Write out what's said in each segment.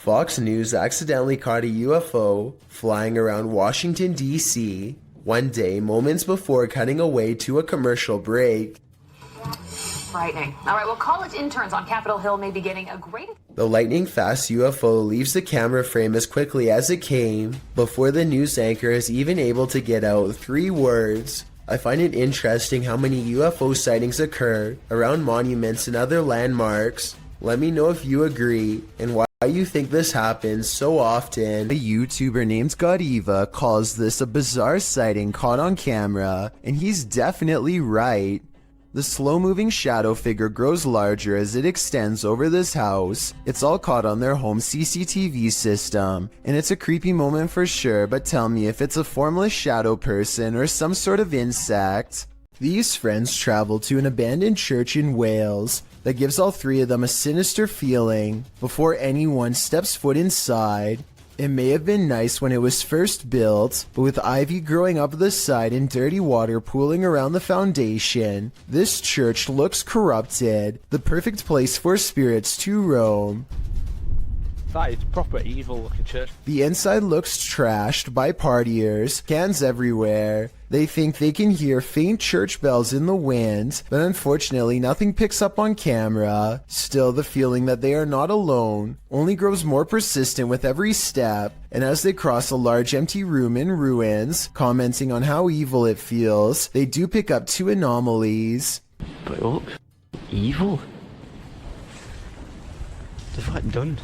Fox News accidentally caught a UFO flying around Washington, D.C. one day, moments before cutting away to a commercial break. Frightening. All right, well, college interns on Capitol Hill may be getting a great... The lightning-fast UFO leaves the camera frame as quickly as it came, before the news anchor is even able to get out 3 words. I find it interesting how many UFO sightings occur around monuments and other landmarks. Let me know if you agree and why you think this happens so often. A YouTuber named Godiva calls this a bizarre sighting caught on camera, and he's definitely right. The slow-moving shadow figure grows larger as it extends over this house. It's all caught on their home CCTV system, and it's a creepy moment for sure, but tell me if it's a formless shadow person or some sort of insect. These friends travel to an abandoned church in Wales that gives all 3 of them a sinister feeling before anyone steps foot inside. It may have been nice when it was first built, but with ivy growing up the side and dirty water pooling around the foundation, this church looks corrupted, the perfect place for spirits to roam. That is proper evil looking church. The inside looks trashed by partiers, cans everywhere. They think they can hear faint church bells in the wind, but unfortunately nothing picks up on camera. Still, the feeling that they are not alone only grows more persistent with every step, and as they cross a large empty room in ruins, commenting on how evil it feels, they do pick up 2 anomalies. But look, evil? They've done,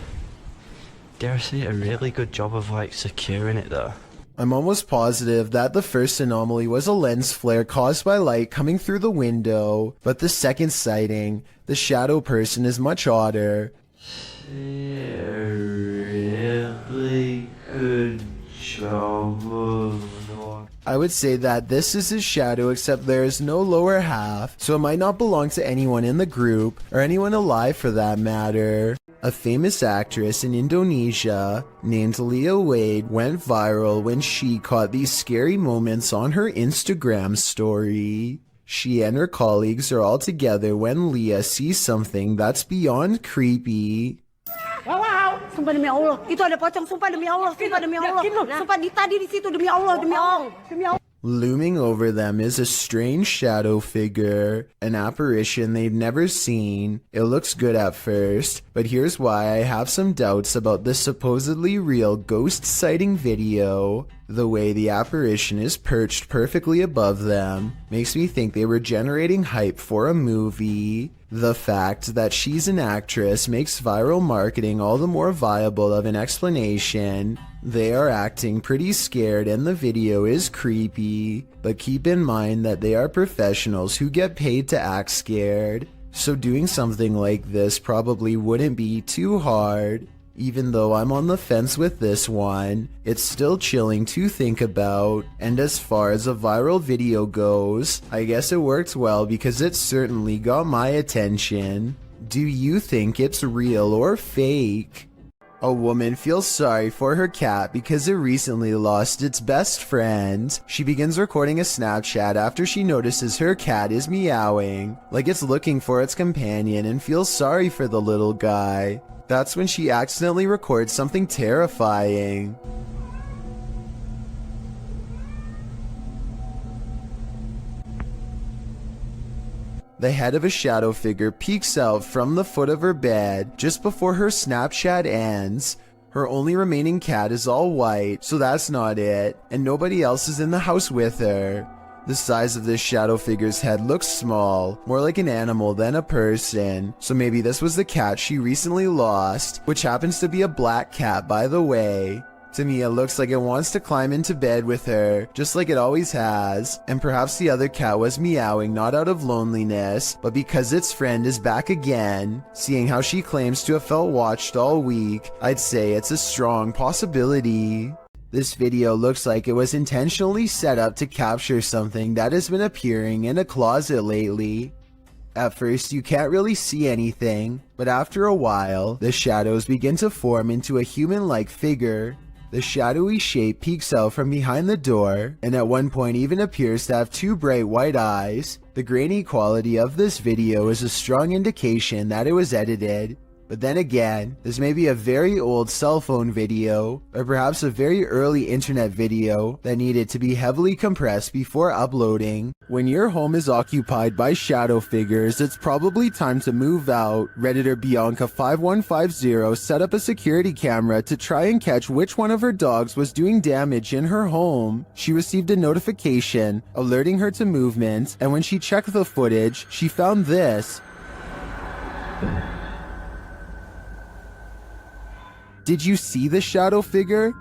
dare I say, a really good job of securing it though. I'm almost positive that the first anomaly was a lens flare caused by light coming through the window, but the second sighting, the shadow person, is much odder. A really good job of... I would say that this is his shadow, except there is no lower half, so it might not belong to anyone in the group, or anyone alive for that matter. A famous actress in Indonesia named Leah Wade went viral when she caught these scary moments on her Instagram story. She and her colleagues are all together when Leah sees something that's beyond creepy. Wow! Sumpah demi Allah, itu ada pocong, sumpah demi Allah, sumpah demi Allah. Sumpah tadi di situ demi Allah, demi Allah, demi Allah. Looming over them is a strange shadow figure, an apparition they've never seen. It looks good at first, but here's why I have some doubts about this supposedly real ghost sighting video. The way the apparition is perched perfectly above them makes me think they were generating hype for a movie. The fact that she's an actress makes viral marketing all the more viable of an explanation. They are acting pretty scared and the video is creepy, but keep in mind that they are professionals who get paid to act scared, so doing something like this probably wouldn't be too hard. Even though I'm on the fence with this one, it's still chilling to think about, and as far as a viral video goes, I guess it worked well because it certainly got my attention. Do you think it's real or fake? A woman feels sorry for her cat because it recently lost its best friend. She begins recording a Snapchat after she notices her cat is meowing, like it's looking for its companion, and feels sorry for the little guy. That's when she accidentally records something terrifying. The head of a shadow figure peeks out from the foot of her bed just before her Snapchat ends. Her only remaining cat is all white, so that's not it, and nobody else is in the house with her. The size of this shadow figure's head looks small, more like an animal than a person, so maybe this was the cat she recently lost, which happens to be a black cat by the way. To me, it looks like it wants to climb into bed with her, just like it always has, and perhaps the other cat was meowing not out of loneliness, but because its friend is back again. Seeing how she claims to have felt watched all week, I'd say it's a strong possibility. This video looks like it was intentionally set up to capture something that has been appearing in a closet lately. At first, you can't really see anything, but after a while, the shadows begin to form into a human-like figure. The shadowy shape peeks out from behind the door, and at one point even appears to have 2 bright white eyes. The grainy quality of this video is a strong indication that it was edited. But then again, this may be a very old cell phone video, or perhaps a very early internet video that needed to be heavily compressed before uploading. When your home is occupied by shadow figures, it's probably time to move out. Redditor Bianca5150 set up a security camera to try and catch which one of her dogs was doing damage in her home. She received a notification alerting her to movement, and when she checked the footage, she found this. Did you see the shadow figure?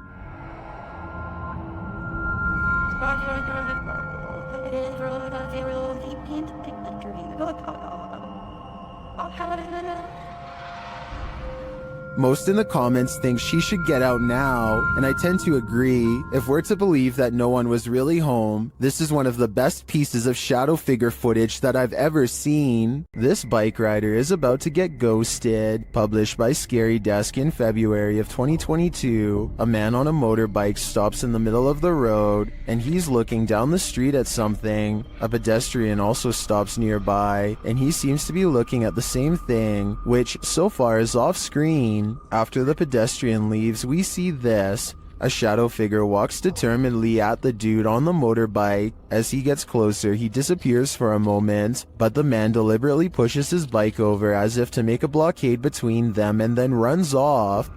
Most in the comments think she should get out now, and I tend to agree. If we're to believe that no one was really home, this is one of the best pieces of shadow figure footage that I've ever seen. This bike rider is about to get ghosted. Published by Scary Desk in February of 2022, a man on a motorbike stops in the middle of the road, and he's looking down the street at something. A pedestrian also stops nearby, and he seems to be looking at the same thing, which so far is off screen. After the pedestrian leaves, we see this. A shadow figure walks determinedly at the dude on the motorbike. As he gets closer, he disappears for a moment, but the man deliberately pushes his bike over as if to make a blockade between them and then runs off.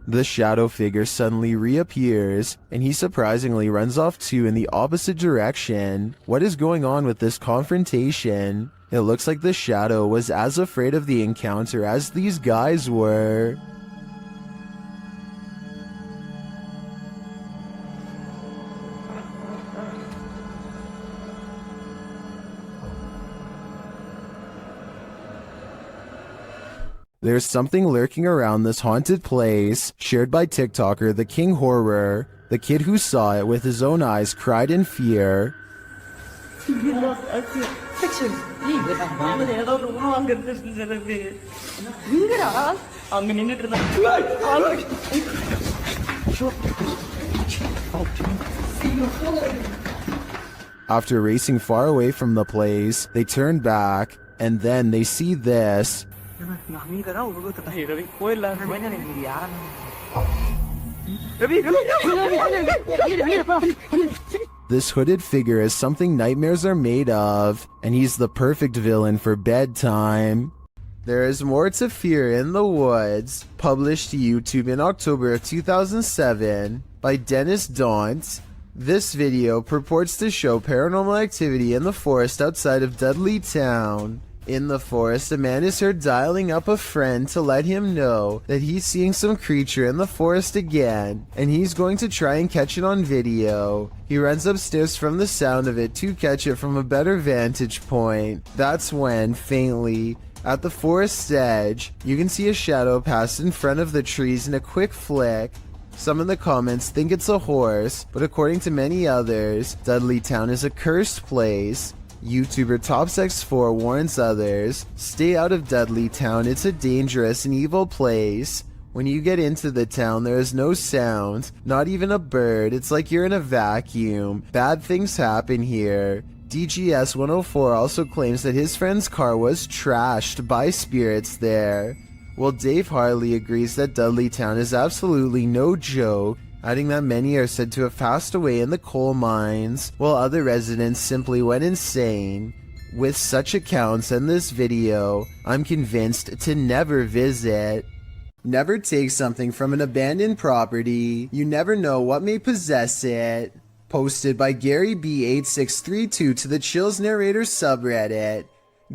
The shadow figure suddenly reappears, and he surprisingly runs off too in the opposite direction. What is going on with this confrontation? It looks like the shadow was as afraid of the encounter as these guys were. There's something lurking around this haunted place, shared by TikToker The King Horror. The kid who saw it with his own eyes cried in fear. After racing far away from the place, they turn back, and then they see this. This hooded figure is something nightmares are made of, and he's the perfect villain for bedtime. There is more to fear in the woods, published to YouTube in October of 2007 by Dennis Daunt. This video purports to show paranormal activity in the forest outside of Dudley Town. In the forest, a man is heard dialing up a friend to let him know that he's seeing some creature in the forest again, and he's going to try and catch it on video. He runs upstairs from the sound of it to catch it from a better vantage point. That's when, faintly, at the forest's edge, you can see a shadow pass in front of the trees in a quick flick. Some in the comments think it's a horse, but according to many others, Dudley Town is a cursed place. YouTuber TopsX4 warns others, stay out of Dudley Town, it's a dangerous and evil place. When you get into the town, there is no sound, not even a bird, it's like you're in a vacuum. Bad things happen here. DGS104 also claims that his friend's car was trashed by spirits there. Well, Dave Harley agrees that Dudley Town is absolutely no joke, adding that many are said to have passed away in the coal mines, while other residents simply went insane. With such accounts and this video, I'm convinced to never visit. Never take something from an abandoned property, you never know what may possess it. Posted by Gary B8632 to the Chills Narrator subreddit.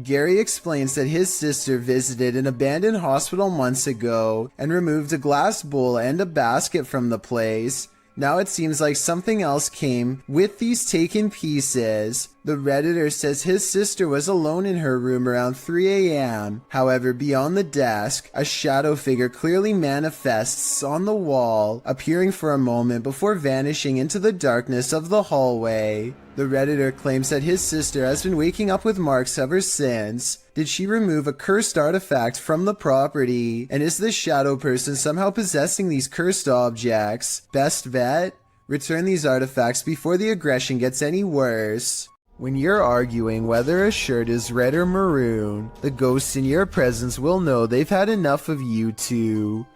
Gary explains that his sister visited an abandoned hospital months ago and removed a glass bowl and a basket from the place. Now it seems like something else came with these taken pieces. The Redditor says his sister was alone in her room around 3 a.m. However, beyond the desk, a shadow figure clearly manifests on the wall, appearing for a moment before vanishing into the darkness of the hallway. The Redditor claims that his sister has been waking up with marks ever since. Did she remove a cursed artifact from the property? And is this shadow person somehow possessing these cursed objects? Best bet? Return these artifacts before the aggression gets any worse. When you're arguing whether a shirt is red or maroon, the ghosts in your presence will know they've had enough of you two.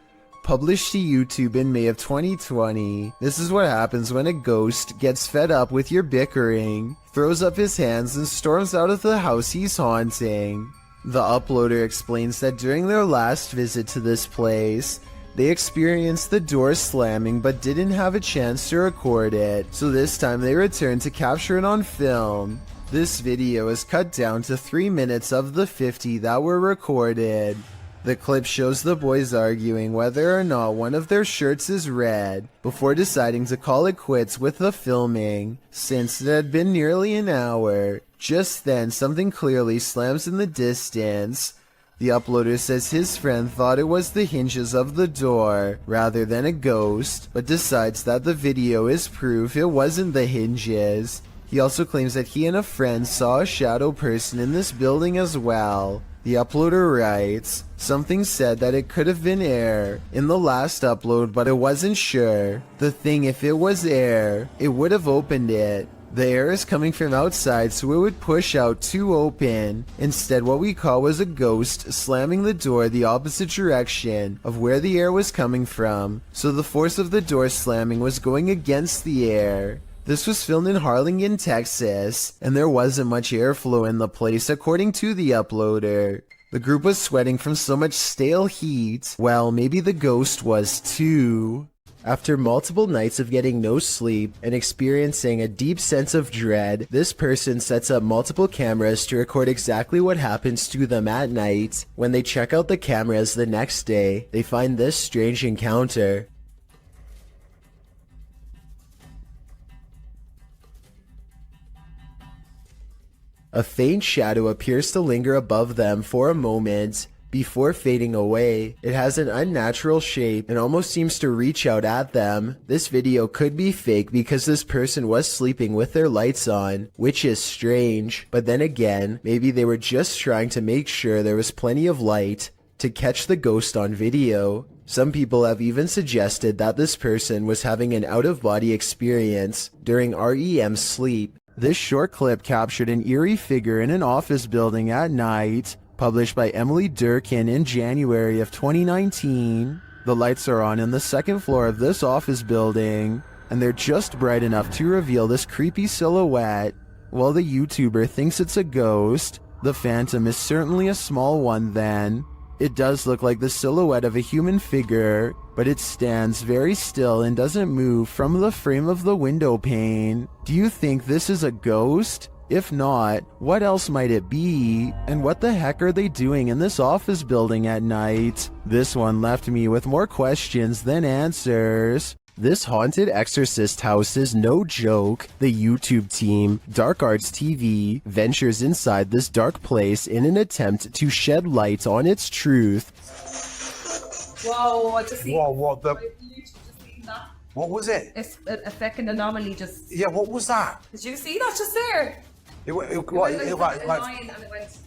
Published to YouTube in May of 2020, this is what happens when a ghost gets fed up with your bickering, throws up his hands and storms out of the house he's haunting. The uploader explains that during their last visit to this place, they experienced the door slamming but didn't have a chance to record it, so this time they returned to capture it on film. This video is cut down to 3 minutes of the 50 that were recorded. The clip shows the boys arguing whether or not one of their shirts is red, before deciding to call it quits with the filming, since it had been nearly an hour. Just then, something clearly slams in the distance. The uploader says his friend thought it was the hinges of the door, rather than a ghost, but decides that the video is proof it wasn't the hinges. He also claims that he and a friend saw a shadow person in this building as well. The uploader writes, "Something said that it could have been air in the last upload, but it wasn't sure. The thing, if it was air, it would have opened it. The air is coming from outside, so it would push out to open. Instead, what we caught was a ghost slamming the door the opposite direction of where the air was coming from, so the force of the door slamming was going against the air." This was filmed in Harlingen, Texas, and there wasn't much airflow in the place according to the uploader. The group was sweating from so much stale heat. Well, maybe the ghost was too. After multiple nights of getting no sleep and experiencing a deep sense of dread, this person sets up multiple cameras to record exactly what happens to them at night. When they check out the cameras the next day, they find this strange encounter. A faint shadow appears to linger above them for a moment, before fading away. It has an unnatural shape and almost seems to reach out at them. This video could be fake because this person was sleeping with their lights on, which is strange. But then again, maybe they were just trying to make sure there was plenty of light to catch the ghost on video. Some people have even suggested that this person was having an out-of-body experience during REM sleep. This short clip captured an eerie figure in an office building at night, published by Emily Durkin in January of 2019. The lights are on the second floor of this office building, and they're just bright enough to reveal this creepy silhouette. While the YouTuber thinks it's a ghost, the phantom is certainly a small one then. It does look like the silhouette of a human figure, but it stands very still and doesn't move from the frame of the window pane. Do you think this is a ghost? If not, what else might it be? And what the heck are they doing in this office building at night? This one left me with more questions than answers. This haunted exorcist house is no joke. The YouTube team, Dark Arts TV, ventures inside this dark place in an attempt to shed light on its truth. Whoa, I just seen. Whoa, what the? I literally just seen that. What was it? It's a fucking anomaly just. Yeah, what was that? Did you see that just there? It It went like, a line and it went.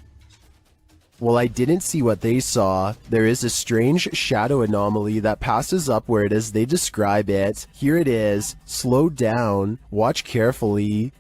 Well, I didn't see what they saw. There is a strange shadow anomaly that passes upward as they describe it. Here it is. Slow down. Watch carefully.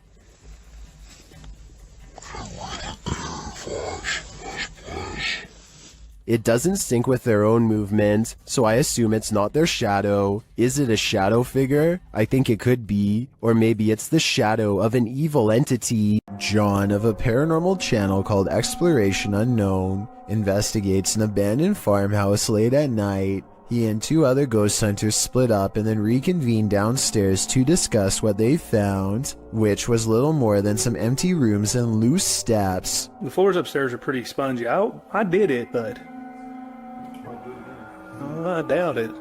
It doesn't sync with their own movement, so I assume it's not their shadow. Is it a shadow figure? I think it could be. Or maybe it's the shadow of an evil entity. John of a paranormal channel called Exploration Unknown investigates an abandoned farmhouse late at night. He and two other ghost hunters split up and then reconvened downstairs to discuss what they found, which was little more than some empty rooms and loose steps. The floors upstairs are pretty spongy. I did it, but I doubt it.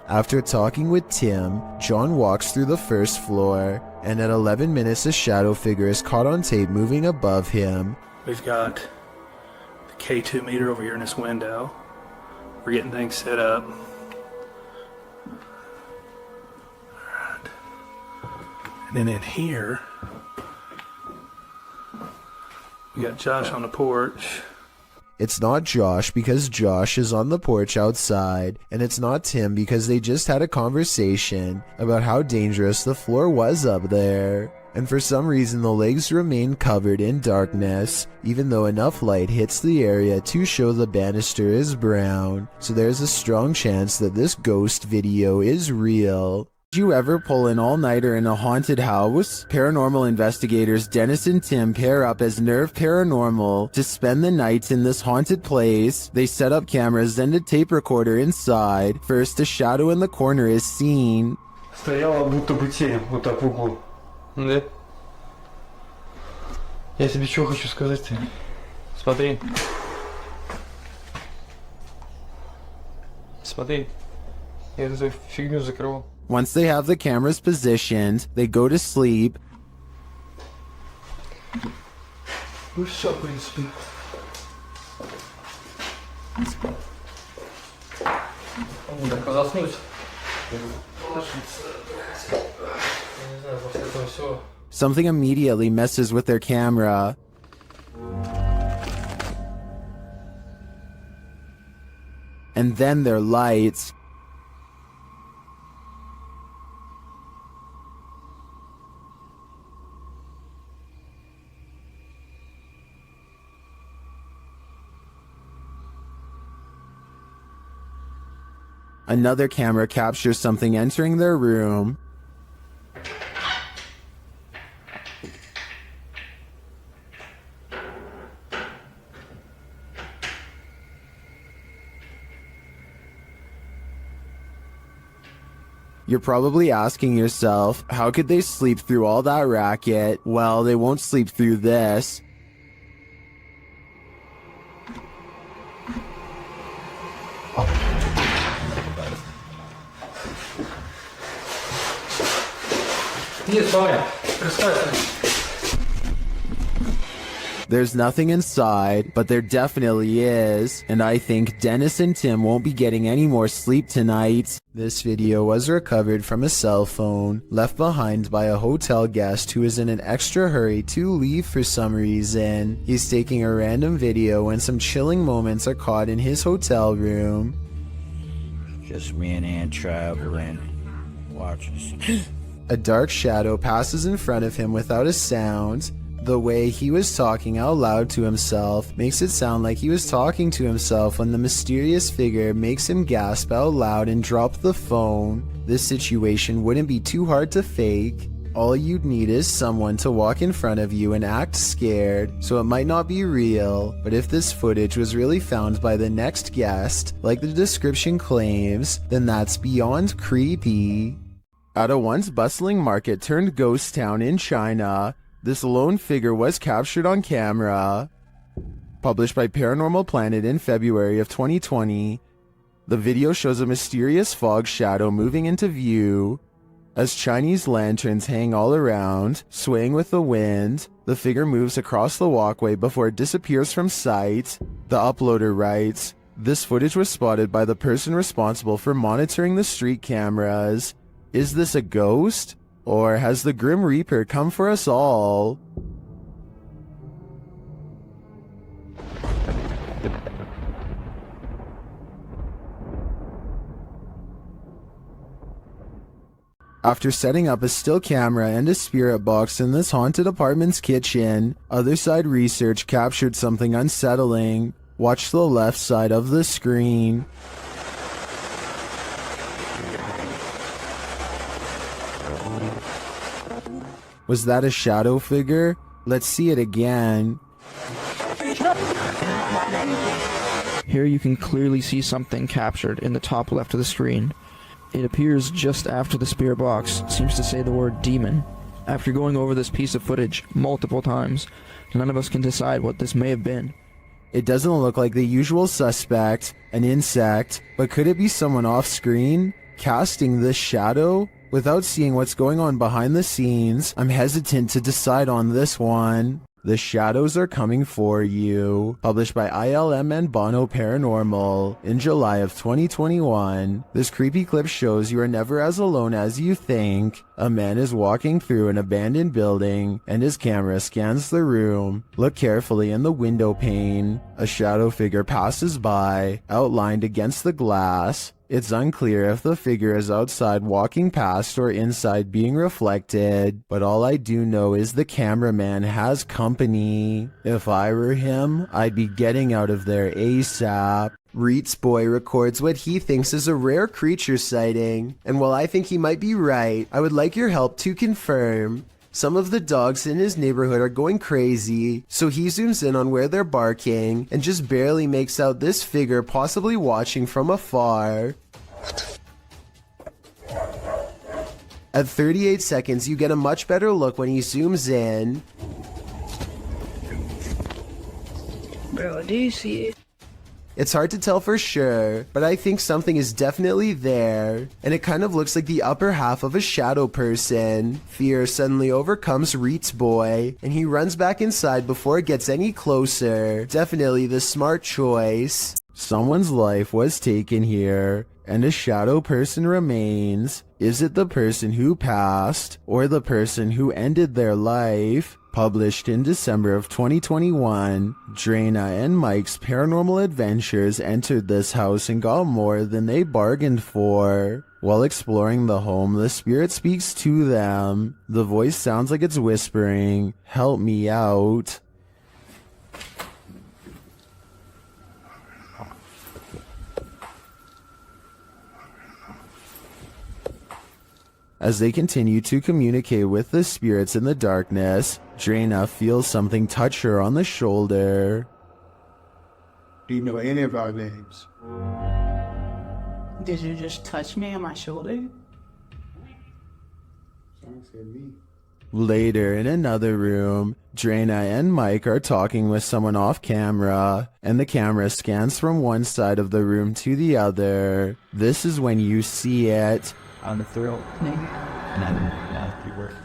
After talking with Tim, John walks through the first floor, and at 11 minutes a shadow figure is caught on tape moving above him. We've got the K2 meter over here in this window. We're getting things set up. Alright. And then in here, we got Josh on the porch. It's not Josh because Josh is on the porch outside, and it's not Tim because they just had a conversation about how dangerous the floor was up there. And for some reason the legs remain covered in darkness, even though enough light hits the area to show the banister is brown, so there's a strong chance that this ghost video is real. Did you ever pull an all-nighter in a haunted house? Paranormal investigators Dennis and Tim pair up as Nerve Paranormal to spend the night in this haunted place. They set up cameras and a tape recorder inside. First, a shadow in the corner is seen. Стояла будто бы тень вот так в углу. Да. Я тебе что хочу сказать-то? Смотри. Смотри. Я эту фигню закрывал. Once they have the cameras positioned, they go to sleep. Ну все, в принципе. Так, заснуть. Не знаю, после этого всего. Something immediately messes with their camera. And then their lights. Another camera captures something entering their room. You're probably asking yourself, how could they sleep through all that racket? Well, they won't sleep through this. Нет, Соня, представь. There's nothing inside, but there definitely is, and I think Dennis and Tim won't be getting any more sleep tonight. This video was recovered from a cell phone left behind by a hotel guest who is in an extra hurry to leave for some reason. He's taking a random video when some chilling moments are caught in his hotel room. Just me and Ann traveling. Watch this. A dark shadow passes in front of him without a sound. The way he was talking out loud to himself makes it sound like he was talking to himself when the mysterious figure makes him gasp out loud and drop the phone. This situation wouldn't be too hard to fake. All you'd need is someone to walk in front of you and act scared, so it might not be real, but if this footage was really found by the next guest, like the description claims, then that's beyond creepy. At a once bustling market turned ghost town in China, this lone figure was captured on camera. Published by Paranormal Planet in February of 2020, the video shows a mysterious fog shadow moving into view. As Chinese lanterns hang all around, swaying with the wind, the figure moves across the walkway before it disappears from sight. The uploader writes, "This footage was spotted by the person responsible for monitoring the street cameras. Is this a ghost? Or has the Grim Reaper come for us all?" After setting up a still camera and a spirit box in this haunted apartment's kitchen, Other Side Research captured something unsettling. Watch the left side of the screen. Was that a shadow figure? Let's see it again. Here you can clearly see something captured in the top left of the screen. It appears just after the spirit box seems to say the word demon. After going over this piece of footage multiple times, none of us can decide what this may have been. It doesn't look like the usual suspect, an insect, but could it be someone off screen, casting this shadow? Without seeing what's going on behind the scenes, I'm hesitant to decide on this one. The Shadows Are Coming For You, published by ILM and Bono Paranormal in July of 2021. This creepy clip shows you are never as alone as you think. A man is walking through an abandoned building and his camera scans the room. Look carefully in the window pane. A shadow figure passes by, outlined against the glass. It's unclear if the figure is outside walking past or inside being reflected, but all I do know is the cameraman has company. If I were him, I'd be getting out of there ASAP. Reets Boy records what he thinks is a rare creature sighting, and while I think he might be right, I would like your help to confirm. Some of the dogs in his neighborhood are going crazy, so he zooms in on where they're barking and just barely makes out this figure possibly watching from afar. At 38 seconds, you get a much better look when he zooms in. Bro, do you see it? It's hard to tell for sure, but I think something is definitely there, and it kind of looks like the upper half of a shadow person. Fear suddenly overcomes Reets Boy, and he runs back inside before it gets any closer. Definitely the smart choice. Someone's life was taken here, and a shadow person remains. Is it the person who passed, or the person who ended their life? Published in December of 2021, Drana and Mike's paranormal adventures entered this house and got more than they bargained for. While exploring the home, the spirit speaks to them. The voice sounds like it's whispering, "Help me out." As they continue to communicate with the spirits in the darkness, Drana feels something touch her on the shoulder. Do you know any of our names? Did you just touch me on my shoulder? Later, in another room, Drana and Mike are talking with someone off camera, and the camera scans from one side of the room to the other. This is when you see it. On the throat.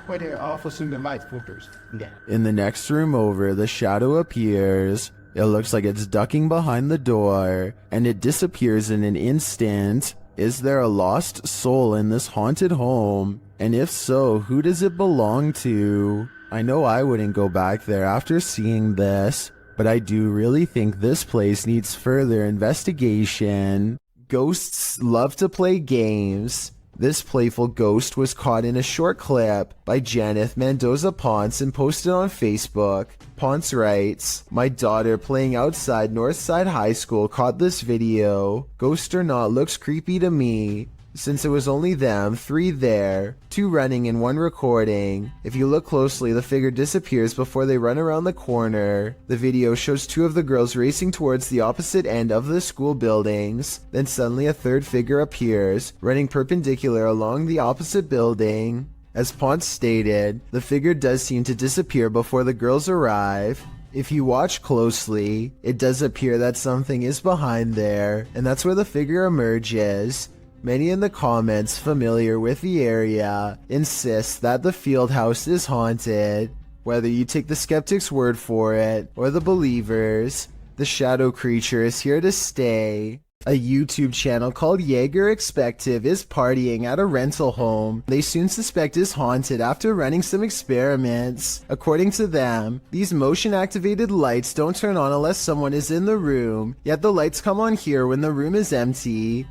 Where they're awful soon the light filters. Yeah. In the next room over, the shadow appears. It looks like it's ducking behind the door, and it disappears in an instant. Is there a lost soul in this haunted home? And if so, who does it belong to? I know I wouldn't go back there after seeing this, but I do really think this place needs further investigation. Ghosts love to play games. This playful ghost was caught in a short clip by Janeth Mendoza Ponce and posted on Facebook. Ponce writes, "My daughter playing outside Northside High School caught this video. Ghost or not, looks creepy to me. Since it was only them, 3 there, 2 running and 1 recording. If you look closely, the figure disappears before they run around the corner. The video shows 2 of the girls racing towards the opposite end of the school buildings. Then suddenly a 3rd figure appears, running perpendicular along the opposite building. As Ponce stated, the figure does seem to disappear before the girls arrive. If you watch closely, it does appear that something is behind there, and that's where the figure emerges. Many in the comments familiar with the area insist that the field house is haunted. Whether you take the skeptic's word for it or the believer's, the shadow creature is here to stay. A YouTube channel called Jaeger Expective is partying at a rental home they soon suspect is haunted after running some experiments. According to them, these motion-activated lights don't turn on unless someone is in the room, yet the lights come on here when the room is empty.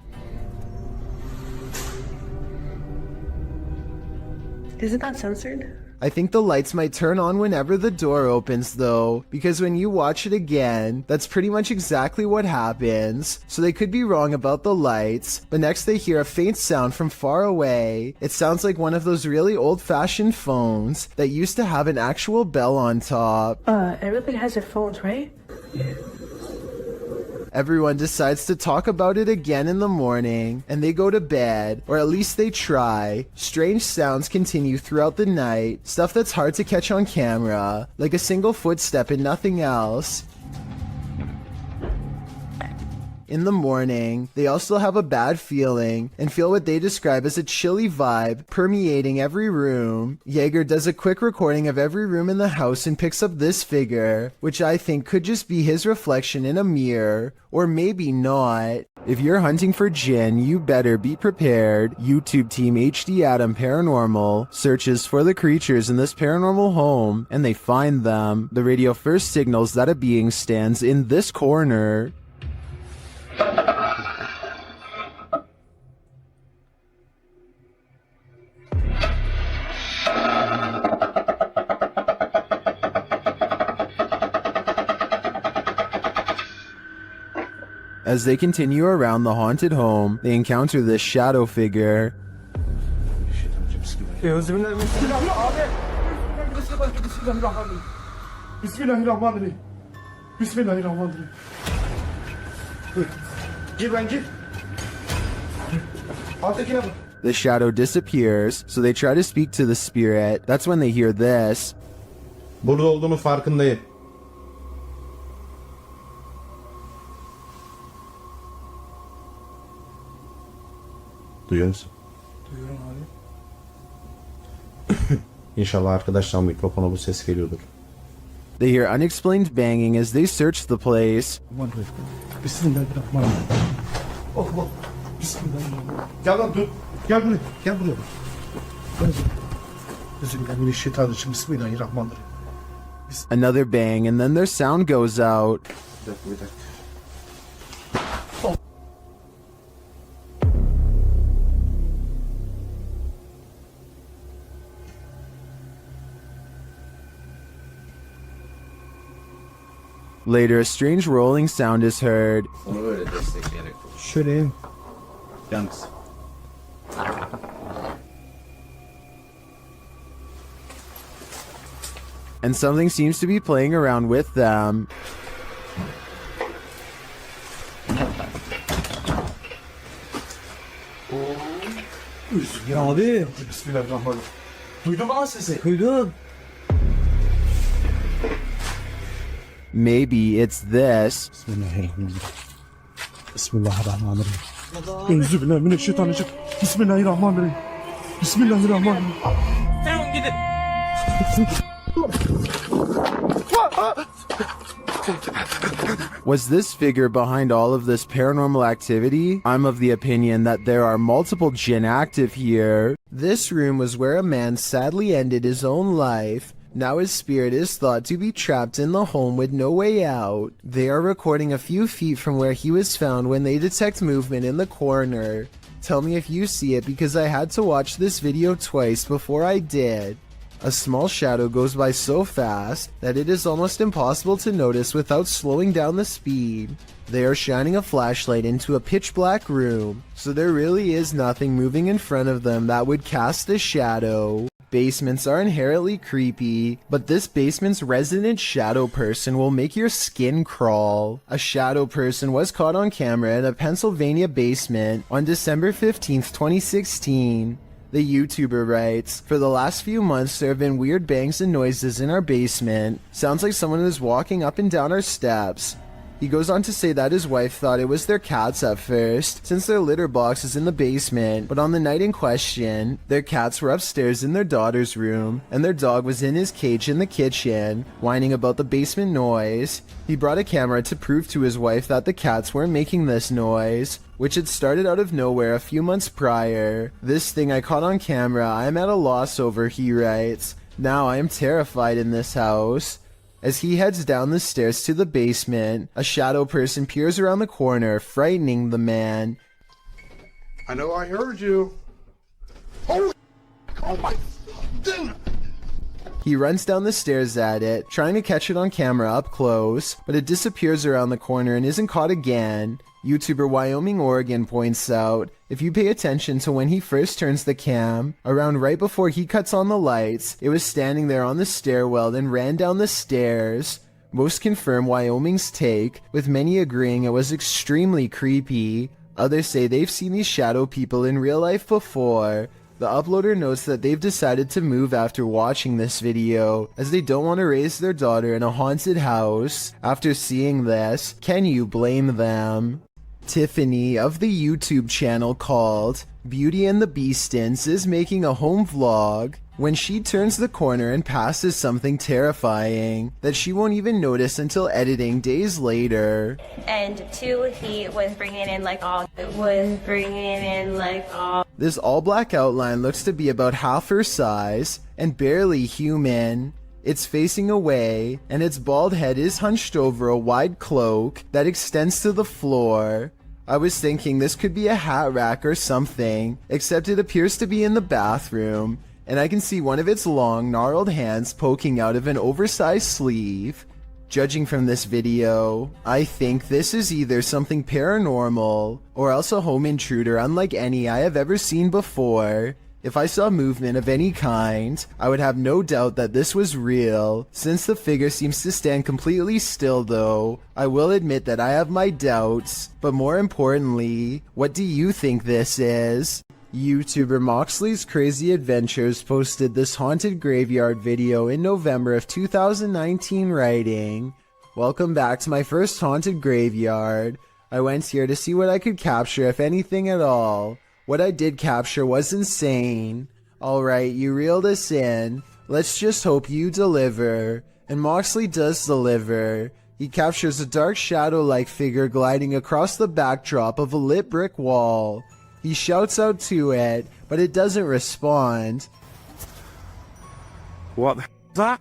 Isn't that censored? I think the lights might turn on whenever the door opens though, because when you watch it again, that's pretty much exactly what happens. So they could be wrong about the lights, but next they hear a faint sound from far away. It sounds like one of those really old-fashioned phones that used to have an actual bell on top. Everybody has their phones, right? Everyone decides to talk about it again in the morning, and they go to bed, or at least they try. Strange sounds continue throughout the night, stuff that's hard to catch on camera, like a single footstep and nothing else. In the morning, they all still have a bad feeling and feel what they describe as a chilly vibe permeating every room. Jaeger does a quick recording of every room in the house and picks up this figure, which I think could just be his reflection in a mirror, or maybe not. If you're hunting for Jinn, you better be prepared. YouTube team HD Adam Paranormal searches for the creatures in this paranormal home, and they find them. The radio first signals that a being stands in this corner. As they continue around the haunted home, they encounter this shadow figure. The shadow disappears, so they try to speak to the spirit. That's when they hear this. Burada olduğunu farkındayım. Duyuyor musun? Duyuyorum abi. İnşallah arkadaşlar mikrofona bu ses geliyordur. They hear unexplained banging as they search the place. Bismillahirrahmanirrahim. Allah. Bismillahirrahmanirrahim. Gel lan dur. Gel buraya. Gel buraya. Bismillahirrahmanirrahim. Bismillahirrahmanirrahim. Another bang, and then their sound goes out. Bir dakika. Later, a strange rolling sound is heard. Onu böyle destekleyerek. Şöyle. Yalnız. And something seems to be playing around with them. Ya abi. Bismillahirrahmanirrahim. Duydun mu sesi? Duydum. Maybe it's this. Bismillahirrahmanirrahim. Bismillahirrahmanirrahim. Euzubillahimineşşeytanirracim. Bismillahirrahmanirrahim. Bismillahirrahmanirrahim. Tamam gidin. Was this figure behind all of this paranormal activity? I'm of the opinion that there are multiple jinn active here. This room was where a man sadly ended his own life. Now his spirit is thought to be trapped in the home with no way out. They are recording a few feet from where he was found when they detect movement in the corner. Tell me if you see it, because I had to watch this video twice before I did. A small shadow goes by so fast that it is almost impossible to notice without slowing down the speed. They are shining a flashlight into a pitch black room, so there really is nothing moving in front of them that would cast a shadow. Basements are inherently creepy, but this basement's resident shadow person will make your skin crawl. A shadow person was caught on camera in a Pennsylvania basement on December 15th, 2016. The YouTuber writes, "For the last few months there have been weird bangs and noises in our basement. Sounds like someone is walking up and down our steps." He goes on to say that his wife thought it was their cats at first, since their litter box is in the basement, but on the night in question, their cats were upstairs in their daughter's room, and their dog was in his cage in the kitchen, whining about the basement noise. He brought a camera to prove to his wife that the cats weren't making this noise, which had started out of nowhere a few months prior. "This thing I caught on camera, I am at a loss over," he writes. "Now I am terrified in this house." As he heads down the stairs to the basement, a shadow person peers around the corner, frightening the man. I know I heard you. Holy, oh my goodness. He runs down the stairs at it, trying to catch it on camera up close, but it disappears around the corner and isn't caught again. YouTuber Wyoming Oregon points out, if you pay attention to when he first turns the cam, around right before he cuts on the lights, it was standing there on the stairwell and ran down the stairs. Most confirm Wyoming's take, with many agreeing it was extremely creepy. Others say they've seen these shadow people in real life before. The uploader notes that they've decided to move after watching this video, as they don't want to raise their daughter in a haunted house. After seeing this, can you blame them? Tiffany of the YouTube channel called Beauty and the Beastins is making a home vlog when she turns the corner and passes something terrifying that she won't even notice until editing days later. And two, he was bringing in like all. This all black outline looks to be about half her size and barely human. It's facing away, and its bald head is hunched over a wide cloak that extends to the floor. I was thinking this could be a hat rack or something, except it appears to be in the bathroom, and I can see one of its long, gnarled hands poking out of an oversized sleeve. Judging from this video, I think this is either something paranormal, or else a home intruder unlike any I have ever seen before. If I saw movement of any kind, I would have no doubt that this was real. Since the figure seems to stand completely still though, I will admit that I have my doubts. But more importantly, what do you think this is? YouTuber Moxley's Crazy Adventures posted this haunted graveyard video in November of 2019 writing, "Welcome back to my first haunted graveyard. I went here to see what I could capture if anything at all. What I did capture was insane. Alright, you reeled us in. Let's just hope you deliver." And Moxley does deliver. He captures a dark shadow-like figure gliding across the backdrop of a lit brick wall. He shouts out to it, but it doesn't respond. What the hell is that?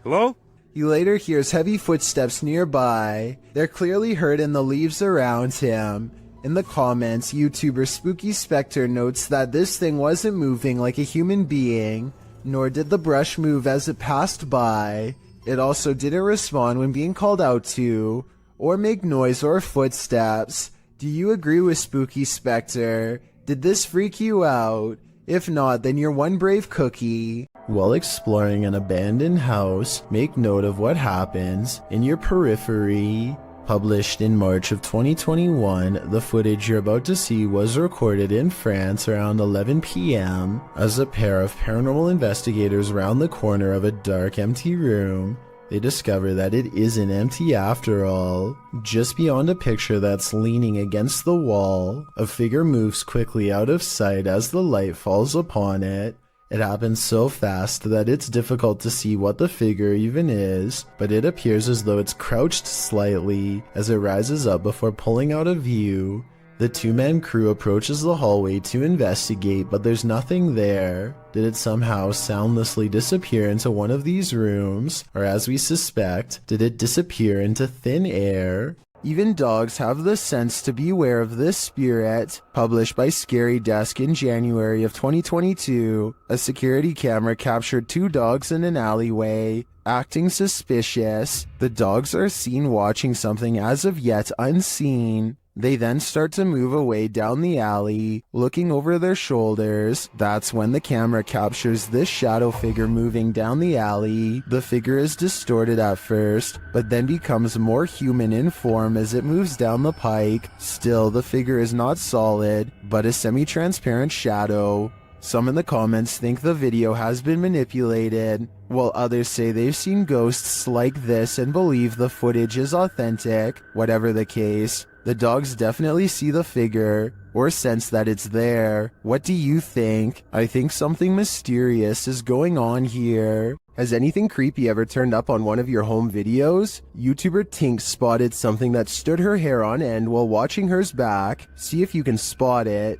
Hello? He later hears heavy footsteps nearby. They're clearly heard in the leaves around him. In the comments, YouTuber Spooky Spectre notes that this thing wasn't moving like a human being, nor did the brush move as it passed by. It also didn't respond when being called out to, or make noise or footsteps. Do you agree with Spooky Spectre? Did this freak you out? If not, then you're one brave cookie. While exploring an abandoned house, make note of what happens in your periphery. Published in March of 2021, the footage you're about to see was recorded in France around 11 p.m. as a pair of paranormal investigators round the corner of a dark, empty room. They discover that it isn't empty after all. Just beyond a picture that's leaning against the wall, a figure moves quickly out of sight as the light falls upon it. It happens so fast that it's difficult to see what the figure even is, but it appears as though it's crouched slightly as it rises up before pulling out of view. The two-man crew approaches the hallway to investigate, but there's nothing there. Did it somehow soundlessly disappear into one of these rooms? Or as we suspect, did it disappear into thin air? Even dogs have the sense to beware of this spirit. Published by Scary Desk in January of 2022, a security camera captured two dogs in an alleyway, acting suspicious. The dogs are seen watching something as of yet unseen. They then start to move away down the alley, looking over their shoulders. That's when the camera captures this shadow figure moving down the alley. The figure is distorted at first, but then becomes more human in form as it moves down the pike. Still, the figure is not solid, but a semi-transparent shadow. Some in the comments think the video has been manipulated, while others say they've seen ghosts like this and believe the footage is authentic. Whatever the case, the dogs definitely see the figure, or sense that it's there. What do you think? I think something mysterious is going on here. Has anything creepy ever turned up on one of your home videos? YouTuber Tink spotted something that stood her hair on end while watching hers back. See if you can spot it.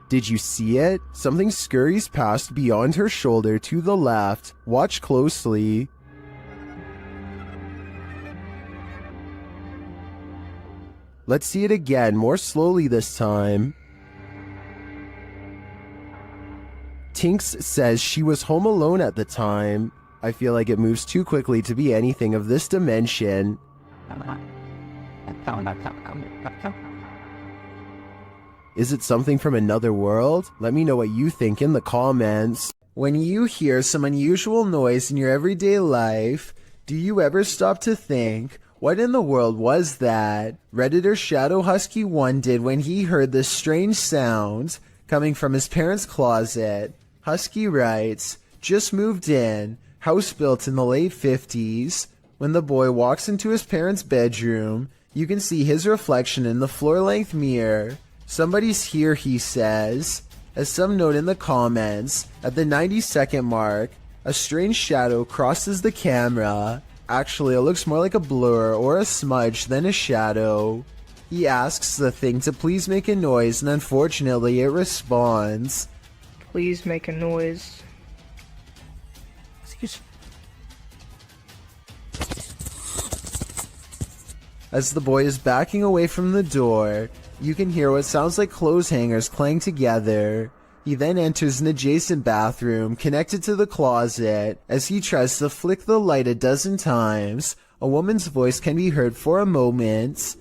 Did you see it? Something scurries past beyond her shoulder to the left. Watch closely. Let's see it again, more slowly this time. Tinks says she was home alone at the time. I feel like it moves too quickly to be anything of this dimension. Is it something from another world? Let me know what you think in the comments. When you hear some unusual noise in your everyday life, do you ever stop to think, What in the world was that? Redditor Shadow Husky 1 did when he heard this strange sound coming from his parents' closet. Husky writes, just moved in, house built in the late 50s. When the boy walks into his parents' bedroom, you can see his reflection in the floor-length mirror. Somebody's here, he says. As some note in the comments, at the 90-second mark, a strange shadow crosses the camera. Actually, it looks more like a blur or a smudge than a shadow. He asks the thing to please make a noise, and unfortunately it responds. Please make a noise. Excuse. As the boy is backing away from the door, you can hear what sounds like clothes hangers clang together. He then enters an adjacent bathroom connected to the closet. As he tries to flick the light a dozen times, a woman's voice can be heard for a moment.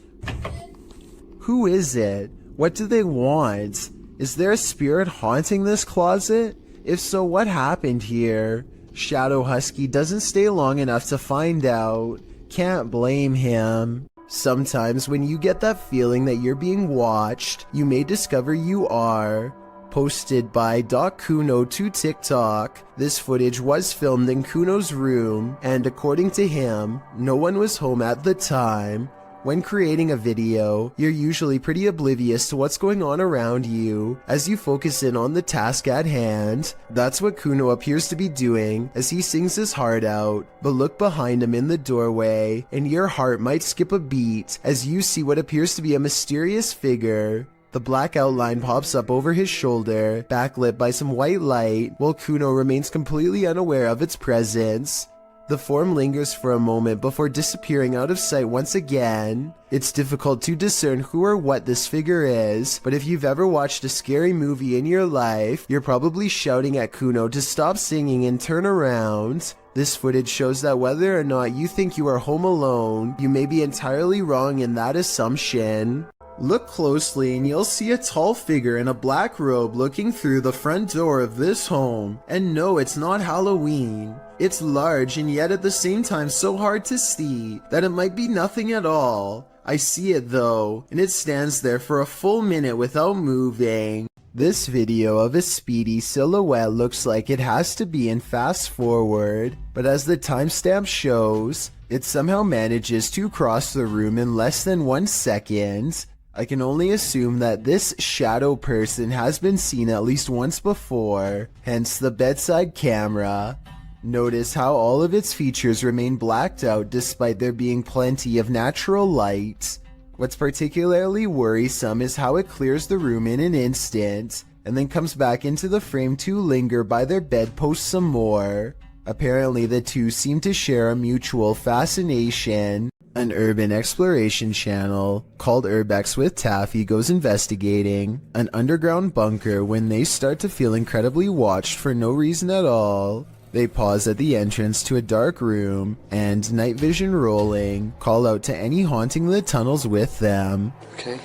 Who is it? What do they want? Is there a spirit haunting this closet? If so, what happened here? Shadow Husky doesn't stay long enough to find out. Can't blame him. Sometimes when you get that feeling that you're being watched, you may discover you are. Posted by Kuno to TikTok, this footage was filmed in Kuno's room, and according to him, no one was home at the time. When creating a video, you're usually pretty oblivious to what's going on around you as you focus in on the task at hand. That's what Kuno appears to be doing as he sings his heart out, but look behind him in the doorway and your heart might skip a beat as you see what appears to be a mysterious figure. The black outline pops up over his shoulder, backlit by some white light, while Kuno remains completely unaware of its presence. The form lingers for a moment before disappearing out of sight once again. It's difficult to discern who or what this figure is, but if you've ever watched a scary movie in your life, you're probably shouting at Kuno to stop singing and turn around. This footage shows that whether or not you think you are home alone, you may be entirely wrong in that assumption. Look closely and you'll see a tall figure in a black robe looking through the front door of this home. And no, it's not Halloween. It's large and yet at the same time so hard to see that it might be nothing at all. I see it though, and it stands there for a full minute without moving. This video of a speedy silhouette looks like it has to be in fast forward, but as the timestamp shows, it somehow manages to cross the room in less than 1 second. I can only assume that this shadow person has been seen at least once before, hence the bedside camera. Notice how all of its features remain blacked out despite there being plenty of natural light. What's particularly worrisome is how it clears the room in an instant, and then comes back into the frame to linger by their bedpost some more. Apparently the two seem to share a mutual fascination. An urban exploration channel called Urbex with Taffy goes investigating an underground bunker when they start to feel incredibly watched for no reason at all. They pause at the entrance to a dark room and, night vision rolling, call out to any haunting the tunnels with them. Okay,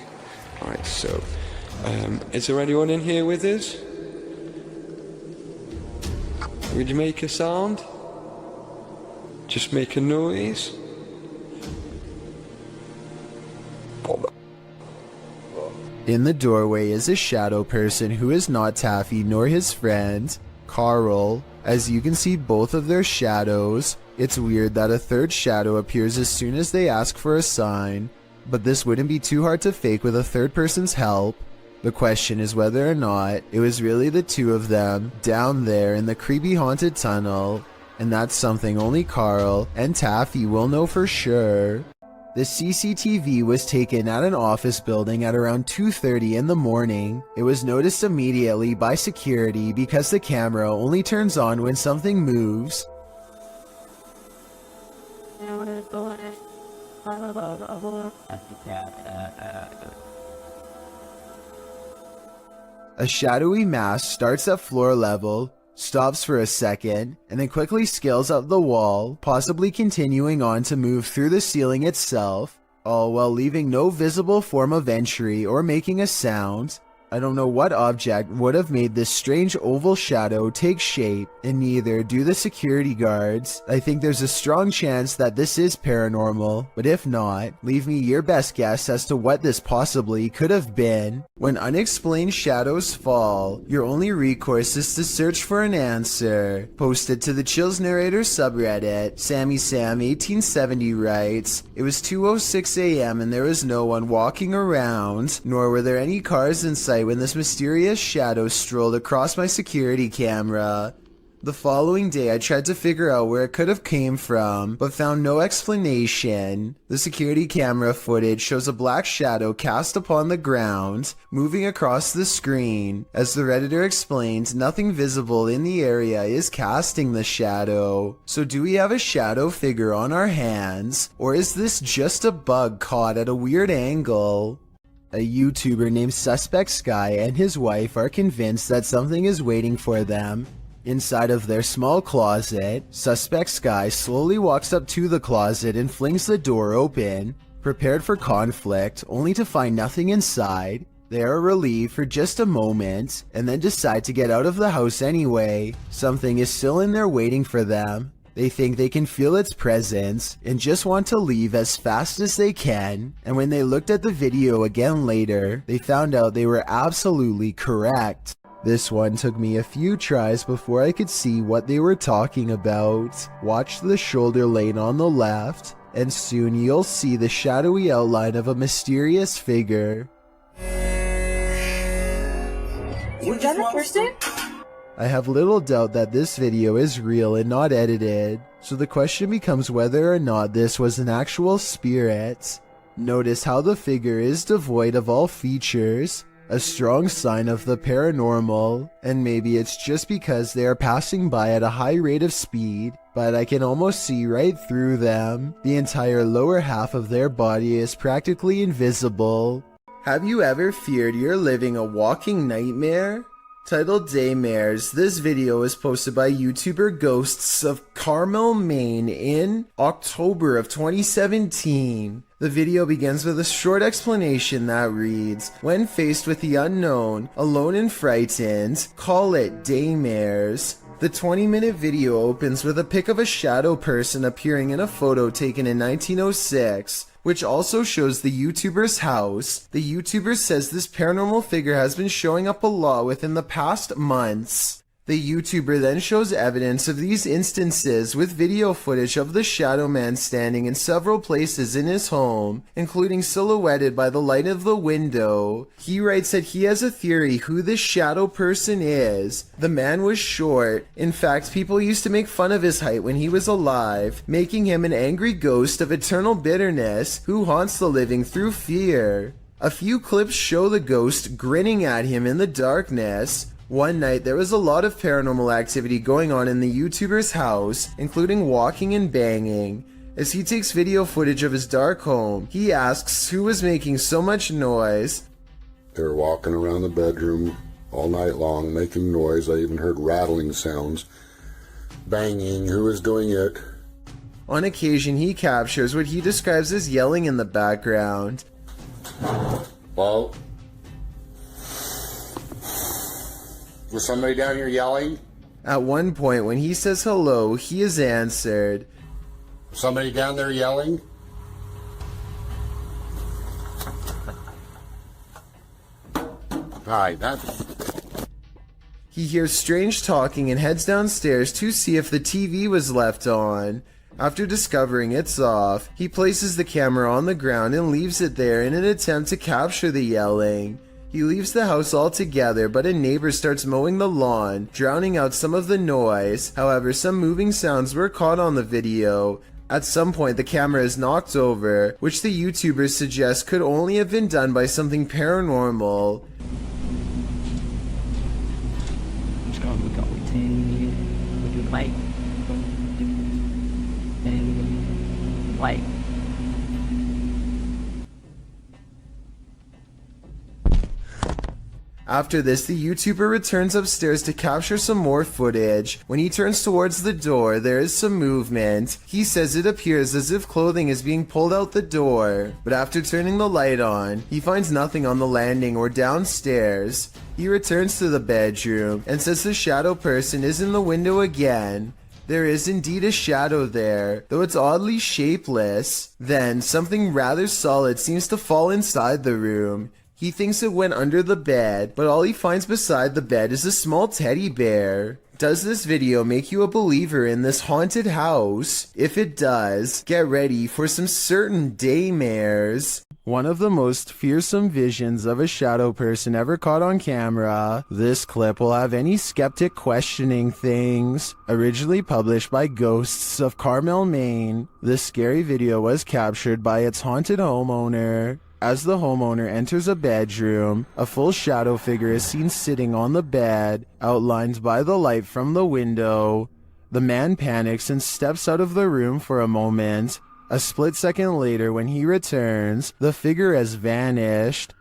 alright, so, is there anyone in here with us? Would you make a sound? Just make a noise? In the doorway is a shadow person who is not Taffy nor his friend, Carl. As you can see both of their shadows, it's weird that a third shadow appears as soon as they ask for a sign, but this wouldn't be too hard to fake with a third person's help. The question is whether or not it was really the two of them down there in the creepy haunted tunnel, and that's something only Carl and Taffy will know for sure. The CCTV was taken at an office building at around 2:30 in the morning. It was noticed immediately by security because the camera only turns on when something moves. A shadowy mass starts at floor level, stops for a second, and then quickly scales up the wall, possibly continuing on to move through the ceiling itself, all while leaving no visible form of entry or making a sound. I don't know what object would have made this strange oval shadow take shape, and neither do the security guards. I think there's a strong chance that this is paranormal, but if not, leave me your best guess as to what this possibly could have been. When unexplained shadows fall, your only recourse is to search for an answer. Posted to the Chills Narrator subreddit, SammySam1870 writes, "It was 2:06 a.m. and there was no one walking around, nor were there any cars in sight when this mysterious shadow strolled across my security camera. The following day I tried to figure out where it could have came from, but found no explanation. The security camera footage shows a black shadow cast upon the ground, moving across the screen. As the Redditor explained, nothing visible in the area is casting the shadow. So do we have a shadow figure on our hands, or is this just a bug caught at a weird angle?" A YouTuber named Suspect Sky and his wife are convinced that something is waiting for them. Inside of their small closet, Suspect Sky slowly walks up to the closet and flings the door open, prepared for conflict, only to find nothing inside. They are relieved for just a moment, and then decide to get out of the house anyway. Something is still in there waiting for them. They think they can feel its presence, and just want to leave as fast as they can, and when they looked at the video again later, they found out they were absolutely correct. This one took me a few tries before I could see what they were talking about. Watch the shoulder lane on the left, and soon you'll see the shadowy outline of a mysterious figure. You done it, Kirsten? I have little doubt that this video is real and not edited, so the question becomes whether or not this was an actual spirit. Notice how the figure is devoid of all features, a strong sign of the paranormal, and maybe it's just because they are passing by at a high rate of speed, but I can almost see right through them. The entire lower half of their body is practically invisible. Have you ever feared you're living a walking nightmare? Titled Daymares, this video was posted by YouTuber Ghosts of Carmel, Maine in October of 2017. The video begins with a short explanation that reads, "When faced with the unknown, alone and frightened, call it Daymares." The 20-minute video opens with a pic of a shadow person appearing in a photo taken in 1906. Which also shows the YouTuber's house. The YouTuber says this paranormal figure has been showing up a lot within the past months. The YouTuber then shows evidence of these instances with video footage of the shadow man standing in several places in his home, including silhouetted by the light of the window. He writes that he has a theory who this shadow person is. The man was short. In fact, people used to make fun of his height when he was alive, making him an angry ghost of eternal bitterness who haunts the living through fear. A few clips show the ghost grinning at him in the darkness. One night, there was a lot of paranormal activity going on in the YouTuber's house, including walking and banging. As he takes video footage of his dark home, he asks who was making so much noise. They were walking around the bedroom all night long, making noise. I even heard rattling sounds. Banging, who was doing it? On occasion, he captures what he describes as yelling in the background. Well, was somebody down here yelling? At one point, when he says hello, he is answered. Somebody down there yelling? Hi, He hears strange talking and heads downstairs to see if the TV was left on. After discovering it's off, he places the camera on the ground and leaves it there in an attempt to capture the yelling. He leaves the house altogether, but a neighbor starts mowing the lawn, drowning out some of the noise. However, some moving sounds were caught on the video. At some point, the camera is knocked over, which the YouTubers suggest could only have been done by something paranormal. Just gonna look up with you like and like. After this, the YouTuber returns upstairs to capture some more footage. When he turns towards the door, there is some movement. He says it appears as if clothing is being pulled out the door, but after turning the light on, he finds nothing on the landing or downstairs. He returns to the bedroom and says the shadow person is in the window again. There is indeed a shadow there, though it's oddly shapeless. Then, something rather solid seems to fall inside the room. He thinks it went under the bed, but all he finds beside the bed is a small teddy bear. Does this video make you a believer in this haunted house? If it does, get ready for some certain daymares. One of the most fearsome visions of a shadow person ever caught on camera. This clip will have any skeptic questioning things. Originally published by Ghosts of Carmel, Maine, this scary video was captured by its haunted homeowner. As the homeowner enters a bedroom, a full shadow figure is seen sitting on the bed, outlined by the light from the window. The man panics and steps out of the room for a moment. A split second later, when he returns, the figure has vanished.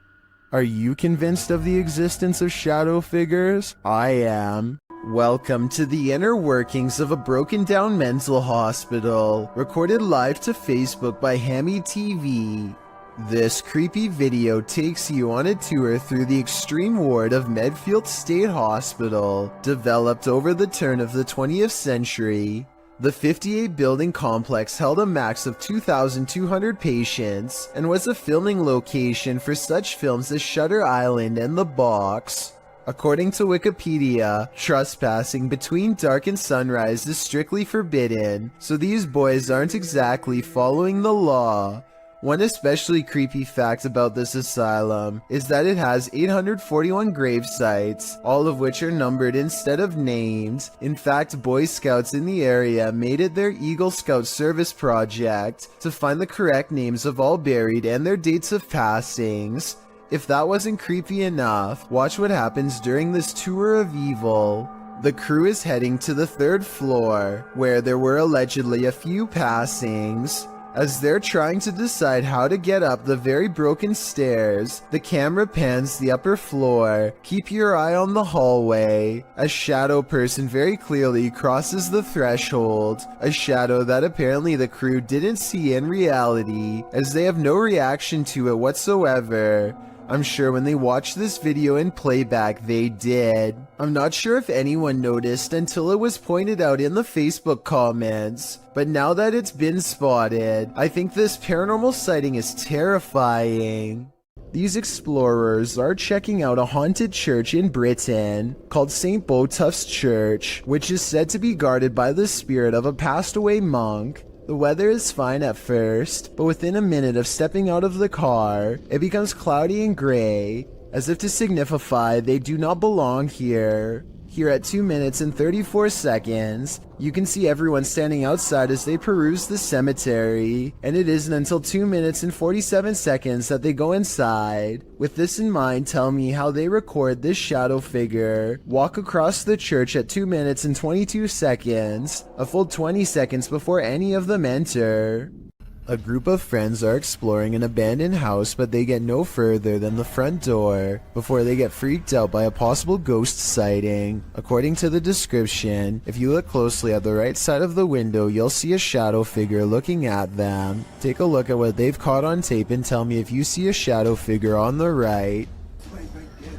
Are you convinced of the existence of shadow figures? I am. Welcome to the inner workings of a broken down mental hospital, recorded live to Facebook by Hammy TV. This creepy video takes you on a tour through the extreme ward of Medfield State Hospital, developed over the turn of the 20th century. The 58-building complex held a max of 2,200 patients and was a filming location for such films as Shutter Island and The Box. According to Wikipedia, trespassing between dark and sunrise is strictly forbidden, so these boys aren't exactly following the law. One especially creepy fact about this asylum is that it has 841 grave sites, all of which are numbered instead of named. In fact, Boy Scouts in the area made it their Eagle Scout service project to find the correct names of all buried and their dates of passings. If that wasn't creepy enough, watch what happens during this tour of evil. The crew is heading to the 3rd floor, where there were allegedly a few passings. As they're trying to decide how to get up the very broken stairs, the camera pans the upper floor. Keep your eye on the hallway. A shadow person very clearly crosses the threshold, a shadow that apparently the crew didn't see in reality, as they have no reaction to it whatsoever. I'm sure when they watched this video in playback, they did. I'm not sure if anyone noticed until it was pointed out in the Facebook comments, but now that it's been spotted, I think this paranormal sighting is terrifying. These explorers are checking out a haunted church in Britain called St. Botolph's Church, which is said to be guarded by the spirit of a passed away monk. The weather is fine at first, but within a minute of stepping out of the car, it becomes cloudy and gray, as if to signify they do not belong here. Here at 2 minutes and 34 seconds, you can see everyone standing outside as they peruse the cemetery, and it isn't until 2 minutes and 47 seconds that they go inside. With this in mind, tell me how they record this shadow figure walk across the church at 2 minutes and 22 seconds, a full 20 seconds before any of them enter. A group of friends are exploring an abandoned house, but they get no further than the front door before they get freaked out by a possible ghost sighting. According to the description, if you look closely at the right side of the window, you'll see a shadow figure looking at them. Take a look at what they've caught on tape and tell me if you see a shadow figure on the right.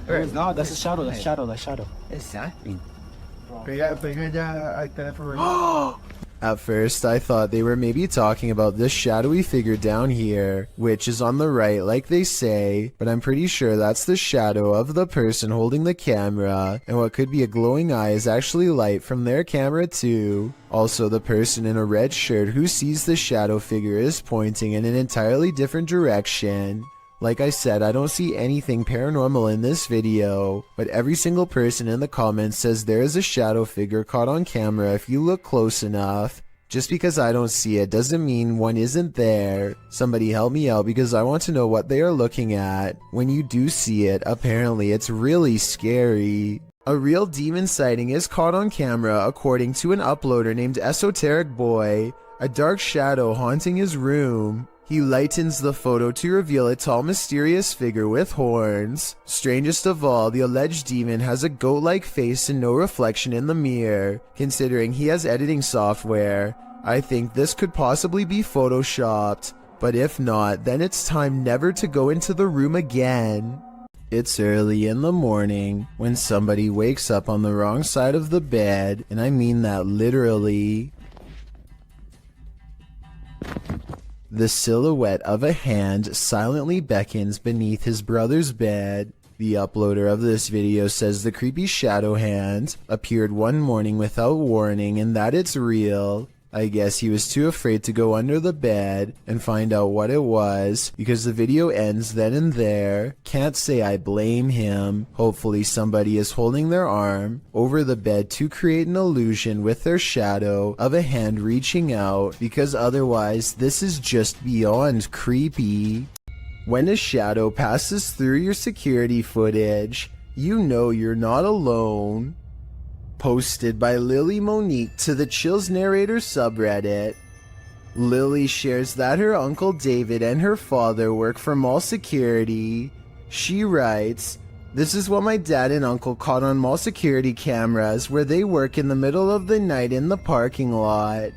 No, that's a shadow, that's shadow, that's shadow. Exactly. Pega ya al teléfono. At first, I thought they were maybe talking about this shadowy figure down here, which is on the right like they say, but I'm pretty sure that's the shadow of the person holding the camera, and what could be a glowing eye is actually light from their camera too. Also, the person in a red shirt who sees the shadow figure is pointing in an entirely different direction. Like I said, I don't see anything paranormal in this video, but every single person in the comments says there is a shadow figure caught on camera if you look close enough. Just because I don't see it doesn't mean one isn't there. Somebody help me out because I want to know what they are looking at. When you do see it, apparently it's really scary. A real demon sighting is caught on camera according to an uploader named Esoteric Boy, a dark shadow haunting his room. He lightens the photo to reveal a tall, mysterious figure with horns. Strangest of all, the alleged demon has a goat-like face and no reflection in the mirror. Considering he has editing software, I think this could possibly be photoshopped. But if not, then it's time never to go into the room again. It's early in the morning when somebody wakes up on the wrong side of the bed, and I mean that literally. The silhouette of a hand silently beckons beneath his brother's bed. The uploader of this video says the creepy shadow hand appeared one morning without warning and that it's real. I guess he was too afraid to go under the bed and find out what it was, because the video ends then and there. Can't say I blame him. Hopefully somebody is holding their arm over the bed to create an illusion with their shadow of a hand reaching out, because otherwise this is just beyond creepy. When a shadow passes through your security footage, you know you're not alone. Posted by Lily Monique to the Chills Narrator subreddit. Lily shares that her uncle David and her father work for mall security. She writes, "This is what my dad and uncle caught on mall security cameras where they work in the middle of the night in the parking lot.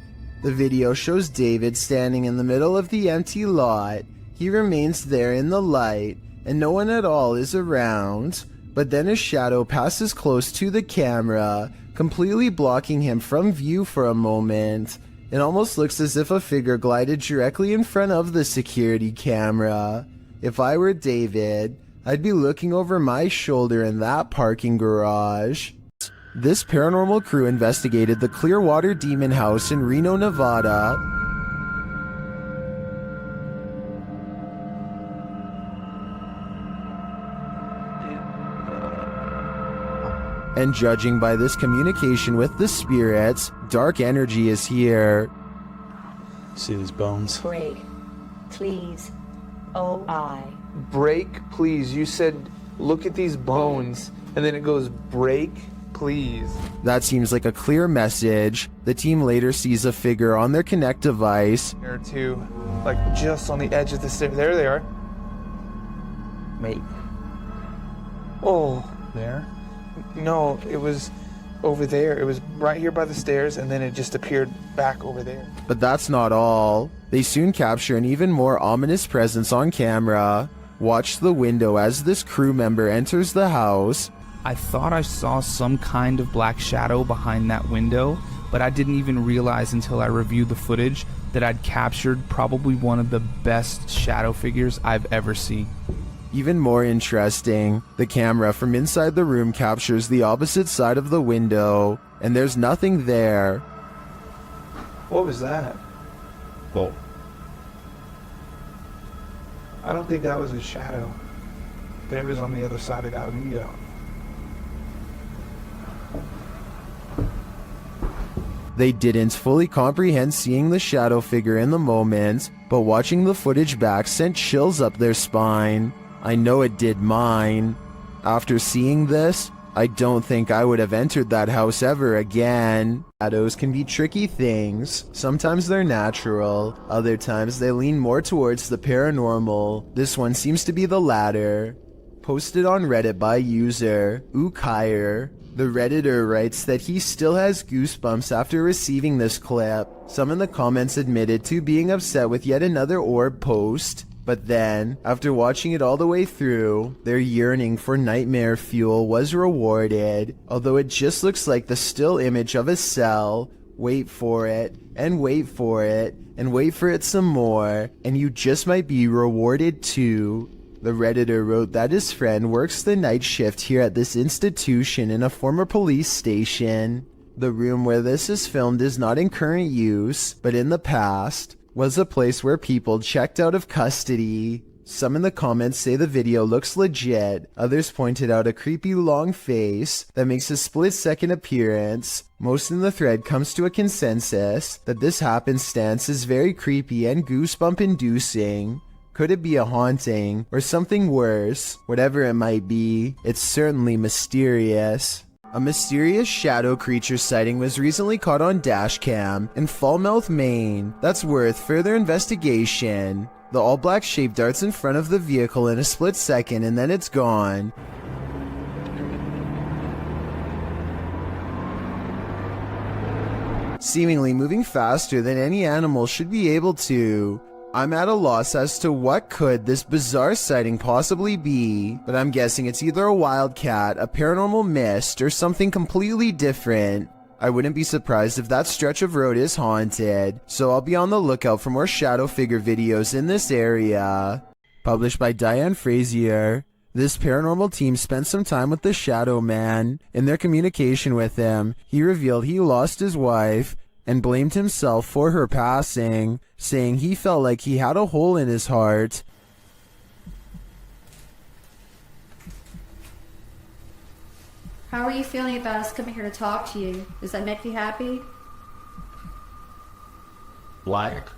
The video shows David standing in the middle of the empty lot. He remains there in the light and no one at all is around. But then a shadow passes close to the camera, completely blocking him from view for a moment. It almost looks as if a figure glided directly in front of the security camera. If I were David, I'd be looking over my shoulder in that parking garage." This paranormal crew investigated the Clearwater Demon House in Reno, Nevada. And judging by this communication with the spirits, dark energy is here. See these bones? Break, please. Oh, I. Break, please. You said, look at these bones. And then it goes, break, please. That seems like a clear message. The team later sees a figure on their Connect device. There are two, like just on the edge of the stairs. There they are. Wait. Oh. There? No, it was over there. It was right here by the stairs, and then it just appeared back over there. But that's not all. They soon capture an even more ominous presence on camera. Watch the window as this crew member enters the house. I thought I saw some kind of black shadow behind that window, but I didn't even realize until I reviewed the footage that I'd captured probably one of the best shadow figures I've ever seen. Even more interesting, the camera from inside the room captures the opposite side of the window, and there's nothing there. What was that? Well, I don't think that was a shadow. That was on the other side of that window. They didn't fully comprehend seeing the shadow figure in the moment, but watching the footage back sent chills up their spine. I know it did mine. After seeing this, I don't think I would have entered that house ever again. Shadows can be tricky things. Sometimes they're natural, other times they lean more towards the paranormal. This one seems to be the latter. Posted on Reddit by user Ukire. The Redditor writes that he still has goosebumps after receiving this clip. Some in the comments admitted to being upset with yet another orb post. But then, after watching it all the way through, their yearning for nightmare fuel was rewarded. Although it just looks like the still image of a cell. Wait for it, and wait for it, and wait for it some more, and you just might be rewarded too. The Redditor wrote that his friend works the night shift here at this institution in a former police station. The room where this is filmed is not in current use, but in the past was a place where people checked out of custody. Some in the comments say the video looks legit, others pointed out a creepy long face that makes a split-second appearance. Most in the thread comes to a consensus that this happenstance is very creepy and goosebump-inducing. Could it be a haunting, or something worse? Whatever it might be, it's certainly mysterious. A mysterious shadow creature sighting was recently caught on dashcam in Falmouth, Maine. That's worth further investigation. The all-black shape darts in front of the vehicle in a split second and then it's gone. Seemingly moving faster than any animal should be able to. I'm at a loss as to what could this bizarre sighting possibly be, but I'm guessing it's either a wildcat, a paranormal mist, or something completely different. I wouldn't be surprised if that stretch of road is haunted, so I'll be on the lookout for more shadow figure videos in this area. Published by Diane Frazier. This paranormal team spent some time with the Shadow Man. In their communication with him, he revealed he lost his wife and blamed himself for her passing, saying he felt like he had a hole in his heart. How are you feeling about us coming here to talk to you? Does that make you happy? Like.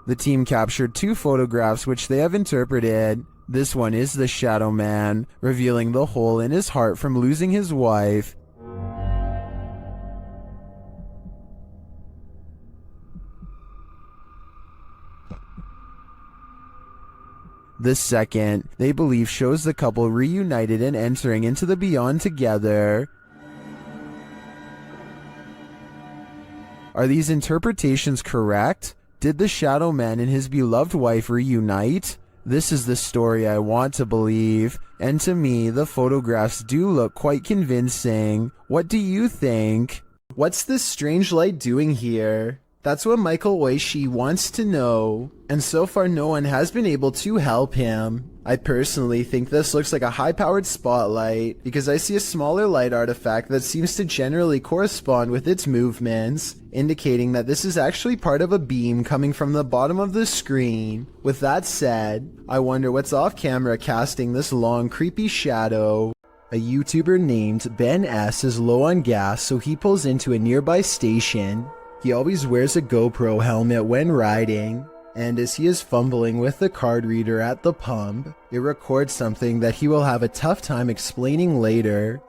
The team captured 2 photographs which they have interpreted. This one is the Shadow Man, revealing the hole in his heart from losing his wife. The second, they believe, shows the couple reunited and entering into the beyond together. Are these interpretations correct? Did the Shadow Man and his beloved wife reunite? This is the story I want to believe, and to me, the photographs do look quite convincing. What do you think? What's this strange light doing here? That's what Michael Oishi wants to know, and so far no one has been able to help him. I personally think this looks like a high-powered spotlight, because I see a smaller light artifact that seems to generally correspond with its movements, indicating that this is actually part of a beam coming from the bottom of the screen. With that said, I wonder what's off-camera casting this long, creepy shadow. A YouTuber named Ben S is low on gas, so he pulls into a nearby station. He always wears a GoPro helmet when riding, and as he is fumbling with the card reader at the pump, it records something that he will have a tough time explaining later.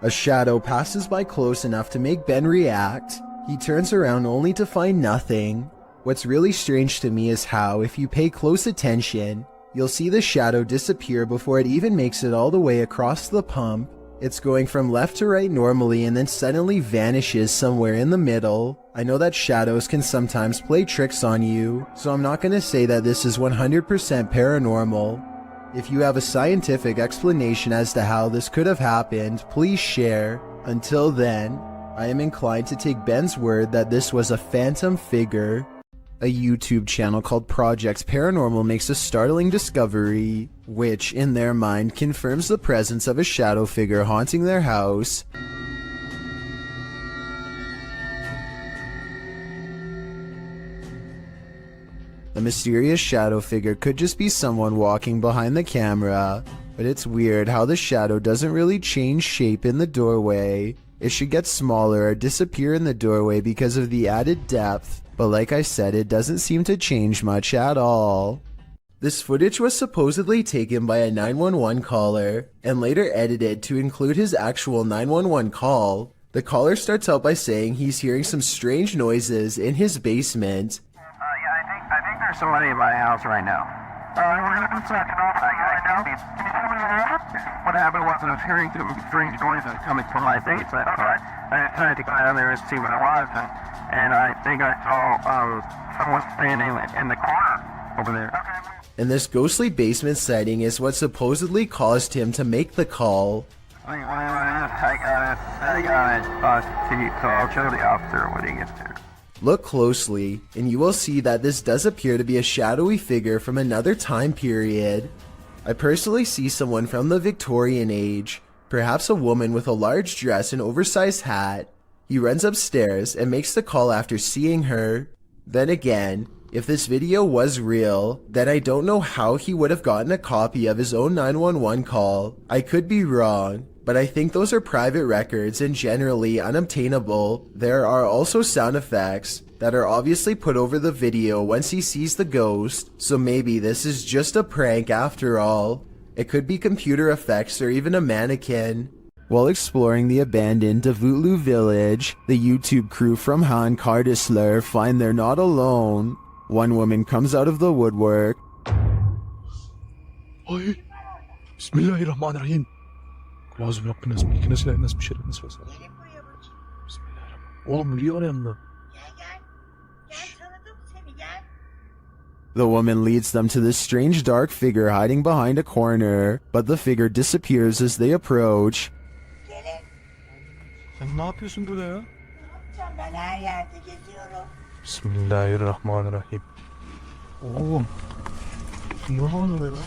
A shadow passes by close enough to make Ben react. He turns around only to find nothing. What's really strange to me is how, if you pay close attention, you'll see the shadow disappear before it even makes it all the way across the pump. It's going from left to right normally and then suddenly vanishes somewhere in the middle. I know that shadows can sometimes play tricks on you, so I'm not going to say that this is 100% paranormal. If you have a scientific explanation as to how this could have happened, please share. Until then, I am inclined to take Ben's word that this was a phantom figure. A YouTube channel called Projects Paranormal makes a startling discovery, which, in their mind, confirms the presence of a shadow figure haunting their house. A mysterious shadow figure could just be someone walking behind the camera, but it's weird how the shadow doesn't really change shape in the doorway. It should get smaller or disappear in the doorway because of the added depth. But like I said, it doesn't seem to change much at all. This footage was supposedly taken by a 911 caller, and later edited to include his actual 911 call. The caller starts out by saying he's hearing some strange noises in his basement. I think there's somebody in my house right now. What happened was I was hearing some strange noises coming from my basement. I tried to go down there and see what it was, and I think I saw someone standing in the corner over there. And this ghostly basement sighting is what supposedly caused him to make the call. I got it, so I'll show the officer when he gets there. Look closely, and you will see that this does appear to be a shadowy figure from another time period. I personally see someone from the Victorian age, perhaps a woman with a large dress and oversized hat. He runs upstairs and makes the call after seeing her. Then again, if this video was real, then I don't know how he would have gotten a copy of his own 911 call. I could be wrong, but I think those are private records and generally unobtainable. There are also sound effects. that are obviously put over the video once he sees the ghost, so maybe this is just a prank after all. It could be computer effects or even a mannequin. While exploring the abandoned Davutlu village, the YouTube crew from Han Kardisler find they're not alone. One woman comes out of the woodwork. Ay, Bismillahirrahmanirrahim. Lazım Rabbine ismine silah nasıl bir şey nasıl olsa. Bismillahirrahmanirrahim. Oğlum niye var yanında? The woman leads them to this strange dark figure hiding behind a corner, but the figure disappears as they approach. Sen ne yapıyorsun burada ya? Ben her yerde geziyorum. Bismillahirrahmanirrahim. Oğlum. Ne oluyor lan?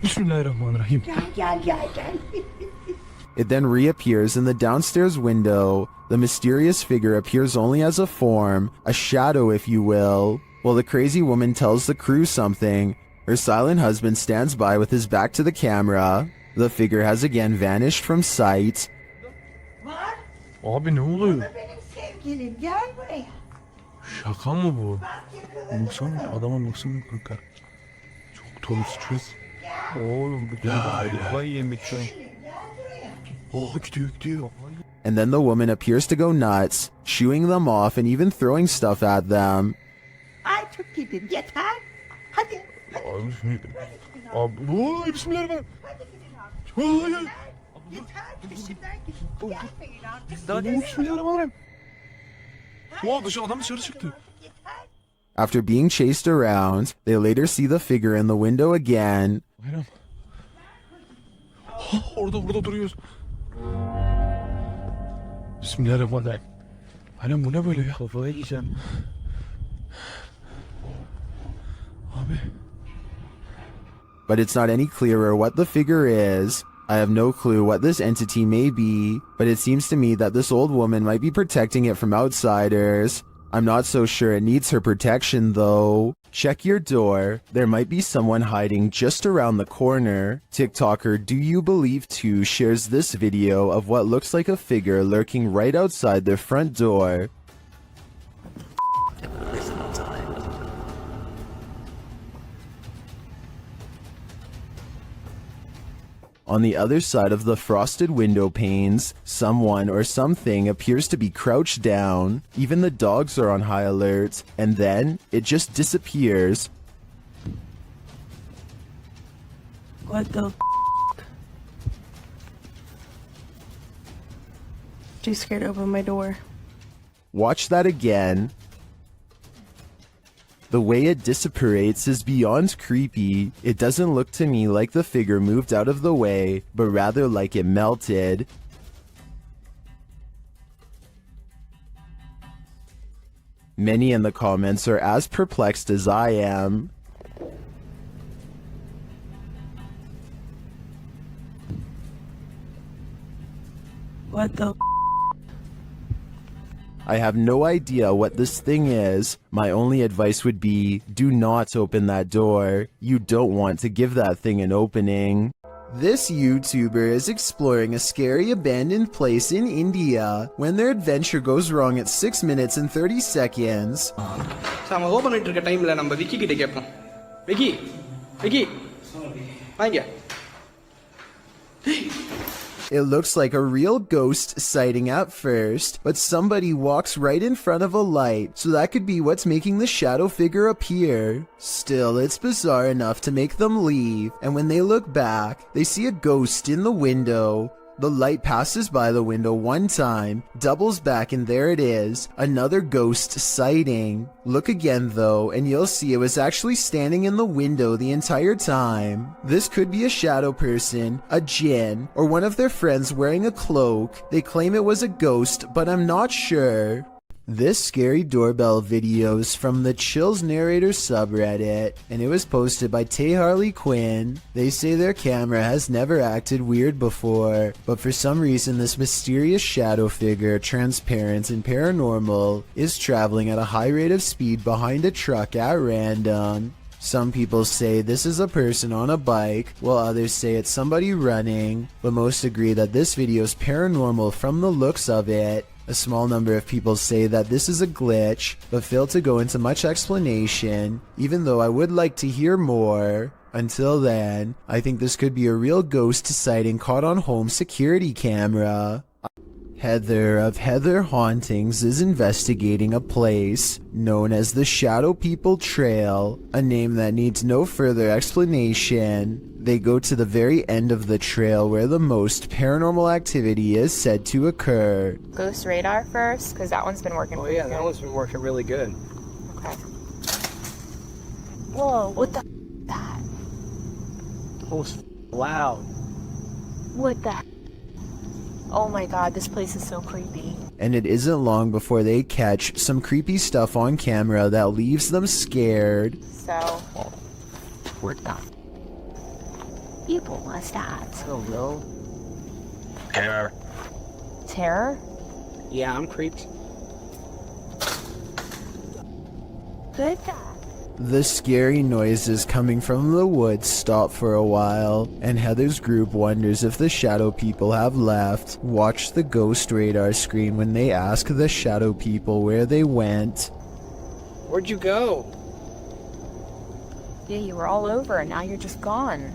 Bismillahirrahmanirrahim. Gel. It then reappears in the downstairs window. The mysterious figure appears only as a form, a shadow if you will. While the crazy woman tells the crew something, her silent husband stands by with his back to the camera. The figure has again vanished from sight. Abi ne oluyor? Benim sevgilim gel buraya. Şaka mı bu? Baksana adama baksana kanka. Çok tuhaf stres. Oğlum bu kafayı yemek şu an. Oh gidiyor. And then the woman appears to go nuts, shooing them off and even throwing stuff at them. Ay çok gidin yeter. Hadi. Abi bismillahirrahmanirrahim. Yeter. Peşimden git. Gelmeyin artık. Bismillahirrahmanirrahim. Wow, adam dışarı çıktı. After being chased around, they later see the figure in the window again. Bayram. Burada duruyoruz. Bismillahirrahmanirrahim. Bayram bu ne böyle ya? Kafaya yiyeceğim. Abi. But it's not any clearer what the figure is. I have no clue what this entity may be, but it seems to me that this old woman might be protecting it from outsiders. I'm not so sure it needs her protection though. Check your door. There might be someone hiding just around the corner. TikToker Do You Believe 2 shares this video of what looks like a figure lurking right outside their front door. On the other side of the frosted window panes, someone or something appears to be crouched down. Even the dogs are on high alert, and then it just disappears. What the Too scared to open my door. Watch that again. The way it disapparates is beyond creepy. It doesn't look to me like the figure moved out of the way, but rather like it melted. Many in the comments are as perplexed as I am. What the I have no idea what this thing is. My only advice would be, do not open that door. You don't want to give that thing an opening. This YouTuber is exploring a scary abandoned place in India when their adventure goes wrong at 6 minutes and 30 seconds. நம்ம open பண்ணிட்டு இருக்க டைம்ல நம்ம விக்கி கிட்ட கேட்போம். விக்கி வாங்க. It looks like a real ghost sighting at first, but somebody walks right in front of a light, so that could be what's making the shadow figure appear. Still, it's bizarre enough to make them leave, and when they look back, they see a ghost in the window. The light passes by the window one time, doubles back, and there it is, another ghost sighting. Look again though, and you'll see it was actually standing in the window the entire time. This could be a shadow person, a djinn, or one of their friends wearing a cloak. They claim it was a ghost, but I'm not sure. This scary doorbell video is from the Chills Narrator subreddit, and it was posted by Tay Harley Quinn. They say their camera has never acted weird before, but for some reason this mysterious shadow figure, transparent and paranormal, is traveling at a high rate of speed behind a truck at random. Some people say this is a person on a bike, while others say it's somebody running, but most agree that this video is paranormal from the looks of it. A small number of people say that this is a glitch, but fail to go into much explanation, even though I would like to hear more. Until then, I think this could be a real ghost sighting caught on home security camera. Heather of Heather Hauntings is investigating a place known as the Shadow People Trail, a name that needs no further explanation. They go to the very end of the trail where the most paranormal activity is said to occur. Ghost radar first, because that one's been working pretty good. That one's been working really good. Okay. Whoa, what the that? Oh, it's loud. What the Oh my god, this place is so creepy. And it isn't long before they catch some creepy stuff on camera that leaves them scared. So, we're done. People must act. Hello. Terror. Terror? Yeah, I'm creeped. Good guy. The scary noises coming from the woods stop for a while, and Heather's group wonders if the shadow people have left. Watch the ghost radar screen when they ask the shadow people where they went. Where'd you go? Yeah, you were all over and now you're just gone.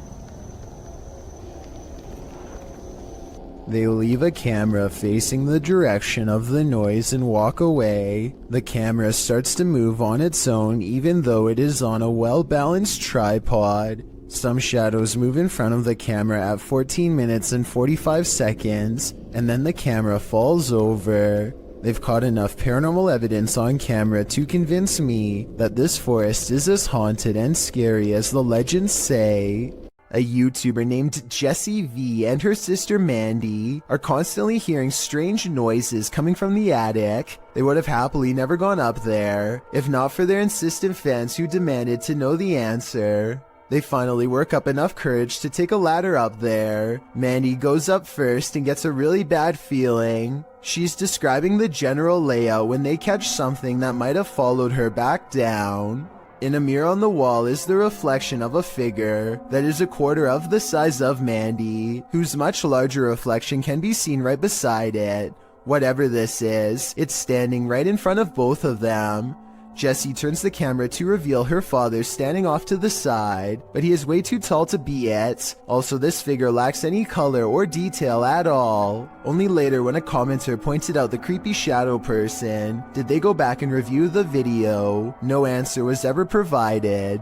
They leave a camera facing the direction of the noise and walk away. The camera starts to move on its own even though it is on a well-balanced tripod. Some shadows move in front of the camera at 14 minutes and 45 seconds, and then the camera falls over. They've caught enough paranormal evidence on camera to convince me that this forest is as haunted and scary as the legends say. A YouTuber named Jessie V and her sister Mandy are constantly hearing strange noises coming from the attic. They would have happily never gone up there, if not for their insistent fans who demanded to know the answer. They finally work up enough courage to take a ladder up there. Mandy goes up first and gets a really bad feeling. She's describing the general layout when they catch something that might have followed her back down. In a mirror on the wall is the reflection of a figure that is a quarter of the size of Mandy, whose much larger reflection can be seen right beside it. Whatever this is, it's standing right in front of both of them. Jessie turns the camera to reveal her father standing off to the side, but he is way too tall to be it. Also, this figure lacks any color or detail at all. Only later, when a commenter pointed out the creepy shadow person, did they go back and review the video. No answer was ever provided.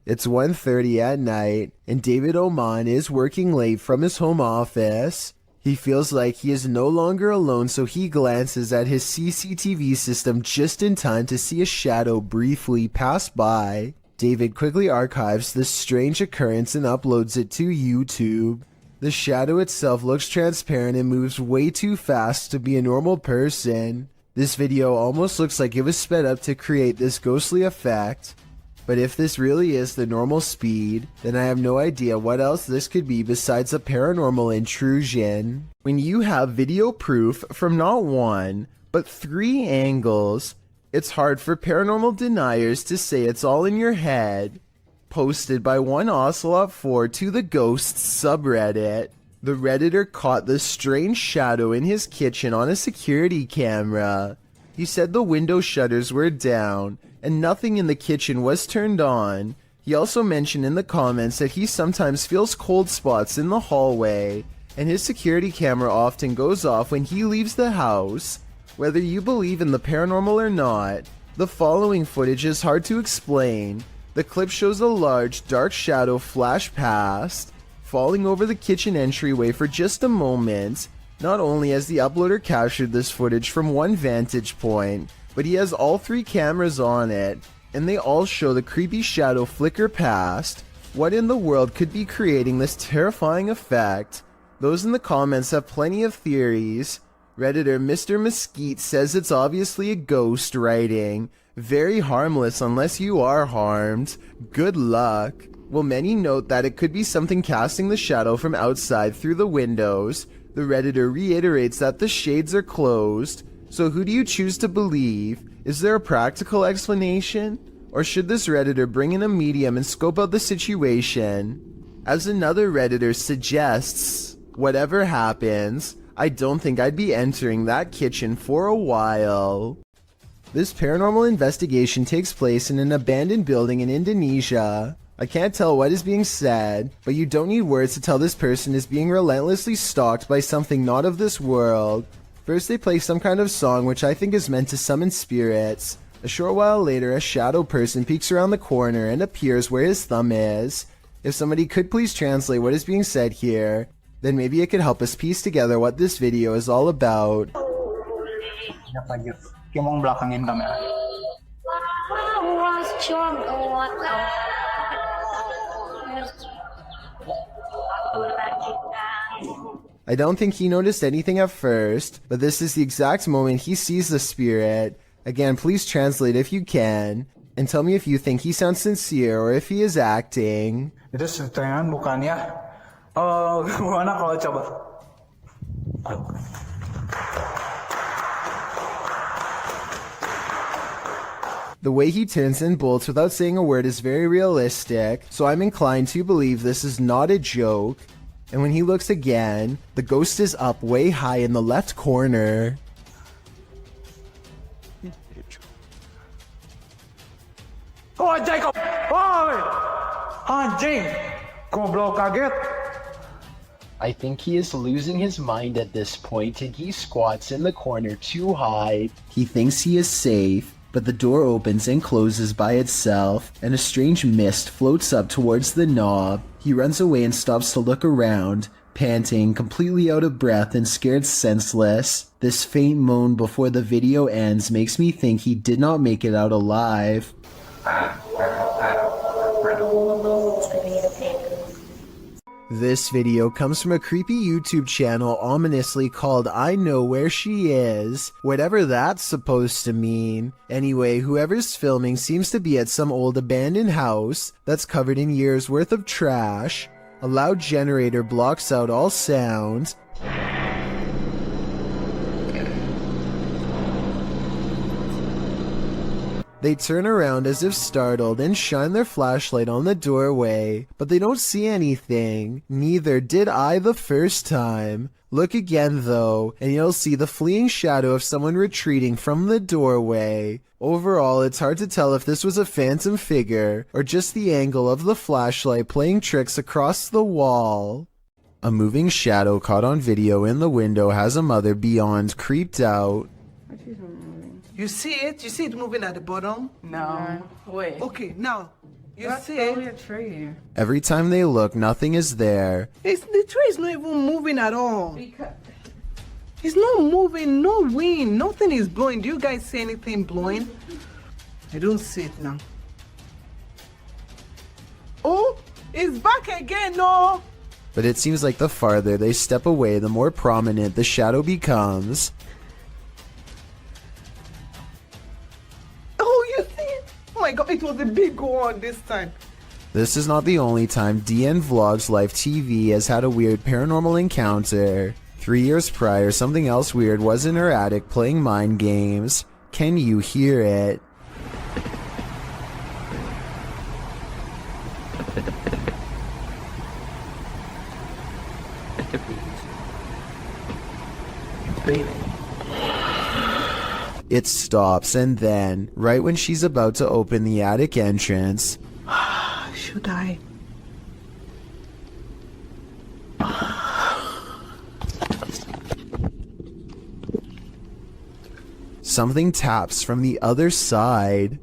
It's 1:30 at night, and David Oman is working late from his home office. He feels like he is no longer alone, so he glances at his CCTV system just in time to see a shadow briefly pass by. David quickly archives this strange occurrence and uploads it to YouTube. The shadow itself looks transparent and moves way too fast to be a normal person. This video almost looks like it was sped up to create this ghostly effect. But if this really is the normal speed, then I have no idea what else this could be besides a paranormal intrusion. When you have video proof from not one, but 3 angles, it's hard for paranormal deniers to say it's all in your head. Posted by one Ocelot4 to the Ghosts subreddit, the Redditor caught the strange shadow in his kitchen on a security camera. He said the window shutters were down, and nothing in the kitchen was turned on. He also mentioned in the comments that he sometimes feels cold spots in the hallway, and his security camera often goes off when he leaves the house. Whether you believe in the paranormal or not, the following footage is hard to explain. The clip shows a large, dark shadow flash past, falling over the kitchen entryway for just a moment. Not only has the uploader captured this footage from one vantage point, but he has all 3 cameras on it, and they all show the creepy shadow flicker past. What in the world could be creating this terrifying effect? Those in the comments have plenty of theories. Redditor Mr. Mesquite says it's obviously a ghost writing. Very harmless unless you are harmed. Good luck. Well, many note that it could be something casting the shadow from outside through the windows. The Redditor reiterates that the shades are closed. So who do you choose to believe? Is there a practical explanation? Or should this Redditor bring in a medium and scope out the situation? As another Redditor suggests, whatever happens, I don't think I'd be entering that kitchen for a while. This paranormal investigation takes place in an abandoned building in Indonesia. I can't tell what is being said, but you don't need words to tell this person is being relentlessly stalked by something not of this world. First they play some kind of song which I think is meant to summon spirits. A short while later, a shadow person peeks around the corner and appears where his thumb is. If somebody could please translate what is being said here, then maybe it could help us piece together what this video is all about. Yung belakangin kamera. I don't think he noticed anything at first, but this is the exact moment he sees the spirit. Again, please translate if you can, and tell me if you think he sounds sincere or if he is acting. Itu setengah bukannya. Gimana kalau coba? The way he turns and bolts without saying a word is very realistic, so I'm inclined to believe this is not a joke. And when he looks again, the ghost is up way high in the left corner. Oh, Jacob! Oi! Anjing! Goblok kaget! I think he is losing his mind at this point and he squats in the corner to hide. He thinks he is safe, but the door opens and closes by itself, and a strange mist floats up towards the knob. He runs away and stops to look around, panting, completely out of breath and scared senseless. This faint moan before the video ends makes me think he did not make it out alive. This video comes from a creepy YouTube channel ominously called I Know Where She Is, whatever that's supposed to mean. Anyway, whoever's filming seems to be at some old abandoned house that's covered in years worth of trash. A loud generator blocks out all sound. They turn around as if startled and shine their flashlight on the doorway, but they don't see anything. Neither did I the first time. Look again though, and you'll see the fleeing shadow of someone retreating from the doorway. Overall, it's hard to tell if this was a phantom figure, or just the angle of the flashlight playing tricks across the wall. A moving shadow caught on video in the window has a mother beyond creeped out. You see it? You see it moving at the bottom? No. Wait. Okay, now. You That's see only it? a tree. Every time they look, nothing is there. The tree is not even moving at all. It's not moving, no wind, nothing is blowing. Do you guys see anything blowing? I don't see it now. Oh, it's back again, no! But it seems like the farther they step away, the more prominent the shadow becomes. Oh, you see it? Oh my god, it was a big one this time. This is not the only time DN Vlogs Live TV has had a weird paranormal encounter. 3 years prior, something else weird was in her attic playing mind games. Can you hear it? It stops, and then, right when she's about to open the attic entrance, should I? something taps from the other side.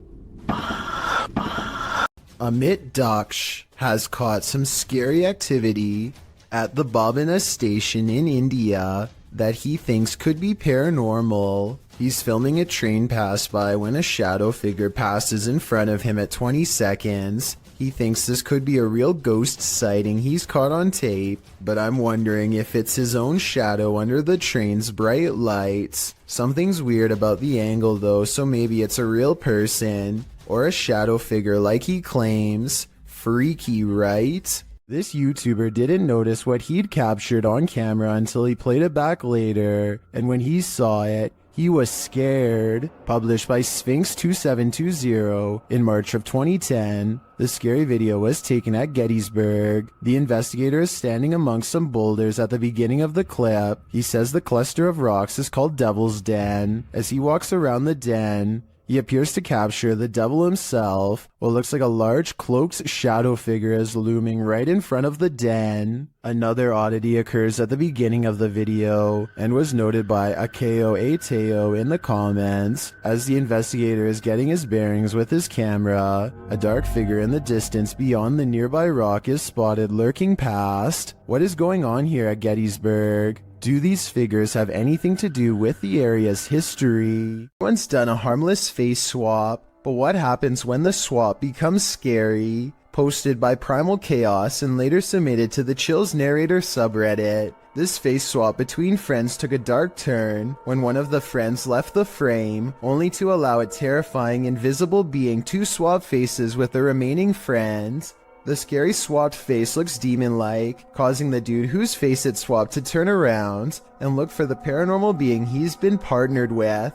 Amit Daksh has caught some scary activity at the Babina station in India that he thinks could be paranormal. He's filming a train pass by when a shadow figure passes in front of him at 20 seconds. He thinks this could be a real ghost sighting he's caught on tape, but I'm wondering if it's his own shadow under the train's bright lights. Something's weird about the angle though, so maybe it's a real person, or a shadow figure like he claims. Freaky, right? This YouTuber didn't notice what he'd captured on camera until he played it back later, and when he saw it, He was scared. Published by Sphinx 2720 in March of 2010. The scary video was taken at Gettysburg. The investigator is standing amongst some boulders at the beginning of the clip. He says the cluster of rocks is called Devil's Den. As he walks around the den, he appears to capture the devil himself. What looks like a large cloaked shadow figure is looming right in front of the den. Another oddity occurs at the beginning of the video and was noted by Akeo Ateo in the comments. As the investigator is getting his bearings with his camera, a dark figure in the distance beyond the nearby rock is spotted lurking past. What is going on here at Gettysburg? Do these figures have anything to do with the area's history? Everyone's done a harmless face swap, but what happens when the swap becomes scary? Posted by Primal Chaos and later submitted to the Chills Narrator subreddit. This face swap between friends took a dark turn when one of the friends left the frame, only to allow a terrifying invisible being to swap faces with the remaining friend. The scary swapped face looks demon-like, causing the dude whose face it swapped to turn around and look for the paranormal being he's been partnered with.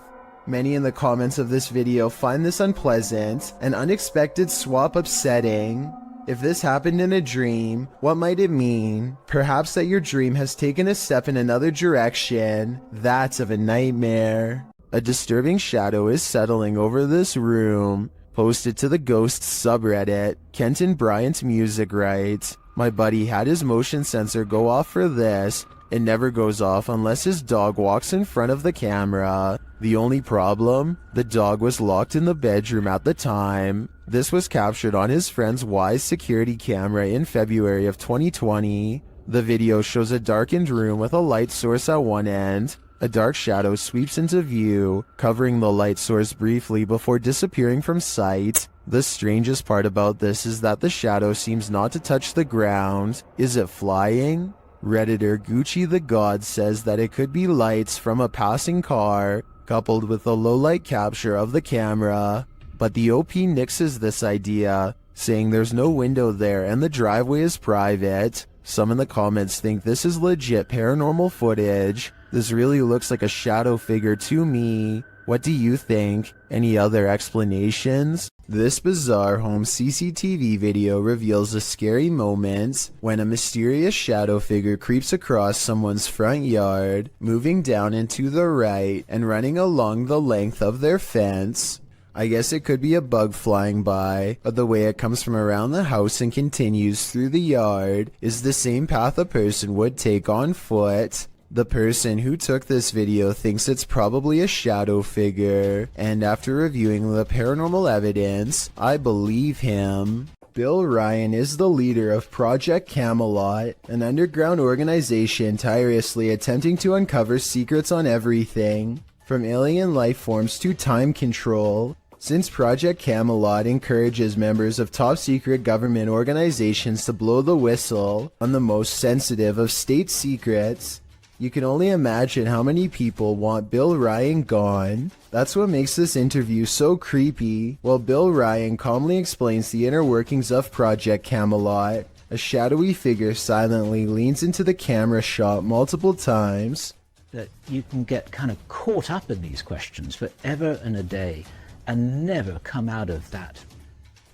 Many in the comments of this video find this unpleasant and unexpected swap upsetting. If this happened in a dream, what might it mean? Perhaps that your dream has taken a step in another direction. That's of a nightmare. A disturbing shadow is settling over this room. Posted to the Ghosts subreddit, Kenton Bryant Music writes, "My buddy had his motion sensor go off for this. It never goes off unless his dog walks in front of the camera. The only problem? The dog was locked in the bedroom at the time." This was captured on his friend's Wise security camera in February of 2020. The video shows a darkened room with a light source at one end. A dark shadow sweeps into view, covering the light source briefly before disappearing from sight. The strangest part about this is that the shadow seems not to touch the ground. Is it flying? Redditor Gucci the God says that it could be lights from a passing car, coupled with a low light capture of the camera. But the OP nixes this idea, saying there's no window there and the driveway is private. Some in the comments think this is legit paranormal footage. This really looks like a shadow figure to me. What do you think? Any other explanations? This bizarre home CCTV video reveals a scary moment when a mysterious shadow figure creeps across someone's front yard, moving down and to the right and running along the length of their fence. I guess it could be a bug flying by, but the way it comes from around the house and continues through the yard is the same path a person would take on foot. The person who took this video thinks it's probably a shadow figure, and after reviewing the paranormal evidence, I believe him. Bill Ryan is the leader of Project Camelot, an underground organization tirelessly attempting to uncover secrets on everything, from alien life forms to time control. Since Project Camelot encourages members of top-secret government organizations to blow the whistle on the most sensitive of state secrets, you can only imagine how many people want Bill Ryan gone. That's what makes this interview so creepy. While Bill Ryan calmly explains the inner workings of Project Camelot, a shadowy figure silently leans into the camera shot multiple times. That you can get kind of caught up in these questions forever and a day and never come out of that.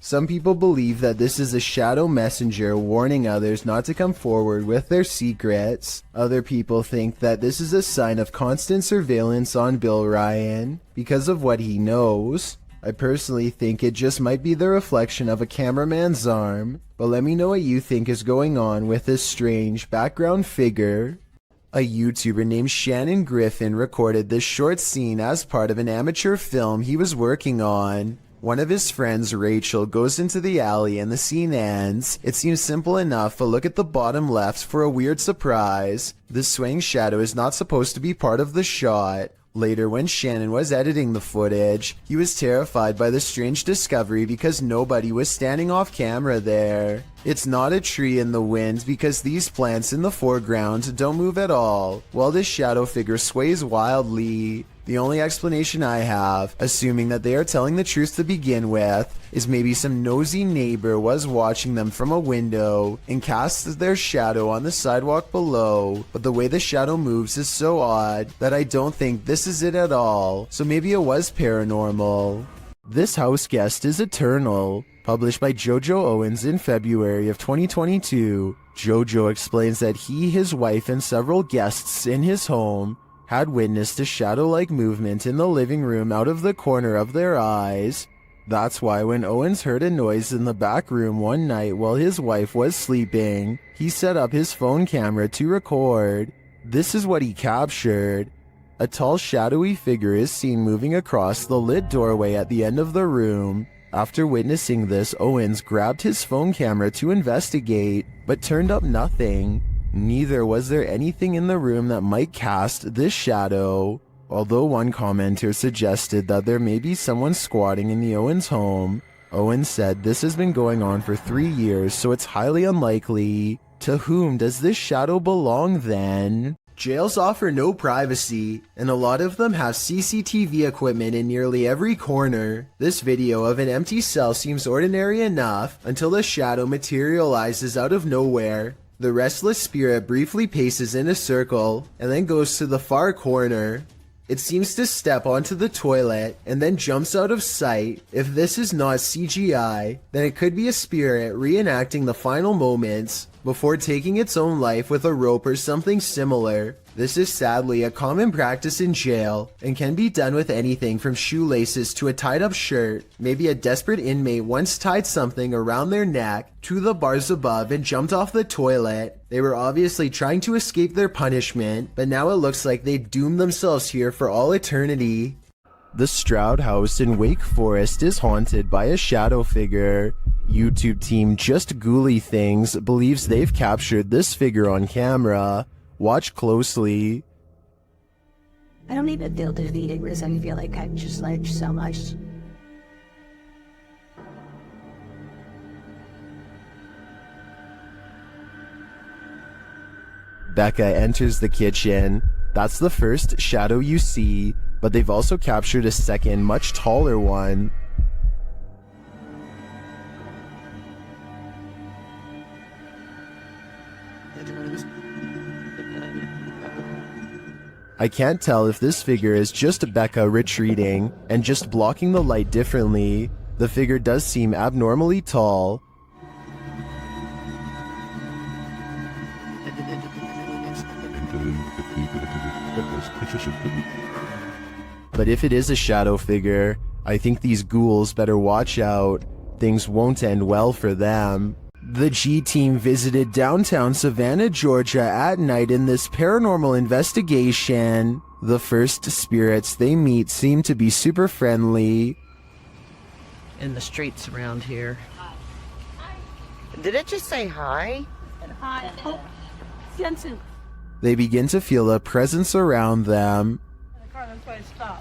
Some people believe that this is a shadow messenger warning others not to come forward with their secrets. Other people think that this is a sign of constant surveillance on Bill Ryan because of what he knows. I personally think it just might be the reflection of a cameraman's arm, but let me know what you think is going on with this strange background figure. A YouTuber named Shannon Griffin recorded this short scene as part of an amateur film he was working on. One of his friends, Rachel, goes into the alley and the scene ends. It seems simple enough, but look at the bottom left for a weird surprise. This swaying shadow is not supposed to be part of the shot. Later, when Shannon was editing the footage, he was terrified by the strange discovery because nobody was standing off camera there. It's not a tree in the wind because these plants in the foreground don't move at all, while this shadow figure sways wildly. The only explanation I have, assuming that they are telling the truth to begin with, is maybe some nosy neighbor was watching them from a window and cast their shadow on the sidewalk below, but the way the shadow moves is so odd that I don't think this is it at all, so maybe it was paranormal. This house guest is eternal. Published by Jojo Owens in February of 2022, Jojo explains that he, his wife, and several guests in his home had witnessed a shadow-like movement in the living room out of the corner of their eyes. That's why when Owens heard a noise in the back room one night while his wife was sleeping, he set up his phone camera to record. This is what he captured. A tall shadowy figure is seen moving across the lit doorway at the end of the room. After witnessing this, Owens grabbed his phone camera to investigate, but turned up nothing. Neither was there anything in the room that might cast this shadow, although one commenter suggested that there may be someone squatting in the Owens home. Owens said this has been going on for 3 years, so it's highly unlikely. To whom does this shadow belong then? Jails offer no privacy, and a lot of them have CCTV equipment in nearly every corner. This video of an empty cell seems ordinary enough until the shadow materializes out of nowhere. The restless spirit briefly paces in a circle and then goes to the far corner. It seems to step onto the toilet and then jumps out of sight. If this is not CGI, then it could be a spirit reenacting the final moments before taking its own life with a rope or something similar. This is sadly a common practice in jail and can be done with anything from shoelaces to a tied up shirt. Maybe a desperate inmate once tied something around their neck to the bars above and jumped off the toilet. They were obviously trying to escape their punishment, but now it looks like they doomed themselves here for all eternity. The Stroud House in Wake Forest is haunted by a shadow figure. YouTube team Just Ghouly Things believes they've captured this figure on camera. Watch closely. I don't even feel defeated because I feel like I've just learned so much. Becca enters the kitchen. That's the first shadow you see, but they've also captured a second, much taller one. I can't tell if this figure is just Becca retreating and just blocking the light differently. The figure does seem abnormally tall. But if it is a shadow figure, I think these ghouls better watch out. Things won't end well for them. The G team visited downtown Savannah, Georgia at night in this paranormal investigation. The first spirits they meet seem to be super friendly. In the streets around here. Did it just say hi? Hi. Oh, Jensen. They begin to feel a presence around them.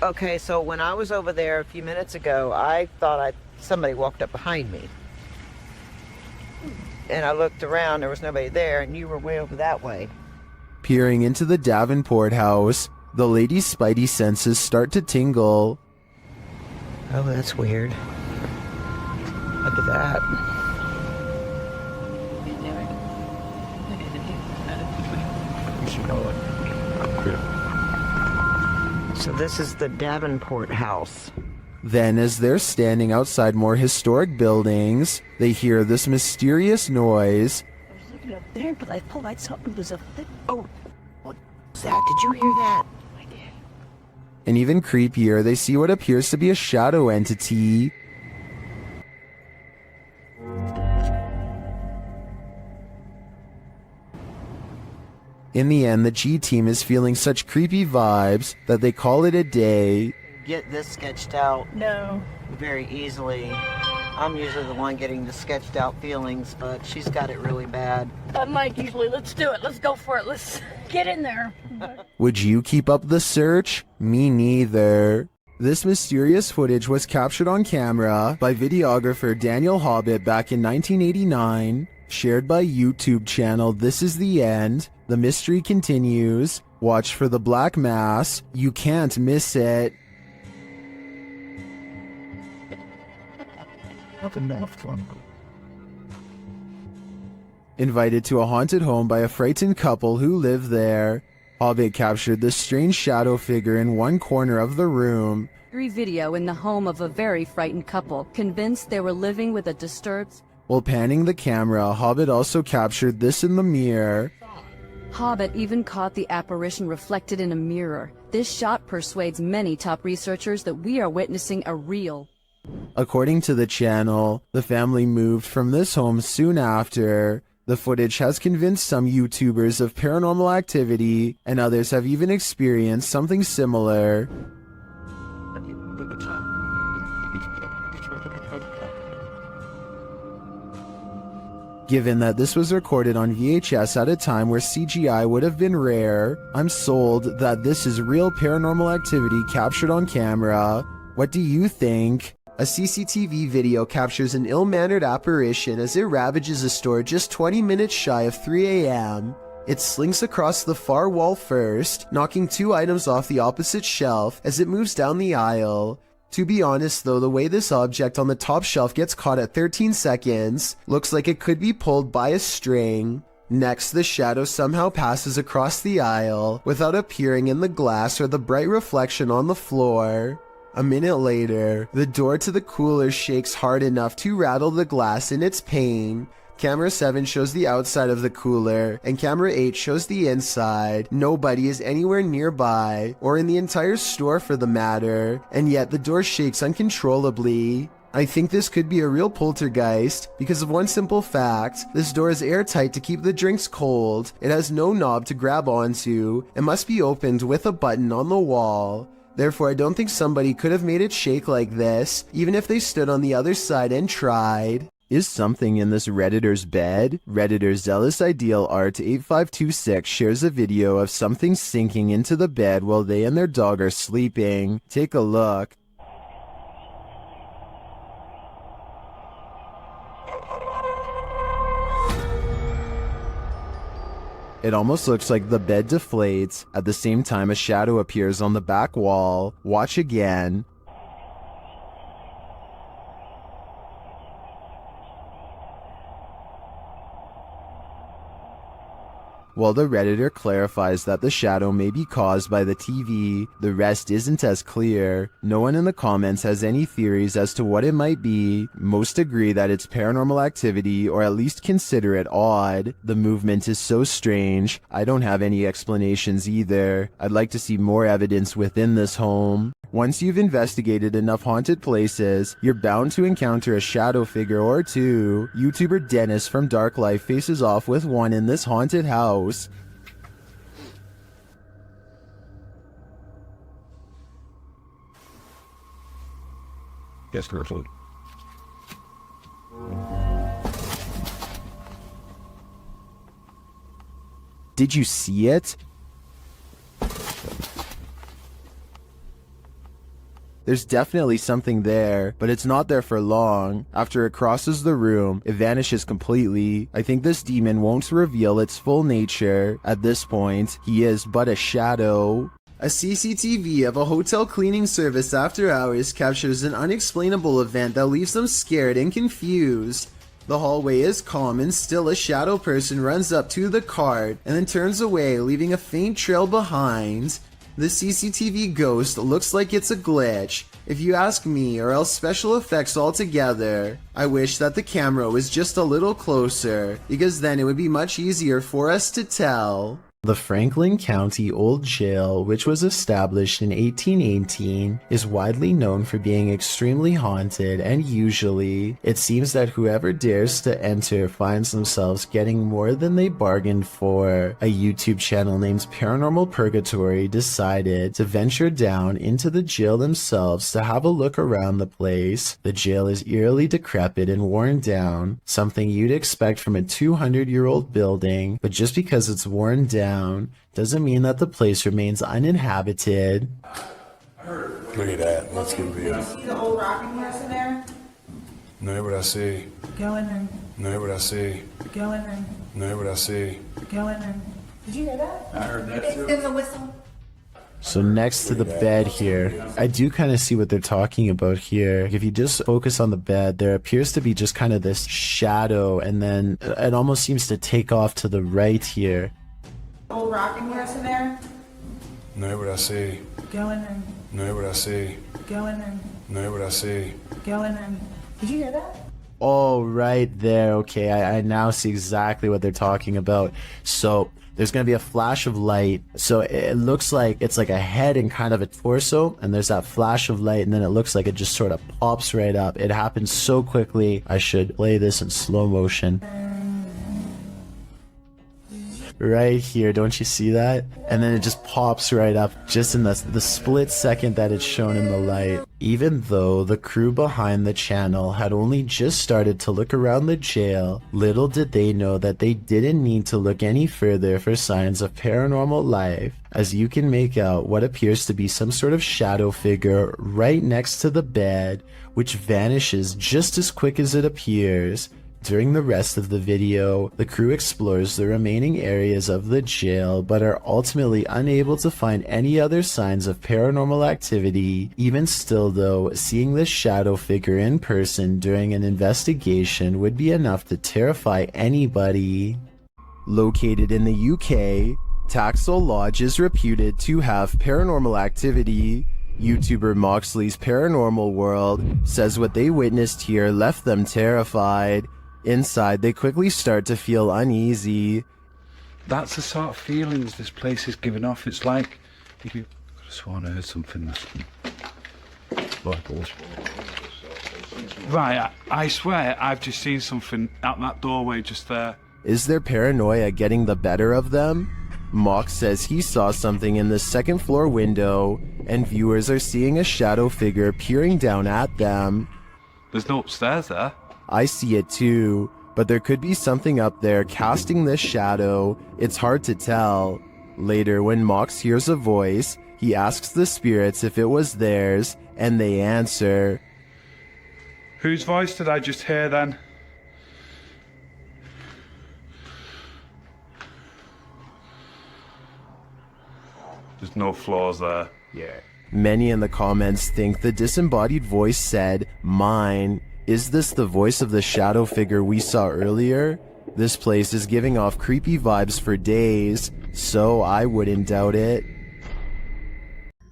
Okay, so when I was over there a few minutes ago, I thought somebody walked up behind me. And I looked around, there was nobody there, and you were way over that way. Peering into the Davenport house, the lady's spidey senses start to tingle. Oh, that's weird. Look at that. So this is the Davenport house. Then, as they're standing outside more historic buildings, they hear this mysterious noise. I was looking up there, but I thought I saw it was a thing. Oh, what was that? Did you hear that? I did. And even creepier, they see what appears to be a shadow entity. In the end, the G team is feeling such creepy vibes that they call it a day. Get this sketched out. No. Very easily. I'm usually the one getting the sketched out feelings, but she's got it really bad. I'm like, usually, let's do it. Let's go for it. Let's get in there. Would you keep up the search? Me neither. This mysterious footage was captured on camera by videographer Daniel Hobbit back in 1989, shared by YouTube channel This Is The End. The mystery continues. Watch for the black mass. You can't miss it. Invited to a haunted home by a frightened couple who live there. Hobbit captured this strange shadow figure in one corner of the room. Video in the home of a very frightened couple, convinced they were living with a disturbed... While panning the camera, Hobbit also captured this in the mirror. Hobbit even caught the apparition reflected in a mirror. This shot persuades many top researchers that we are witnessing a real... According to the channel, the family moved from this home soon after. The footage has convinced some YouTubers of paranormal activity, and others have even experienced something similar. Given that this was recorded on VHS at a time where CGI would have been rare, I'm sold that this is real paranormal activity captured on camera. What do you think? A CCTV video captures an ill-mannered apparition as it ravages a store just 20 minutes shy of 3 a.m. It slinks across the far wall first, knocking 2 items off the opposite shelf as it moves down the aisle. To be honest though, the way this object on the top shelf gets caught at 13 seconds looks like it could be pulled by a string. Next, the shadow somehow passes across the aisle without appearing in the glass or the bright reflection on the floor. A minute later, the door to the cooler shakes hard enough to rattle the glass in its pane. Camera 7 shows the outside of the cooler, and camera 8 shows the inside. Nobody is anywhere nearby, or in the entire store for the matter, and yet the door shakes uncontrollably. I think this could be a real poltergeist, because of one simple fact: this door is airtight to keep the drinks cold, it has no knob to grab onto, and must be opened with a button on the wall. Therefore, I don't think somebody could have made it shake like this, even if they stood on the other side and tried. Is something in this Redditor's bed? Redditor Zealous Ideal Art 8526 shares a video of something sinking into the bed while they and their dog are sleeping. Take a look. It almost looks like the bed deflates. At the same time, a shadow appears on the back wall. Watch again. While the Redditor clarifies that the shadow may be caused by the TV, the rest isn't as clear. No one in the comments has any theories as to what it might be. Most agree that it's paranormal activity, or at least consider it odd. The movement is so strange. I don't have any explanations either. I'd like to see more evidence within this home. Once you've investigated enough haunted places, you're bound to encounter a shadow figure or two. YouTuber Dennis from Dark Life faces off with one in this haunted house. Yes, Gertrude. Did you see it? There's definitely something there, but it's not there for long. After it crosses the room, it vanishes completely. I think this demon won't reveal its full nature. At this point, he is but a shadow. A CCTV of a hotel cleaning service after hours captures an unexplainable event that leaves them scared and confused. The hallway is calm and still a shadow person runs up to the cart and then turns away, leaving a faint trail behind. The CCTV ghost looks like it's a glitch, if you ask me, or else special effects altogether. I wish that the camera was just a little closer, because then it would be much easier for us to tell. The Franklin County Old Jail, which was established in 1818, is widely known for being extremely haunted, and usually, it seems that whoever dares to enter finds themselves getting more than they bargained for. A YouTube channel named Paranormal Purgatory decided to venture down into the jail themselves to have a look around the place. The jail is eerily decrepit and worn down, something you'd expect from a 200-year-old building, but just because it's worn down doesn't mean that the place remains uninhabited. Look at that. Let's get real. See the old rocking horse in there? No, what I see. Go in there. No, what I see. Go in there. No, what I see. Go in there. Did you hear that? I heard that too. There was a whistle. So next to the bed here, I do kind of see what they're talking about here. If you just focus on the bed, there appears to be just kind of this shadow, and then it almost seems to take off to the right here. Old rocking horse in there. Know what I see. Go in there. Know what I see. Go in there. Know what I see. Go in there. Did you hear that? Oh, right there. Okay, I now see exactly what they're talking about. So there's going to be a flash of light. So it looks like it's like a head and kind of a torso, and there's that flash of light, and then it looks like it just sort of pops right up. It happens so quickly. I should play this in slow motion. Right here, don't you see that? And then it just pops right up just in the split second that it's shown in the light. Even though the crew behind the channel had only just started to look around the jail, little did they know that they didn't need to look any further for signs of paranormal life, as you can make out what appears to be some sort of shadow figure right next to the bed, which vanishes just as quick as it appears. During the rest of the video, the crew explores the remaining areas of the jail, but are ultimately unable to find any other signs of paranormal activity. Even still though, seeing this shadow figure in person during an investigation would be enough to terrify anybody. Located in the UK, Taxel Lodge is reputed to have paranormal activity. YouTuber Moxley's Paranormal World says what they witnessed here left them terrified. Inside, they quickly start to feel uneasy. That's the sort of feelings this place is giving off. It's like if you could have sworn I heard something. Right, I swear I've just seen something out that doorway just there. Is their paranoia getting the better of them? Mox says he saw something in the second floor window, and viewers are seeing a shadow figure peering down at them. There's no upstairs there. I see it too, but there could be something up there casting this shadow. It's hard to tell. Later, when Mox hears a voice, he asks the spirits if it was theirs, and they answer. Whose voice did I just hear then? There's no flaws there. Yeah. Many in the comments think the disembodied voice said, "Mine." Is this the voice of the shadow figure we saw earlier? This place is giving off creepy vibes for days, so I wouldn't doubt it.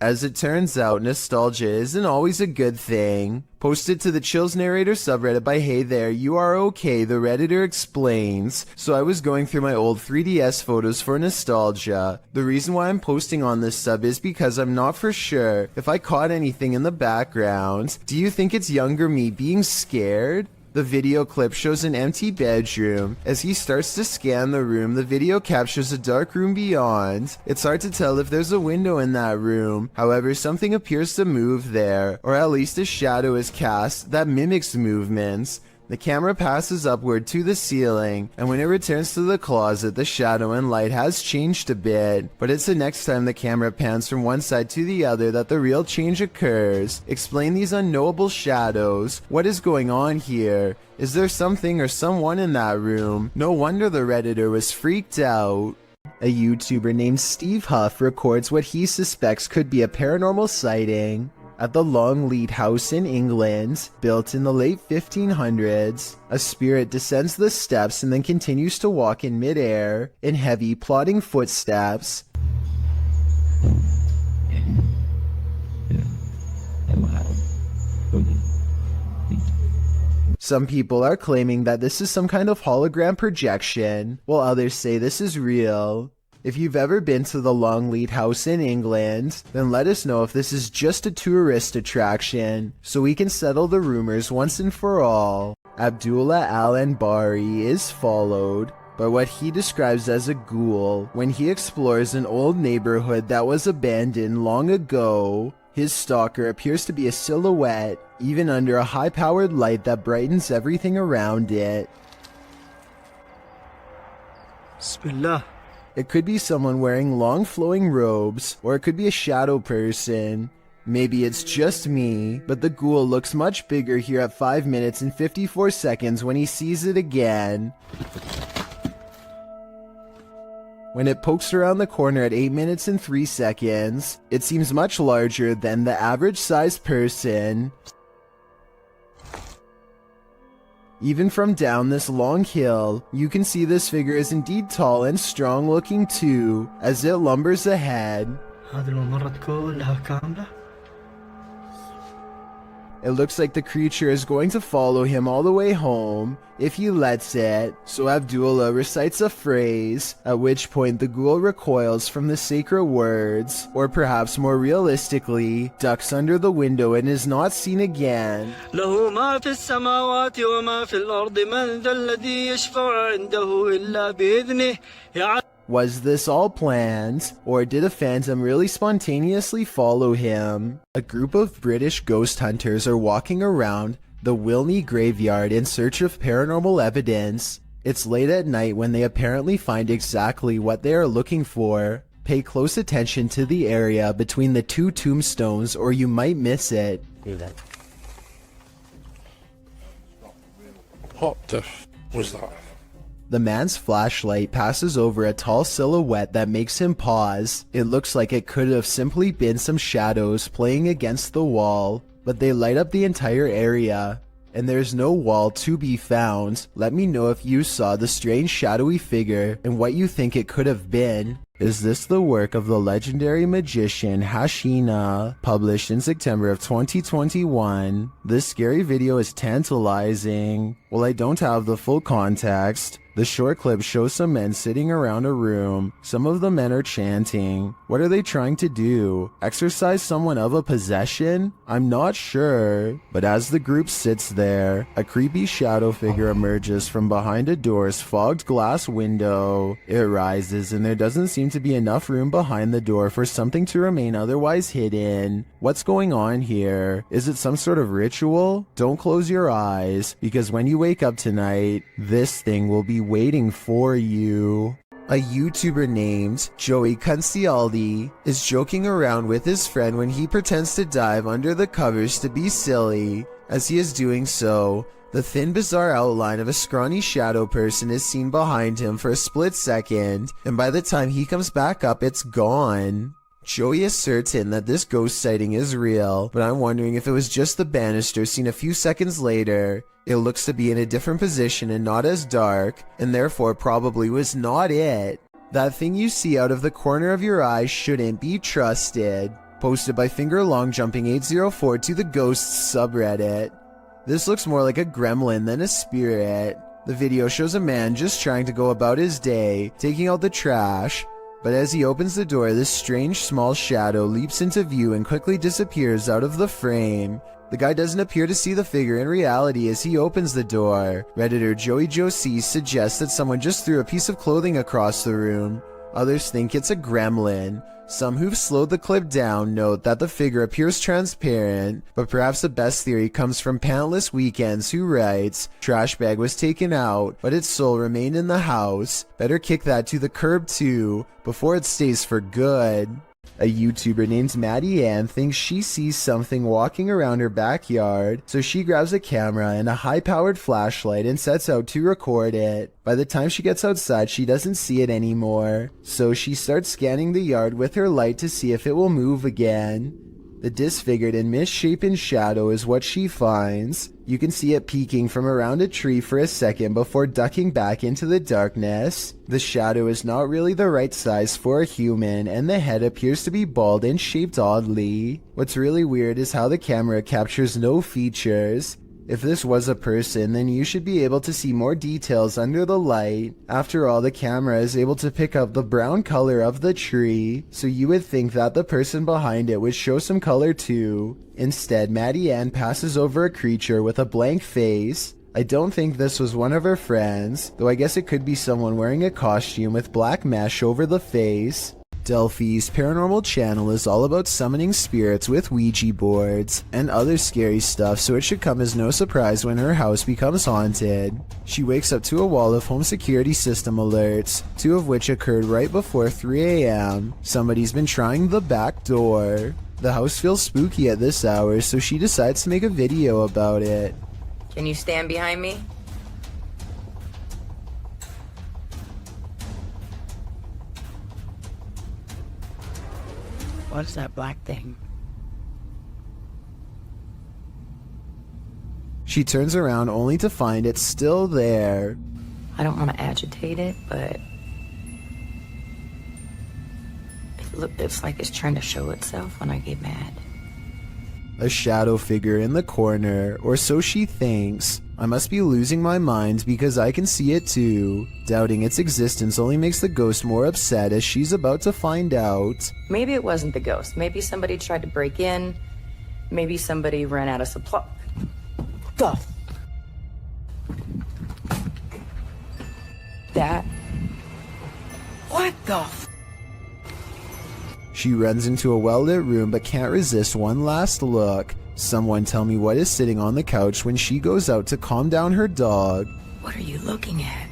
As it turns out, nostalgia isn't always a good thing. Posted to the Chills Narrator subreddit by Hey There, You Are Okay, the Redditor explains. So I was going through my old 3DS photos for nostalgia. The reason why I'm posting on this sub is because I'm not for sure if I caught anything in the background. Do you think it's younger me being scared? The video clip shows an empty bedroom. As he starts to scan the room, the video captures a dark room beyond. It's hard to tell if there's a window in that room. However, something appears to move there, or at least a shadow is cast that mimics movements. The camera passes upward to the ceiling, and when it returns to the closet, the shadow and light has changed a bit. But it's the next time the camera pans from one side to the other that the real change occurs. Explain these unknowable shadows. What is going on here? Is there something or someone in that room? No wonder the Redditor was freaked out. A YouTuber named Steve Huff records what he suspects could be a paranormal sighting. At the Longleat House in England, built in the late 1500s, a spirit descends the steps and then continues to walk in midair in heavy, plodding footsteps. Some people are claiming that this is some kind of hologram projection, while others say this is real. If you've ever been to the Longleat House in England, then let us know if this is just a tourist attraction, so we can settle the rumors once and for all. Abdullah Al-Anbari is followed by what he describes as a ghoul when he explores an old neighborhood that was abandoned long ago. His stalker appears to be a silhouette, even under a high-powered light that brightens everything around it. Bismillah. It could be someone wearing long flowing robes, or it could be a shadow person. Maybe it's just me, but the ghoul looks much bigger here at 5 minutes and 54 seconds when he sees it again. When it pokes around the corner at 8 minutes and 3 seconds, it seems much larger than the average sized person. Even from down this long hill, you can see this figure is indeed tall and strong looking too, as it lumbers ahead. It looks like the creature is going to follow him all the way home, if he lets it, so Abdullah recites a phrase, at which point the ghoul recoils from the sacred words, or perhaps more realistically, ducks under the window and is not seen again. له ما في السماوات وما في الأرض من ذا الذي يشفع عنده إلا بإذنه. Was this all planned, or did a phantom really spontaneously follow him? A group of British ghost hunters are walking around the Wilney graveyard in search of paranormal evidence. It's late at night when they apparently find exactly what they are looking for. Pay close attention to the area between the two tombstones or you might miss it. What the f was that? The man's flashlight passes over a tall silhouette that makes him pause. It looks like it could have simply been some shadows playing against the wall, but they light up the entire area. And there's no wall to be found. Let me know if you saw the strange shadowy figure and what you think it could have been. Is this the work of the legendary magician Hashina, published in September of 2021? This scary video is tantalizing. Well, I don't have the full context. The short clip shows some men sitting around a room. Some of the men are chanting. What are they trying to do? Exorcise someone of a possession? I'm not sure. But as the group sits there, a creepy shadow figure emerges from behind a door's fogged glass window. It rises and there doesn't seem to be enough room behind the door for something to remain otherwise hidden. What's going on here? Is it some sort of ritual? Don't close your eyes, because when you wake up tonight, this thing will be waiting for you. A YouTuber named Joey Cuncialdi is joking around with his friend when he pretends to dive under the covers to be silly. As he is doing so, the thin, bizarre outline of a scrawny shadow person is seen behind him for a split second, and by the time he comes back up, it's gone. Joey is certain that this ghost sighting is real, but I'm wondering if it was just the banister seen a few seconds later. It looks to be in a different position and not as dark, and therefore probably was not it. That thing you see out of the corner of your eye shouldn't be trusted. Posted by FingerLongJumping804 to the Ghosts subreddit. This looks more like a gremlin than a spirit. The video shows a man just trying to go about his day, taking out the trash. But as he opens the door, this strange small shadow leaps into view and quickly disappears out of the frame. The guy doesn't appear to see the figure in reality as he opens the door. Redditor Joey Josie suggests that someone just threw a piece of clothing across the room. Others think it's a gremlin. Some who've slowed the clip down note that the figure appears transparent, but perhaps the best theory comes from Pantless Weekends, who writes, "Trash bag was taken out, but its soul remained in the house. Better kick that to the curb too, before it stays for good." A YouTuber named Maddie Ann thinks she sees something walking around her backyard, so she grabs a camera and a high-powered flashlight and sets out to record it. By the time she gets outside, she doesn't see it anymore, so she starts scanning the yard with her light to see if it will move again. The disfigured and misshapen shadow is what she finds. You can see it peeking from around a tree for a second before ducking back into the darkness. The shadow is not really the right size for a human, and the head appears to be bald and shaped oddly. What's really weird is how the camera captures no features. If this was a person, then you should be able to see more details under the light. After all, the camera is able to pick up the brown color of the tree, so you would think that the person behind it would show some color too. Instead, Maddie Ann passes over a creature with a blank face. I don't think this was one of her friends, though I guess it could be someone wearing a costume with black mesh over the face. Delphi's paranormal channel is all about summoning spirits with Ouija boards and other scary stuff, so it should come as no surprise when her house becomes haunted. She wakes up to a wall of home security system alerts, 2 of which occurred right before 3 a.m. Somebody's been trying the back door. The house feels spooky at this hour, so she decides to make a video about it. Can you stand behind me? What is that black thing? She turns around only to find it's still there. I don't want to agitate it, but it's like it's trying to show itself when I get mad. A shadow figure in the corner, or so she thinks. I must be losing my mind because I can see it too. Doubting its existence only makes the ghost more upset as she's about to find out. Maybe it wasn't the ghost. Maybe somebody tried to break in. Maybe somebody ran out of supply. The that? What the? She runs into a well-lit room but can't resist one last look. Someone tell me what is sitting on the couch when she goes out to calm down her dog. What are you looking at?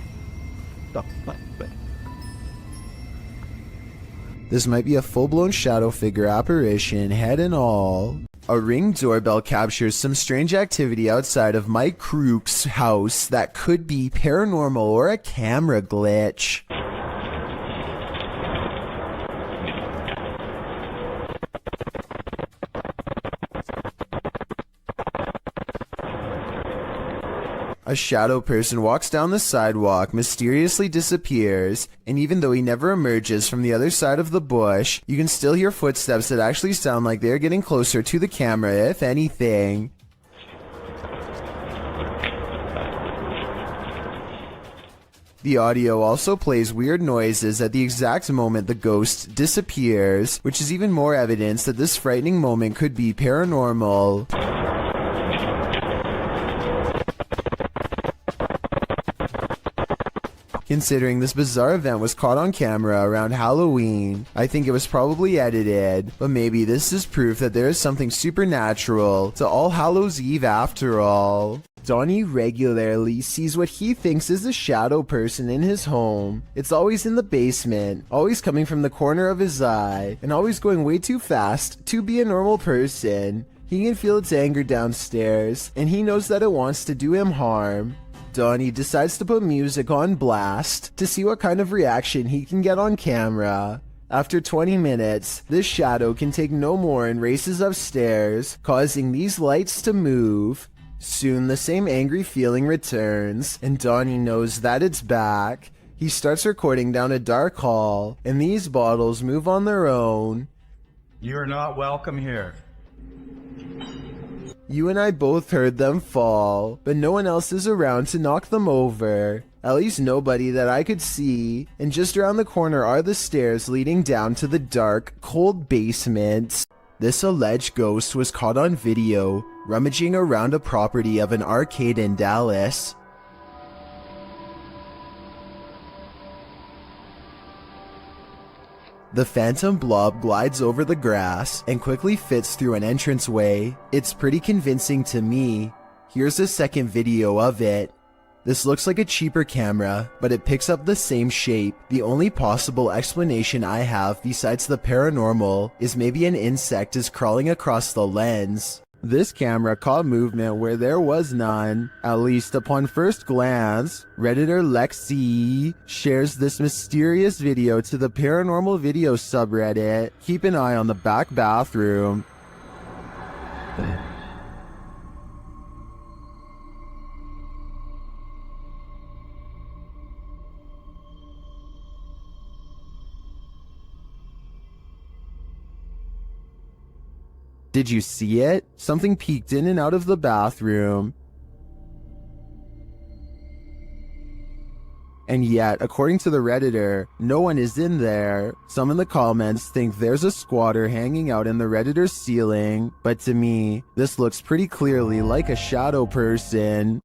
This might be a full-blown shadow figure apparition, head and all. A Ring doorbell captures some strange activity outside of Mike Crook's house that could be paranormal or a camera glitch. A shadow person walks down the sidewalk, mysteriously disappears, and even though he never emerges from the other side of the bush, you can still hear footsteps that actually sound like they're getting closer to the camera, if anything. The audio also plays weird noises at the exact moment the ghost disappears, which is even more evidence that this frightening moment could be paranormal. Considering this bizarre event was caught on camera around Halloween, I think it was probably edited, but maybe this is proof that there is something supernatural to All Hallows Eve after all. Donnie regularly sees what he thinks is a shadow person in his home. It's always in the basement, always coming from the corner of his eye, and always going way too fast to be a normal person. He can feel its anger downstairs, and he knows that it wants to do him harm. Donnie decides to put music on blast to see what kind of reaction he can get on camera. After 20 minutes, this shadow can take no more and races upstairs, causing these lights to move. Soon the same angry feeling returns, and Donnie knows that it's back. He starts recording down a dark hall, and these bottles move on their own. You're not welcome here. You and I both heard them fall, but no one else is around to knock them over. At least nobody that I could see, and just around the corner are the stairs leading down to the dark, cold basement. This alleged ghost was caught on video, rummaging around a property of an arcade in Dallas. The phantom blob glides over the grass and quickly fits through an entranceway. It's pretty convincing to me. Here's a second video of it. This looks like a cheaper camera, but it picks up the same shape. The only possible explanation I have besides the paranormal is maybe an insect is crawling across the lens. This camera caught movement where there was none, at least upon first glance. Redditor Lexi shares this mysterious video to the paranormal video subreddit. Keep an eye on the back bathroom. Did you see it? Something peeked in and out of the bathroom. And yet, according to the Redditor, no one is in there. Some in the comments think there's a squatter hanging out in the Redditor's ceiling, but to me, this looks pretty clearly like a shadow person.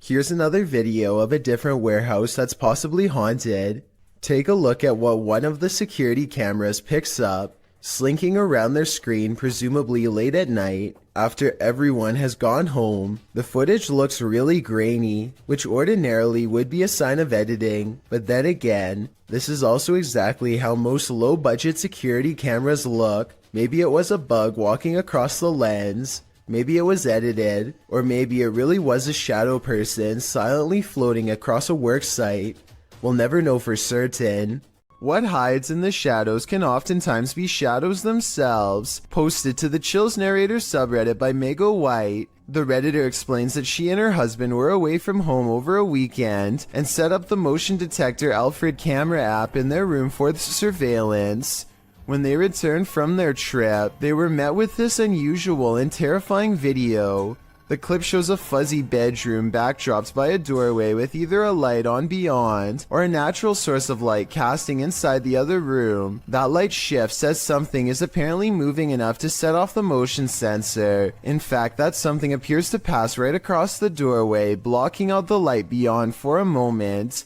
Here's another video of a different warehouse that's possibly haunted. Take a look at what one of the security cameras picks up. Slinking around their screen, presumably late at night, after everyone has gone home. The footage looks really grainy, which ordinarily would be a sign of editing, but then again, this is also exactly how most low-budget security cameras look. Maybe it was a bug walking across the lens, maybe it was edited, or maybe it really was a shadow person silently floating across a work site. We'll never know for certain. What hides in the shadows can oftentimes be shadows themselves. Posted to the Chills Narrator subreddit by Mego White, the Redditor explains that she and her husband were away from home over a weekend and set up the motion detector Alfred camera app in their room for surveillance. When they returned from their trip, they were met with this unusual and terrifying video. The clip shows a fuzzy bedroom backdropped by a doorway with either a light on beyond or a natural source of light casting inside the other room. That light shifts as something is apparently moving enough to set off the motion sensor. In fact, that something appears to pass right across the doorway, blocking out the light beyond for a moment.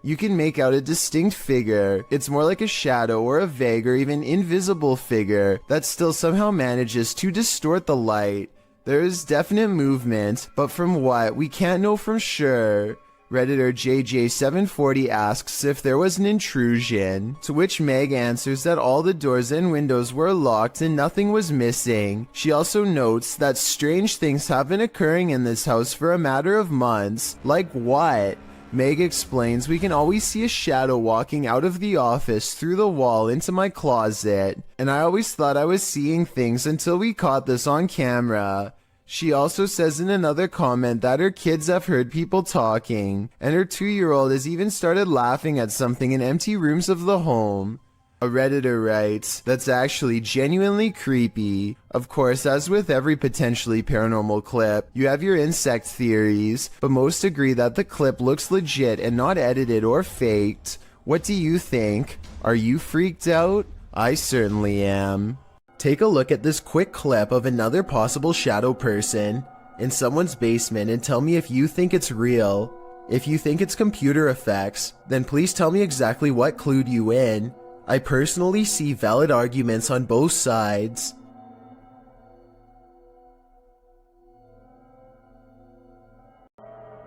You can make out a distinct figure. It's more like a shadow or a vague or even invisible figure that still somehow manages to distort the light. There is definite movement, but from what, we can't know for sure. Redditor JJ740 asks if there was an intrusion, to which Meg answers that all the doors and windows were locked and nothing was missing. She also notes that strange things have been occurring in this house for a matter of months. Like what? Meg explains we can always see a shadow walking out of the office through the wall into my closet, and I always thought I was seeing things until we caught this on camera. She also says in another comment that her kids have heard people talking, and her 2-year-old has even started laughing at something in empty rooms of the home. A Redditor writes, "That's actually genuinely creepy." Of course, as with every potentially paranormal clip, you have your insect theories, but most agree that the clip looks legit and not edited or faked. What do you think? Are you freaked out? I certainly am. Take a look at this quick clip of another possible shadow person in someone's basement and tell me if you think it's real. If you think it's computer effects, then please tell me exactly what clued you in. I personally see valid arguments on both sides.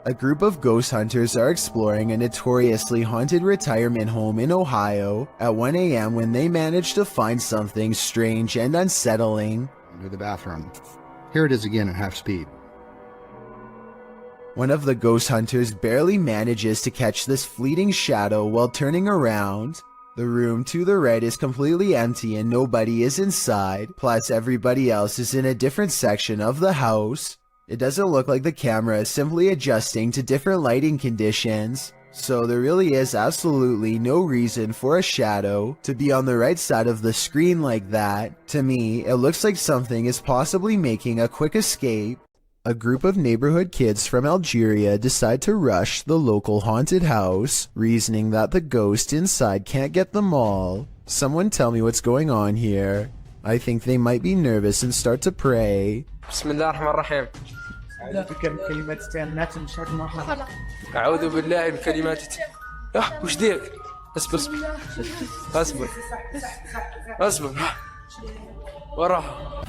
A group of ghost hunters are exploring a notoriously haunted retirement home in Ohio at 1 a.m. when they manage to find something strange and unsettling. Under the bathroom. Here it is again at half speed. One of the ghost hunters barely manages to catch this fleeting shadow while turning around. The room to the right is completely empty and nobody is inside, plus everybody else is in a different section of the house. It doesn't look like the camera is simply adjusting to different lighting conditions, so there really is absolutely no reason for a shadow to be on the right side of the screen like that. To me, it looks like something is possibly making a quick escape. A group of neighborhood kids from Algeria decide to rush the local haunted house, reasoning that the ghost inside can't get them all. Someone tell me what's going on here. I think they might be nervous and start to pray. Bismillahirrahmanirrahim. أعوذ بك من كلمات التامات من شر ما خلق. أعوذ بالله من كلمات وش ذيك؟ اصبر اصبر اصبر اصبر.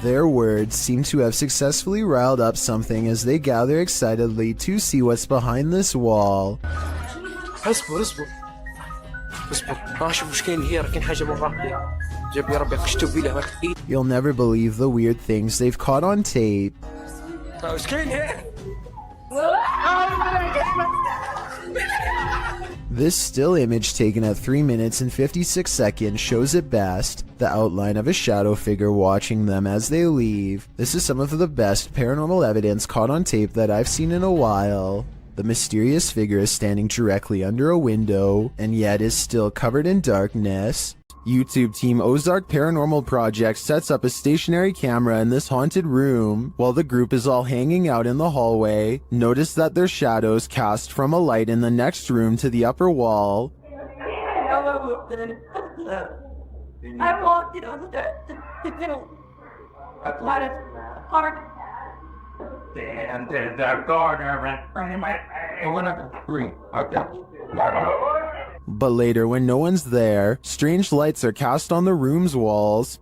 Their words seem to have successfully riled up something as they gather excitedly to see what's behind this wall. اصبر اصبر اصبر. شوف وش كاين هي، راه كاين حاجة مرة. جاب لي ربي قشتو بيه. You'll never believe the weird things they've caught on tape. وش كاين هنا؟ This still image taken at 3 minutes and 56 seconds shows it best, the outline of a shadow figure watching them as they leave. This is some of the best paranormal evidence caught on tape that I've seen in a while. The mysterious figure is standing directly under a window, and yet is still covered in darkness. YouTube team Ozark Paranormal Project sets up a stationary camera in this haunted room. While the group is all hanging out in the hallway, notice that their shadows cast from a light in the next room to the upper wall. I walked in on the And there's a gardener right But later, when no one's there, strange lights are cast on the room's walls.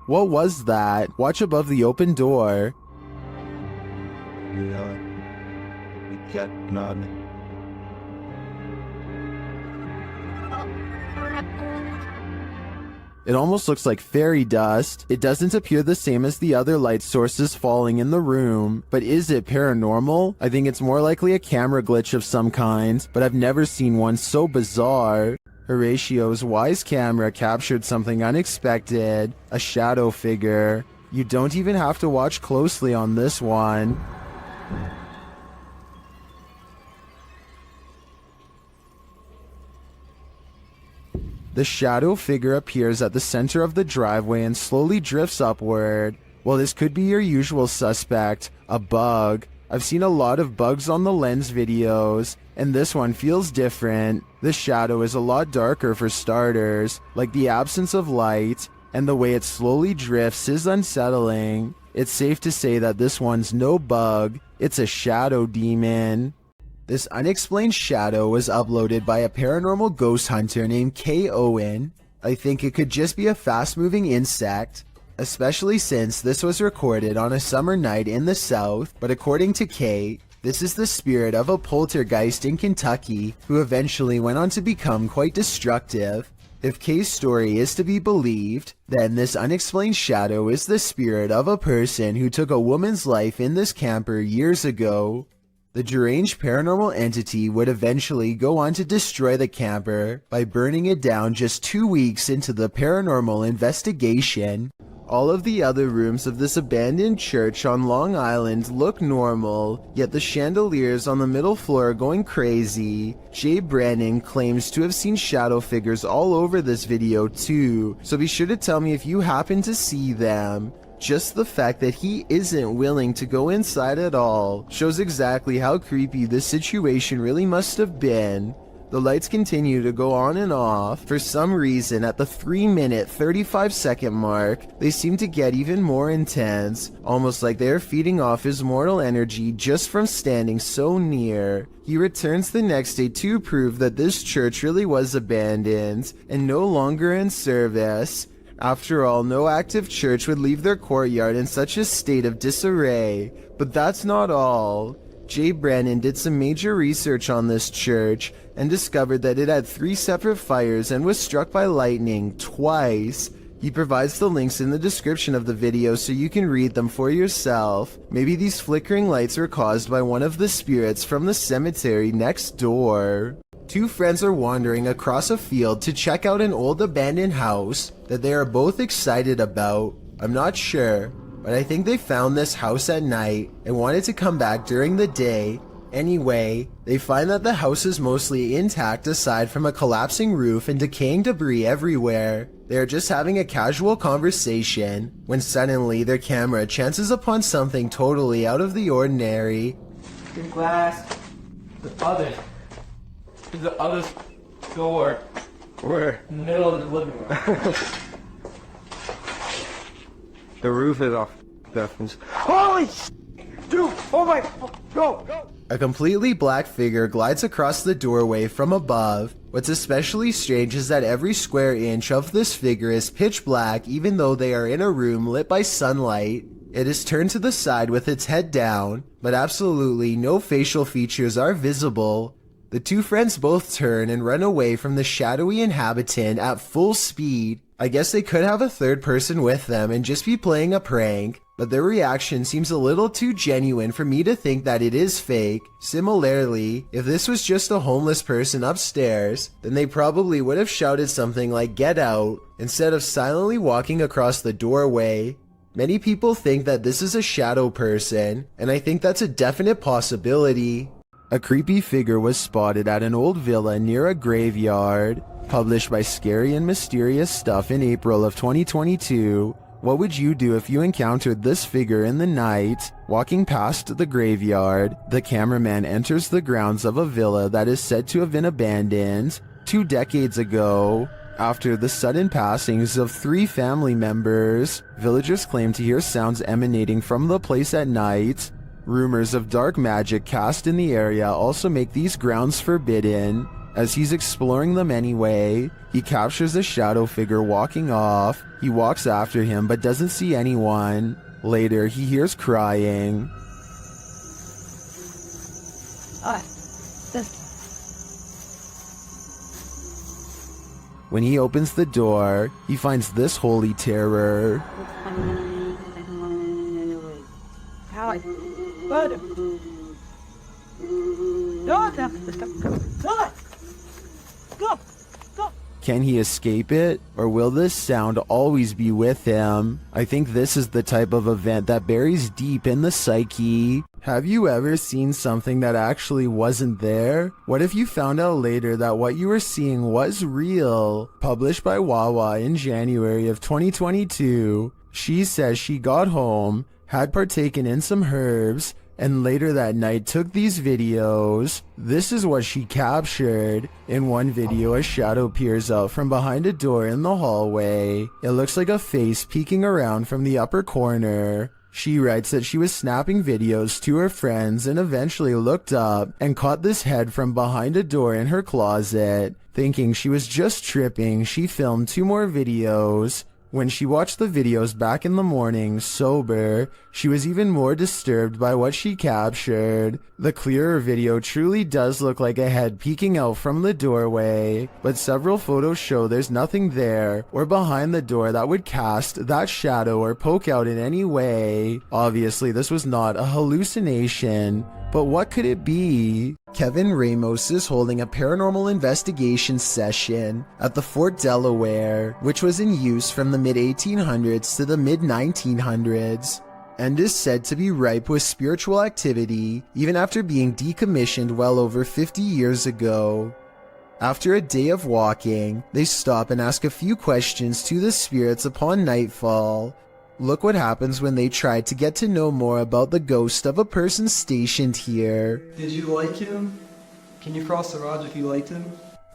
What was that? Watch above the open door. It almost looks like fairy dust. It doesn't appear the same as the other light sources falling in the room, but is it paranormal? I think it's more likely a camera glitch of some kind, but I've never seen one so bizarre. Horatio's wise camera captured something unexpected, a shadow figure. You don't even have to watch closely on this one. The shadow figure appears at the center of the driveway and slowly drifts upward. Well, this could be your usual suspect, a bug. I've seen a lot of bugs on the Lens videos, and this one feels different. The shadow is a lot darker for starters, like the absence of light, and the way it slowly drifts is unsettling. It's safe to say that this one's no bug, it's a shadow demon. This unexplained shadow was uploaded by a paranormal ghost hunter named K. Owen. I think it could just be a fast-moving insect, especially since this was recorded on a summer night in the South, but according to K, this is the spirit of a poltergeist in Kentucky who eventually went on to become quite destructive. If K's story is to be believed, then this unexplained shadow is the spirit of a person who took a woman's life in this camper years ago. The deranged paranormal entity would eventually go on to destroy the camper by burning it down just 2 weeks into the paranormal investigation. All of the other rooms of this abandoned church on Long Island look normal, yet the chandeliers on the middle floor are going crazy. Jay Brannon claims to have seen shadow figures all over this video too, so be sure to tell me if you happen to see them. Just the fact that he isn't willing to go inside at all shows exactly how creepy this situation really must have been. The lights continue to go on and off. For some reason, at the 3-minute 35-second mark, they seem to get even more intense, almost like they are feeding off his mortal energy just from standing so near. He returns the next day to prove that this church really was abandoned and no longer in service. After all, no active church would leave their courtyard in such a state of disarray. But that's not all. Jay Brannon did some major research on this church and discovered that it had 3 separate fires and was struck by lightning twice. He provides the links in the description of the video so you can read them for yourself. Maybe these flickering lights were caused by one of the spirits from the cemetery next door. 2 friends are wandering across a field to check out an old abandoned house that they are both excited about. I'm not sure, but I think they found this house at night and wanted to come back during the day. Anyway, they find that the house is mostly intact aside from a collapsing roof and decaying debris everywhere. They are just having a casual conversation when suddenly their camera chances upon something totally out of the ordinary. Your glass. The other door. Where? In the middle of the living room. The roof is off. Holy dude! Oh my! Go! A completely black figure glides across the doorway from above. What's especially strange is that every square inch of this figure is pitch black even though they are in a room lit by sunlight. It is turned to the side with its head down, but absolutely no facial features are visible. The 2 friends both turn and run away from the shadowy inhabitant at full speed. I guess they could have a third person with them and just be playing a prank, but their reaction seems a little too genuine for me to think that it is fake. Similarly, if this was just a homeless person upstairs, then they probably would have shouted something like "Get out" instead of silently walking across the doorway. Many people think that this is a shadow person, and I think that's a definite possibility. A creepy figure was spotted at an old villa near a graveyard. Published by Scary and Mysterious Stuff in April of 2022. What would you do if you encountered this figure in the night? Walking past the graveyard, the cameraman enters the grounds of a villa that is said to have been abandoned 2 decades ago. After the sudden passings of 3 family members, villagers claim to hear sounds emanating from the place at night. Rumors of dark magic cast in the area also make these grounds forbidden. As he's exploring them anyway, he captures a shadow figure walking off. He walks after him but doesn't see anyone. Later, he hears crying. When he opens the door, he finds this holy terror. Can he escape it, or will this sound always be with him? I think this is the type of event that buries deep in the psyche. Have you ever seen something that actually wasn't there? What if you found out later that what you were seeing was real? Published by Wawa in January of 2022, she says she got home, had partaken in some herbs, and later that night took these videos. This is what she captured. In one video, a shadow peers out from behind a door in the hallway. It looks like a face peeking around from the upper corner. She writes that she was snapping videos to her friends and eventually looked up and caught this head from behind a door in her closet. Thinking she was just tripping, she filmed 2 more videos. When she watched the videos back in the morning, sober, she was even more disturbed by what she captured. The clearer video truly does look like a head peeking out from the doorway, but several photos show there's nothing there or behind the door that would cast that shadow or poke out in any way. Obviously, this was not a hallucination, but what could it be? Kevin Ramos is holding a paranormal investigation session at the Fort Delaware, which was in use from the mid-1800s to the mid-1900s, and is said to be ripe with spiritual activity even after being decommissioned well over 50 years ago. After a day of walking, they stop and ask a few questions to the spirits upon nightfall. Look what happens when they try to get to know more about the ghost of a person stationed here. Did you like him? Can you cross the rod if you liked him?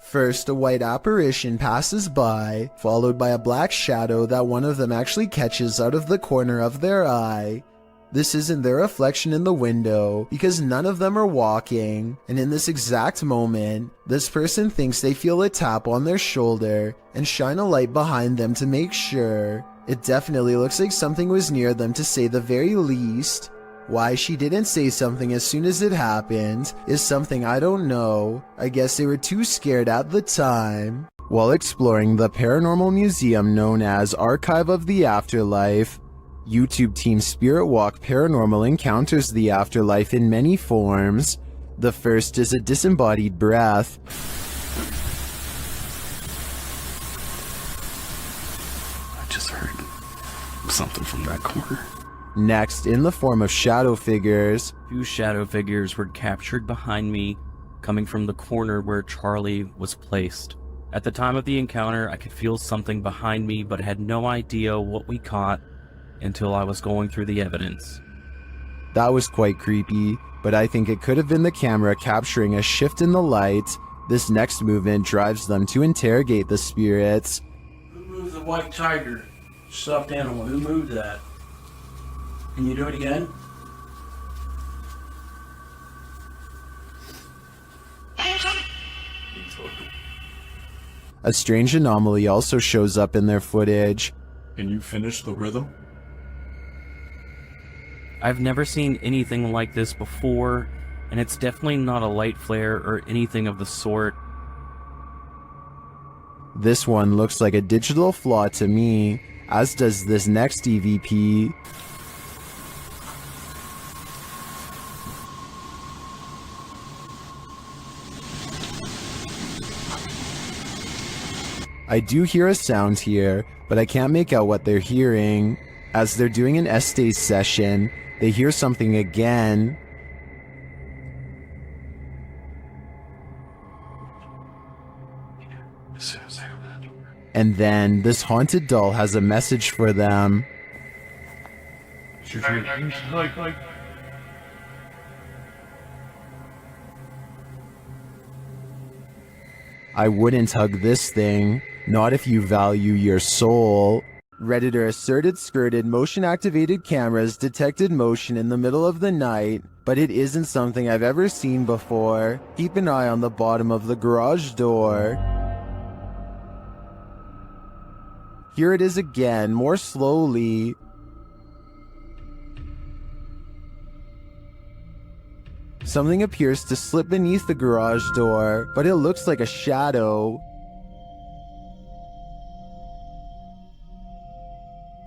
First, a white apparition passes by, followed by a black shadow that one of them actually catches out of the corner of their eye. This isn't their reflection in the window, because none of them are walking, and in this exact moment, this person thinks they feel a tap on their shoulder and shine a light behind them to make sure. It definitely looks like something was near them, to say the very least. Why she didn't say something as soon as it happened is something I don't know. I guess they were too scared at the time. While exploring the paranormal museum known as Archive of the Afterlife, YouTube team Spirit Walk Paranormal encounters the afterlife in many forms. The first is a disembodied breath. Something from that corner. Next, in the form of shadow figures. 2 shadow figures were captured behind me, coming from the corner where Charlie was placed. At the time of the encounter, I could feel something behind me, but had no idea what we caught until I was going through the evidence. That was quite creepy, but I think it could have been the camera capturing a shift in the light. This next movement drives them to interrogate the spirits. Who moved the white tiger? Stuffed animal. Who moved that? Can you do it again? A strange anomaly also shows up in their footage. Can you finish the rhythm? I've never seen anything like this before, and it's definitely not a light flare or anything of the sort. This one looks like a digital flaw to me, as does this next EVP. I do hear a sound here, but I can't make out what they're hearing. As they're doing an Estes session, they hear something again. And then this haunted doll has a message for them. I wouldn't hug this thing, not if you value your soul. Redditor asserted skirted motion-activated cameras detected motion in the middle of the night, but it isn't something I've ever seen before. Keep an eye on the bottom of the garage door. Here it is again, more slowly. Something appears to slip beneath the garage door, but it looks like a shadow.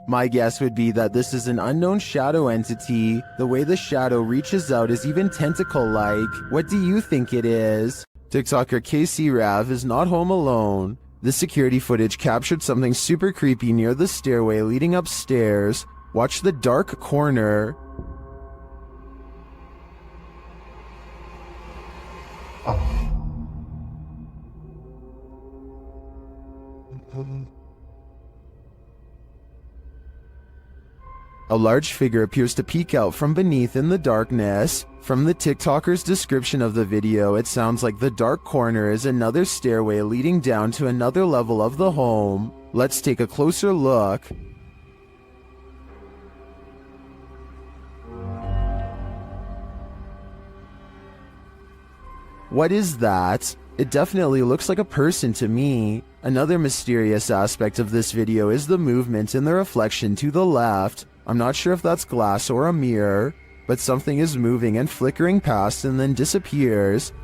My guess would be that this is an unknown shadow entity. The way the shadow reaches out is even tentacle-like. What do you think it is? TikToker KC Rav is not home alone. This security footage captured something super creepy near the stairway leading upstairs. Watch the dark corner. A large figure appears to peek out from beneath in the darkness. From the TikToker's description of the video, it sounds like the dark corner is another stairway leading down to another level of the home. Let's take a closer look. What is that? It definitely looks like a person to me. Another mysterious aspect of this video is the movement in the reflection to the left. I'm not sure if that's glass or a mirror, but something is moving and flickering past and then disappears.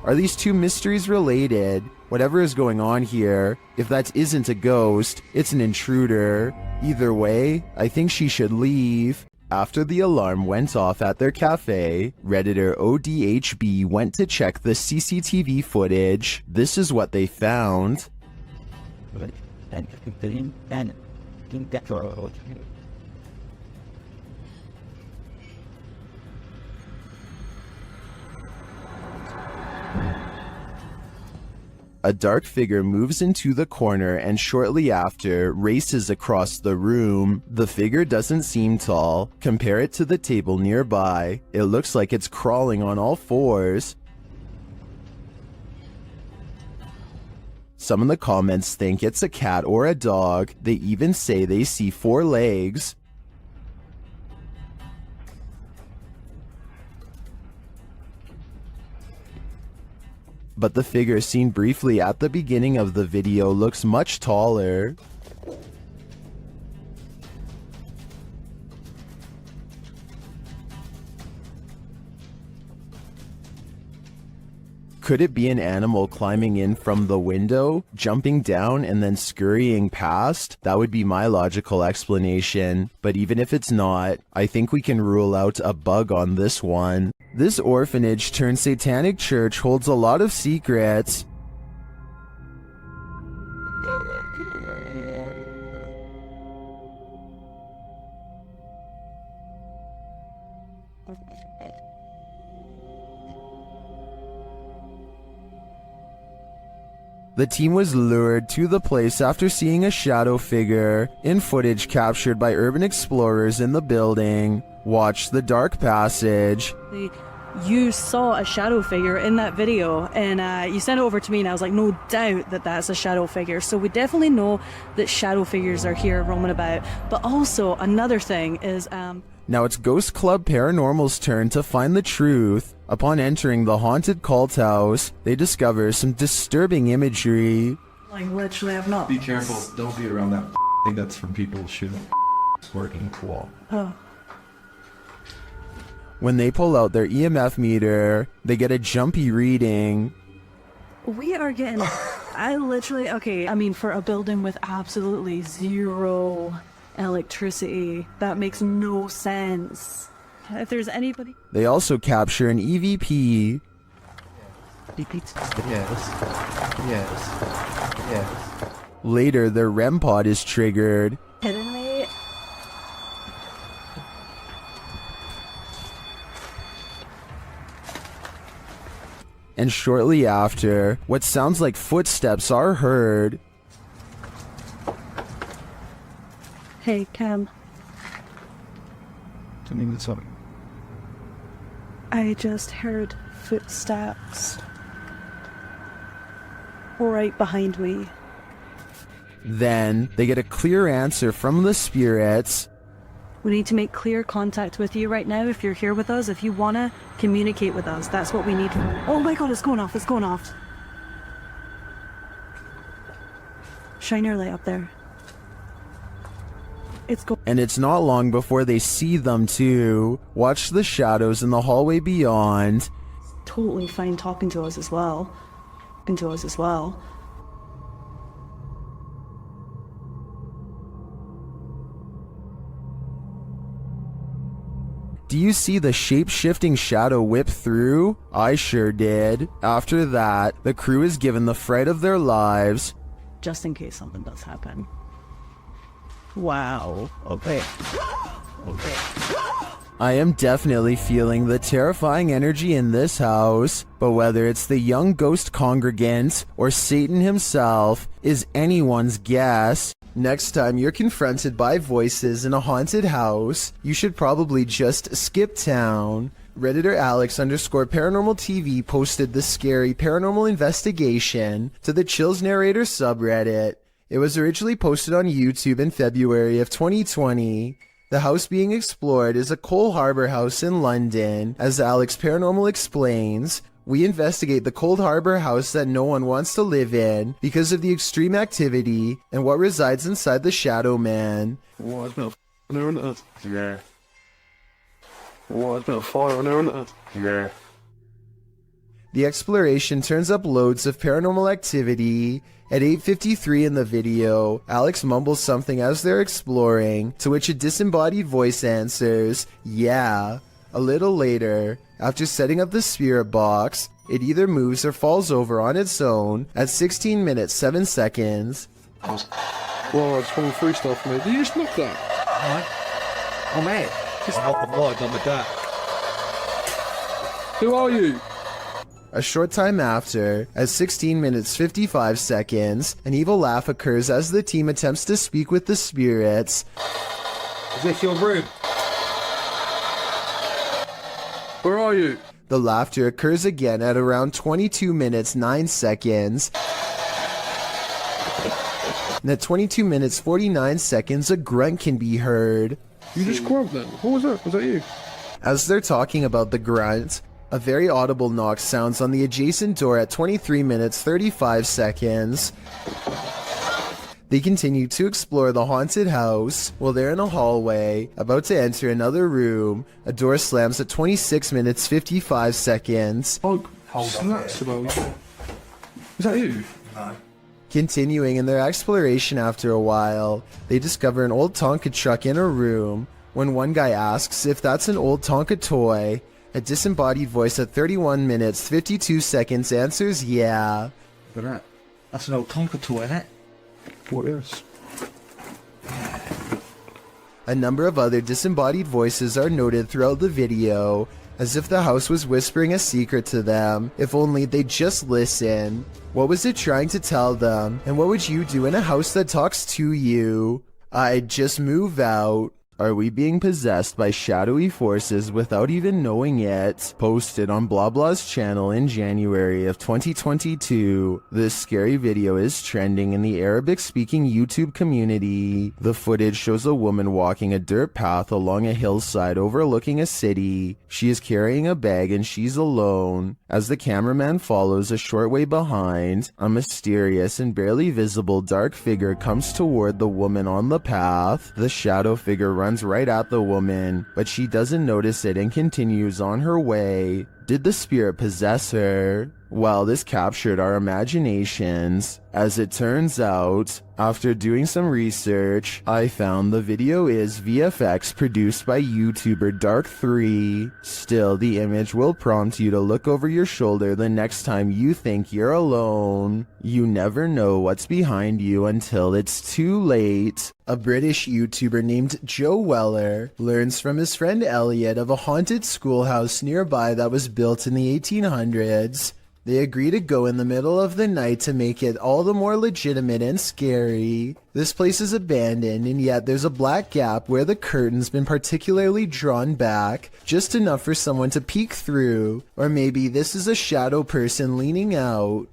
Are these two mysteries related? Whatever is going on here, if that isn't a ghost, it's an intruder. Either way, I think she should leave. After the alarm went off at their cafe, Redditor ODHB went to check the CCTV footage. This is what they found. A dark figure moves into the corner and shortly after races across the room. The figure doesn't seem tall. Compare it to the table nearby. It looks like it's crawling on all fours. Some in the comments think it's a cat or a dog. They even say they see 4 legs. But the figure seen briefly at the beginning of the video looks much taller. Could it be an animal climbing in from the window, jumping down, and then scurrying past? That would be my logical explanation. But even if it's not, I think we can rule out a bug on this one. This orphanage turned satanic church holds a lot of secrets. The team was lured to the place after seeing a shadow figure in footage captured by urban explorers in the building. Watch the dark passage. You saw a shadow figure in that video and you sent it over to me and I was like, no doubt that that's a shadow figure. So we definitely know that shadow figures are here roaming about. But also another thing is... Now it's Ghost Club Paranormal's turn to find the truth. Upon entering the haunted cult house, they discover some disturbing imagery. Like literally I've not... Be careful, don't be around that thing that's from people shooting working cool. Oh. When they pull out their EMF meter, they get a jumpy reading. We are getting... I literally... Okay, I mean, for a building with absolutely zero electricity, that makes no sense. If there's anybody... They also capture an EVP. Yes. Later, their REM pod is triggered. Kidding me? And shortly after, what sounds like footsteps are heard. Hey, Cam. Something that's up. I just heard footsteps right behind me. Then, they get a clear answer from the spirits. We need to make clear contact with you right now if you're here with us. If you want to communicate with us, that's what we need. Oh my god, it's going off, it's going off. Shine your light up there. And it's not long before they see them too. Watch the shadows in the hallway beyond. Totally fine talking to us as well. Do you see the shape-shifting shadow whip through? I sure did. After that, the crew is given the fright of their lives. Just in case something does happen. Wow. Okay. I am definitely feeling the terrifying energy in this house, but whether it's the young ghost congregant or Satan himself is anyone's guess. Next time you're confronted by voices in a haunted house, you should probably just skip town. Redditor Alex_paranormal TV posted the scary paranormal investigation to the Chills Narrator subreddit. It was originally posted on YouTube in February of 2020. The house being explored is a Cole Harbour house in London. As Alex Paranormal explains, we investigate the Cold Harbour house that no one wants to live in because of the extreme activity and what resides inside the Shadow Man. Whoa, it's been a there on us. Yeah. Whoa, it's been a fire on there on us. Yeah. The exploration turns up loads of paranormal activity. At 8:53 in the video, Alex mumbles something as they're exploring, to which a disembodied voice answers, yeah. A little later, after setting up the spirit box, it either moves or falls over on its own at 16 minutes 7 seconds. Whoa, I just went through stuff, mate. Did you just knock that? Alright. Oh, mate. Just knock the light on the dark. Who are you? A short time after, at 16 minutes 55 seconds, an evil laugh occurs as the team attempts to speak with the spirits. Is this your room? Where are you? The laughter occurs again at around 22 minutes 9 seconds. And at 22 minutes 49 seconds, a grunt can be heard. You just grunt then? What was that? Was that you? As they're talking about the grunt, a very audible knock sounds on the adjacent door at 23 minutes 35 seconds. They continue to explore the haunted house. While they're in a hallway, about to enter another room, a door slams at 26 minutes 55 seconds. Oh, snaps about. Is that you? No. Continuing in their exploration after a while, they discover an old Tonka truck in a room. When one guy asks if that's an old Tonka toy, a disembodied voice at 31 minutes 52 seconds answers yeah. Look at that. That's an old Tonka toy, isn't it? What is? A number of other disembodied voices are noted throughout the video, as if the house was whispering a secret to them, if only they'd just listen. What was it trying to tell them, and what would you do in a house that talks to you? I'd just move out. Are we being possessed by shadowy forces without even knowing it? Posted on Blah Blah's channel in January of 2022. This scary video is trending in the Arabic-speaking YouTube community. The footage shows a woman walking a dirt path along a hillside overlooking a city. She is carrying a bag and she's alone. As the cameraman follows a short way behind, a mysterious and barely visible dark figure comes toward the woman on the path. The shadow figure runs right at the woman, but she doesn't notice it and continues on her way. Did the spirit possess her? Well, this captured our imaginations. As it turns out, after doing some research, I found the video is VFX produced by YouTuber Dark3. Still, the image will prompt you to look over your shoulder the next time you think you're alone. You never know what's behind you until it's too late. A British YouTuber named Joe Weller learns from his friend Elliot of a haunted schoolhouse nearby that was built in the 1800s. They agree to go in the middle of the night to make it all the more legitimate and scary. This place is abandoned, and yet there's a black gap where the curtain's been particularly drawn back, just enough for someone to peek through. Or maybe this is a shadow person leaning out.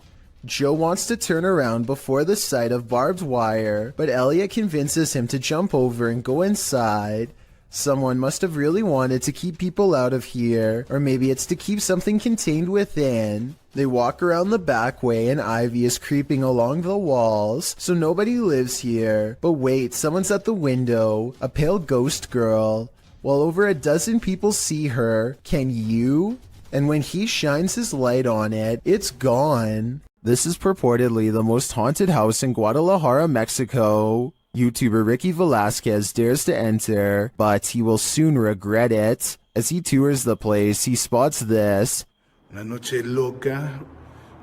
Joe wants to turn around before the sight of barbed wire, but Elliot convinces him to jump over and go inside. Someone must have really wanted to keep people out of here, or maybe it's to keep something contained within. They walk around the back way and ivy is creeping along the walls, so nobody lives here. But wait, someone's at the window, a pale ghost girl. While over a dozen people see her, can you? And when he shines his light on it, it's gone. This is purportedly the most haunted house in Guadalajara, Mexico. YouTuber Ricky Velasquez dares to enter, but he will soon regret it. As he tours the place, he spots this. Una noche loca.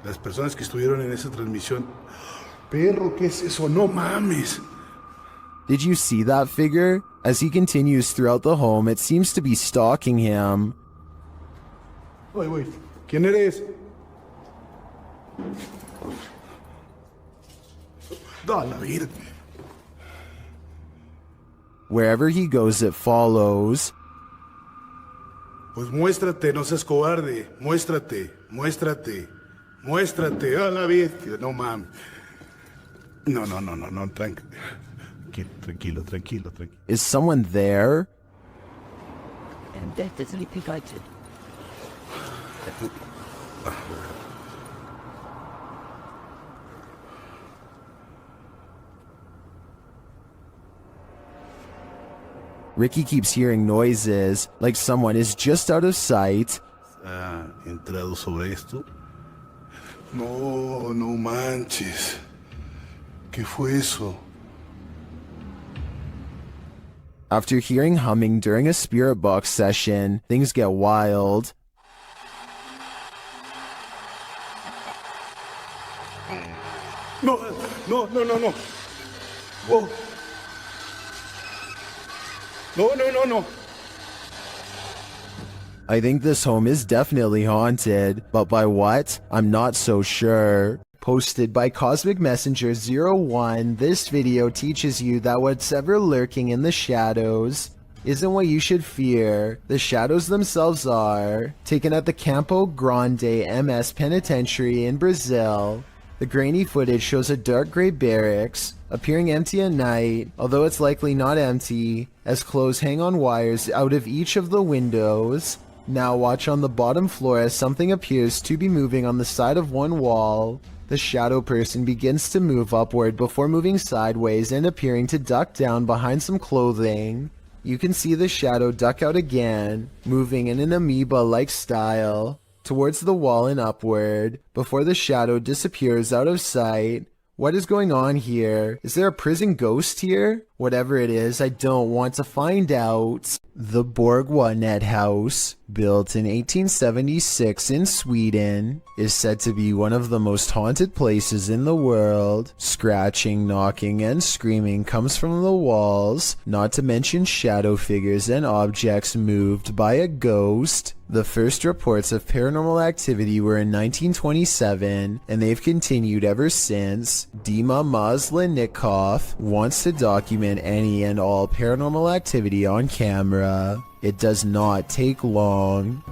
Las personas que estuvieron en esa transmisión. Perro, ¿qué es eso? No mames. Did you see that figure? As he continues throughout the home, it seems to be stalking him. Wait. ¿Quién eres? Da la vida. Wherever he goes, it follows. Pues muéstrate, no seas cobarde. Muéstrate. A la vida. No mames. No. Tranquilo. Is someone there? Ricky keeps hearing noises, like someone is just out of sight. Entrado sobre esto. No manches. ¿Qué fue eso? After hearing humming during a spirit box session, things get wild. No. Whoa. No. I think this home is definitely haunted, but by what? I'm not so sure. Posted by Cosmic Messenger 01, this video teaches you that what's ever lurking in the shadows isn't what you should fear. The shadows themselves are. Taken at the Campo Grande MS Penitentiary in Brazil. The grainy footage shows a dark gray barracks, appearing empty at night, although it's likely not empty, as clothes hang on wires out of each of the windows. Now watch on the bottom floor as something appears to be moving on the side of one wall. The shadow person begins to move upward before moving sideways and appearing to duck down behind some clothing. You can see the shadow duck out again, moving in an amoeba-like style, towards the wall and upward, before the shadow disappears out of sight. What is going on here? Is there a prison ghost here? Whatever it is, I don't want to find out. The Borgwanet House, built in 1876 in Sweden, is said to be one of the most haunted places in the world. Scratching, knocking, and screaming comes from the walls, not to mention shadow figures and objects moved by a ghost. The first reports of paranormal activity were in 1927, and they've continued ever since. Dima Maslenikov wants to document any and all paranormal activity on camera. It does not take long.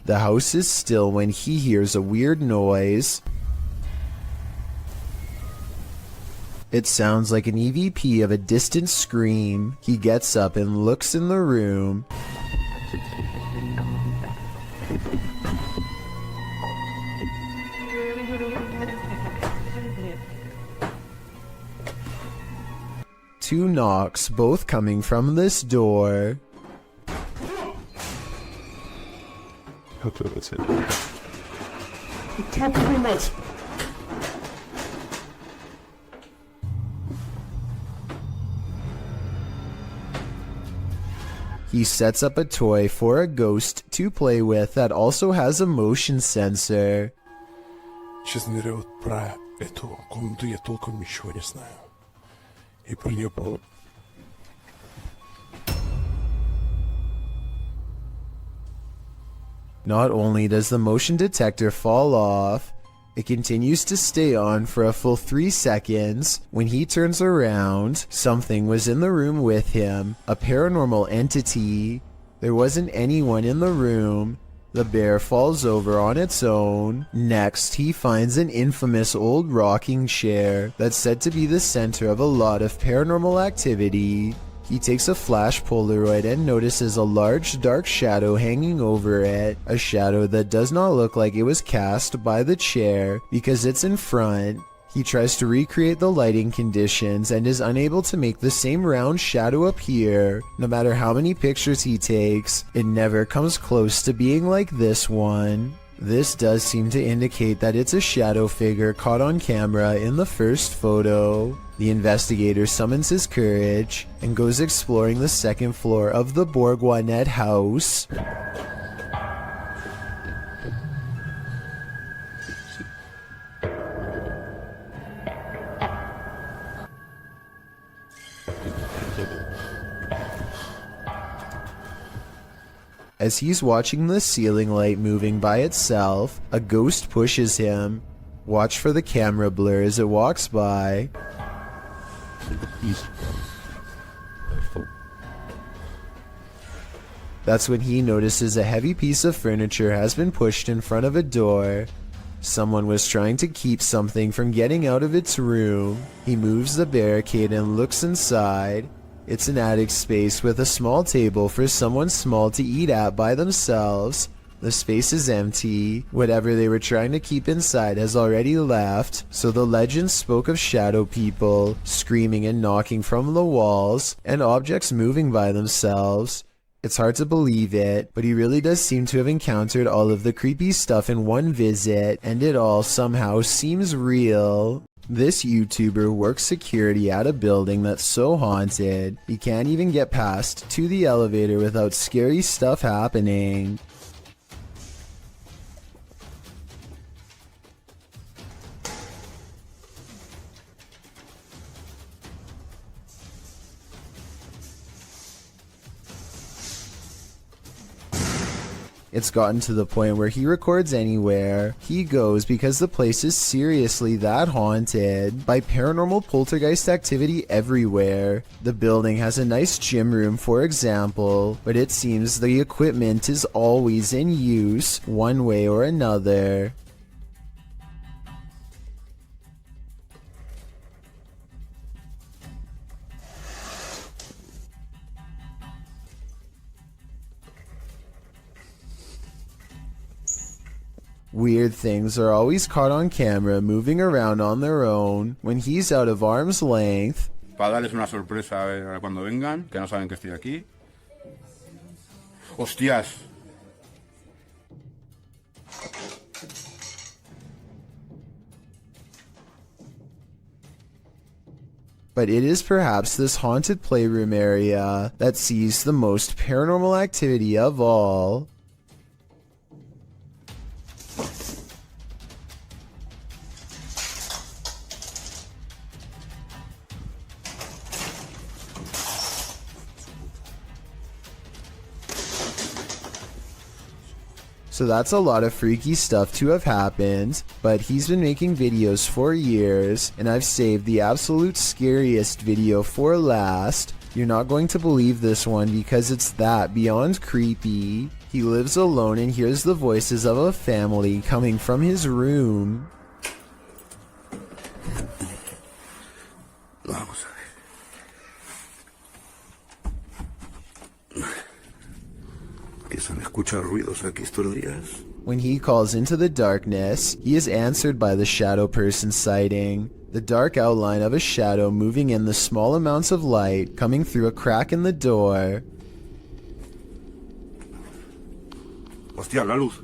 The house is still when he hears a weird noise. It sounds like an EVP of a distant scream. He gets up and looks in the room. Two knocks, both coming from this door. He sets up a toy for a ghost to play with that also has a motion sensor. Честно говоря, вот про эту комнату я толком ничего не знаю. И про нее было... Not only does the motion detector fall off, it continues to stay on for a full 3 seconds. When he turns around, something was in the room with him, a paranormal entity. There wasn't anyone in the room. The bear falls over on its own. Next, he finds an infamous old rocking chair that's said to be the center of a lot of paranormal activity. He takes a flash Polaroid and notices a large dark shadow hanging over it, a shadow that does not look like it was cast by the chair because it's in front. He tries to recreate the lighting conditions and is unable to make the same round shadow appear. No matter how many pictures he takes, it never comes close to being like this one. This does seem to indicate that it's a shadow figure caught on camera in the first photo. The investigator summons his courage and goes exploring the second floor of the Bourgoinet house. As he's watching the ceiling light moving by itself, a ghost pushes him. Watch for the camera blur as it walks by. That's when he notices a heavy piece of furniture has been pushed in front of a door. Someone was trying to keep something from getting out of its room. He moves the barricade and looks inside. It's an attic space with a small table for someone small to eat at by themselves. The space is empty. Whatever they were trying to keep inside has already left, so the legend spoke of shadow people, screaming and knocking from the walls, and objects moving by themselves. It's hard to believe it, but he really does seem to have encountered all of the creepy stuff in one visit, and it all somehow seems real. This YouTuber works security at a building that's so haunted, he can't even get past to the elevator without scary stuff happening. It's gotten to the point where he records anywhere he goes because the place is seriously that haunted by paranormal poltergeist activity everywhere. The building has a nice gym room, for example, but it seems the equipment is always in use one way or another. Weird things are always caught on camera moving around on their own when he's out of arm's length. Para darles una sorpresa cuando vengan, que no saben que estoy aquí. ¡Hostias! But it is perhaps this haunted playroom area that sees the most paranormal activity of all. So that's a lot of freaky stuff to have happened, but he's been making videos for years, and I've saved the absolute scariest video for last. You're not going to believe this one because it's that beyond creepy. He lives alone and hears the voices of a family coming from his room. Vamos a ver. Que se han escuchado ruidos aquí estos días. When he calls into the darkness, he is answered by the shadow person sighting. The dark outline of a shadow moving in the small amounts of light coming through a crack in the door. Hostia, la luz.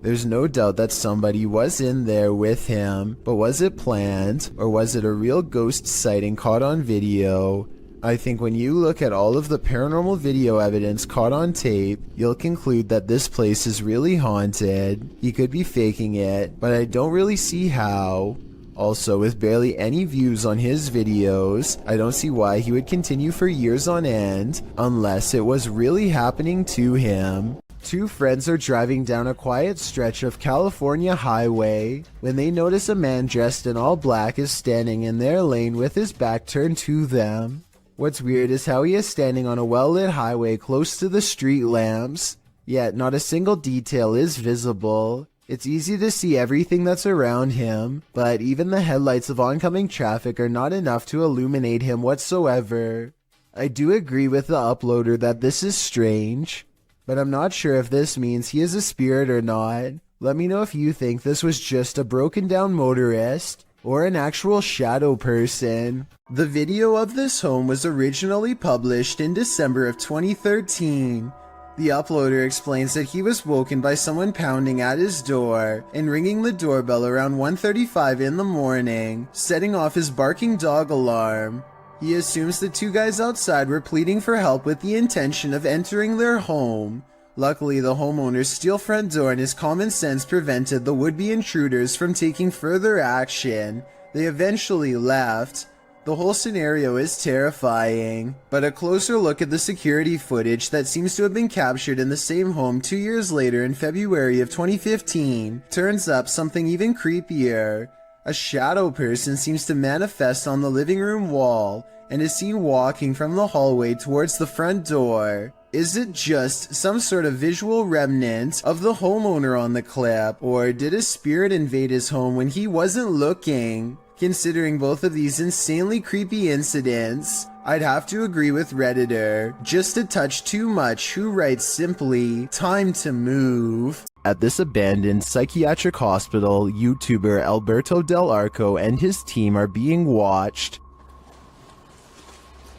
There's no doubt that somebody was in there with him, but was it planned, or was it a real ghost sighting caught on video? I think when you look at all of the paranormal video evidence caught on tape, you'll conclude that this place is really haunted. He could be faking it, but I don't really see how. Also, with barely any views on his videos, I don't see why he would continue for years on end, unless it was really happening to him. Two friends are driving down a quiet stretch of California highway when they notice a man dressed in all black is standing in their lane with his back turned to them. What's weird is how he is standing on a well-lit highway close to the street lamps, yet not a single detail is visible. It's easy to see everything that's around him, but even the headlights of oncoming traffic are not enough to illuminate him whatsoever. I do agree with the uploader that this is strange, but I'm not sure if this means he is a spirit or not. Let me know if you think this was just a broken down motorist or an actual shadow person. The video of this home was originally published in December of 2013. The uploader explains that he was woken by someone pounding at his door and ringing the doorbell around 1:35 in the morning, setting off his barking dog alarm. He assumes the two guys outside were pleading for help with the intention of entering their home. Luckily, the homeowner's steel front door and his common sense prevented the would-be intruders from taking further action. They eventually left. The whole scenario is terrifying, but a closer look at the security footage that seems to have been captured in the same home 2 years later in February of 2015 turns up something even creepier. A shadow person seems to manifest on the living room wall and is seen walking from the hallway towards the front door. Is it just some sort of visual remnant of the homeowner on the clip, or did a spirit invade his home when he wasn't looking? Considering both of these insanely creepy incidents, I'd have to agree with Redditor, just a touch too much, who writes simply, "Time to move." At this abandoned psychiatric hospital, YouTuber Alberto Del Arco and his team are being watched.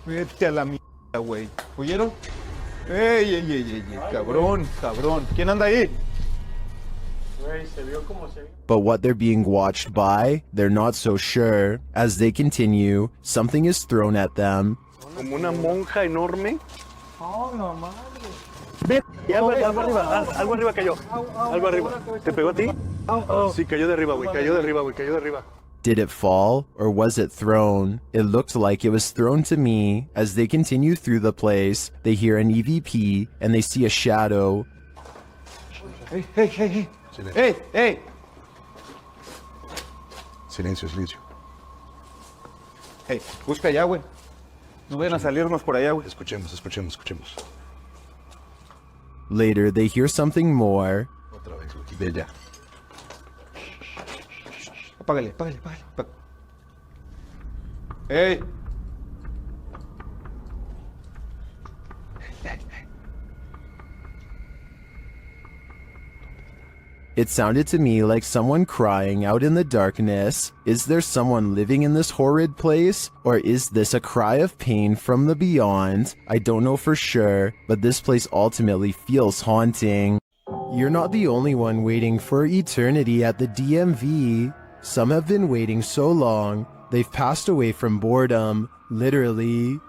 Vete a la mierda, güey. ¿Oyeron? ¡Ey, ey, ey, ey! ¡Cabrón, cabrón! ¿Quién anda ahí? But what they're being watched by, they're not so sure. As they continue, something is thrown at them. Como una monja enorme. Oh, no, madre. Ve, algo arriba cayó. Algo arriba. ¿Te pegó a ti? Sí, cayó de arriba, güey. Cayó de arriba, güey. Cayó de arriba. Did it fall, or was it thrown? It looked like it was thrown to me. As they continue through the place, they hear an EVP, and they see a shadow. Hey, hey, hey, hey. Silencio. Hey, hey. Silencio, silencio. Hey, busca allá, güey. No vayan a salirnos por allá, güey. Escuchemos, escuchemos, escuchemos. Later, they hear something more. Otra vez, Lucky. Ve allá. Apágale, apágale, apágale. Hey. It sounded to me like someone crying out in the darkness. Is there someone living in this horrid place? Or is this a cry of pain from the beyond? I don't know for sure, but this place ultimately feels haunting. You're not the only one waiting for eternity at the DMV. Some have been waiting so long, they've passed away from boredom, literally.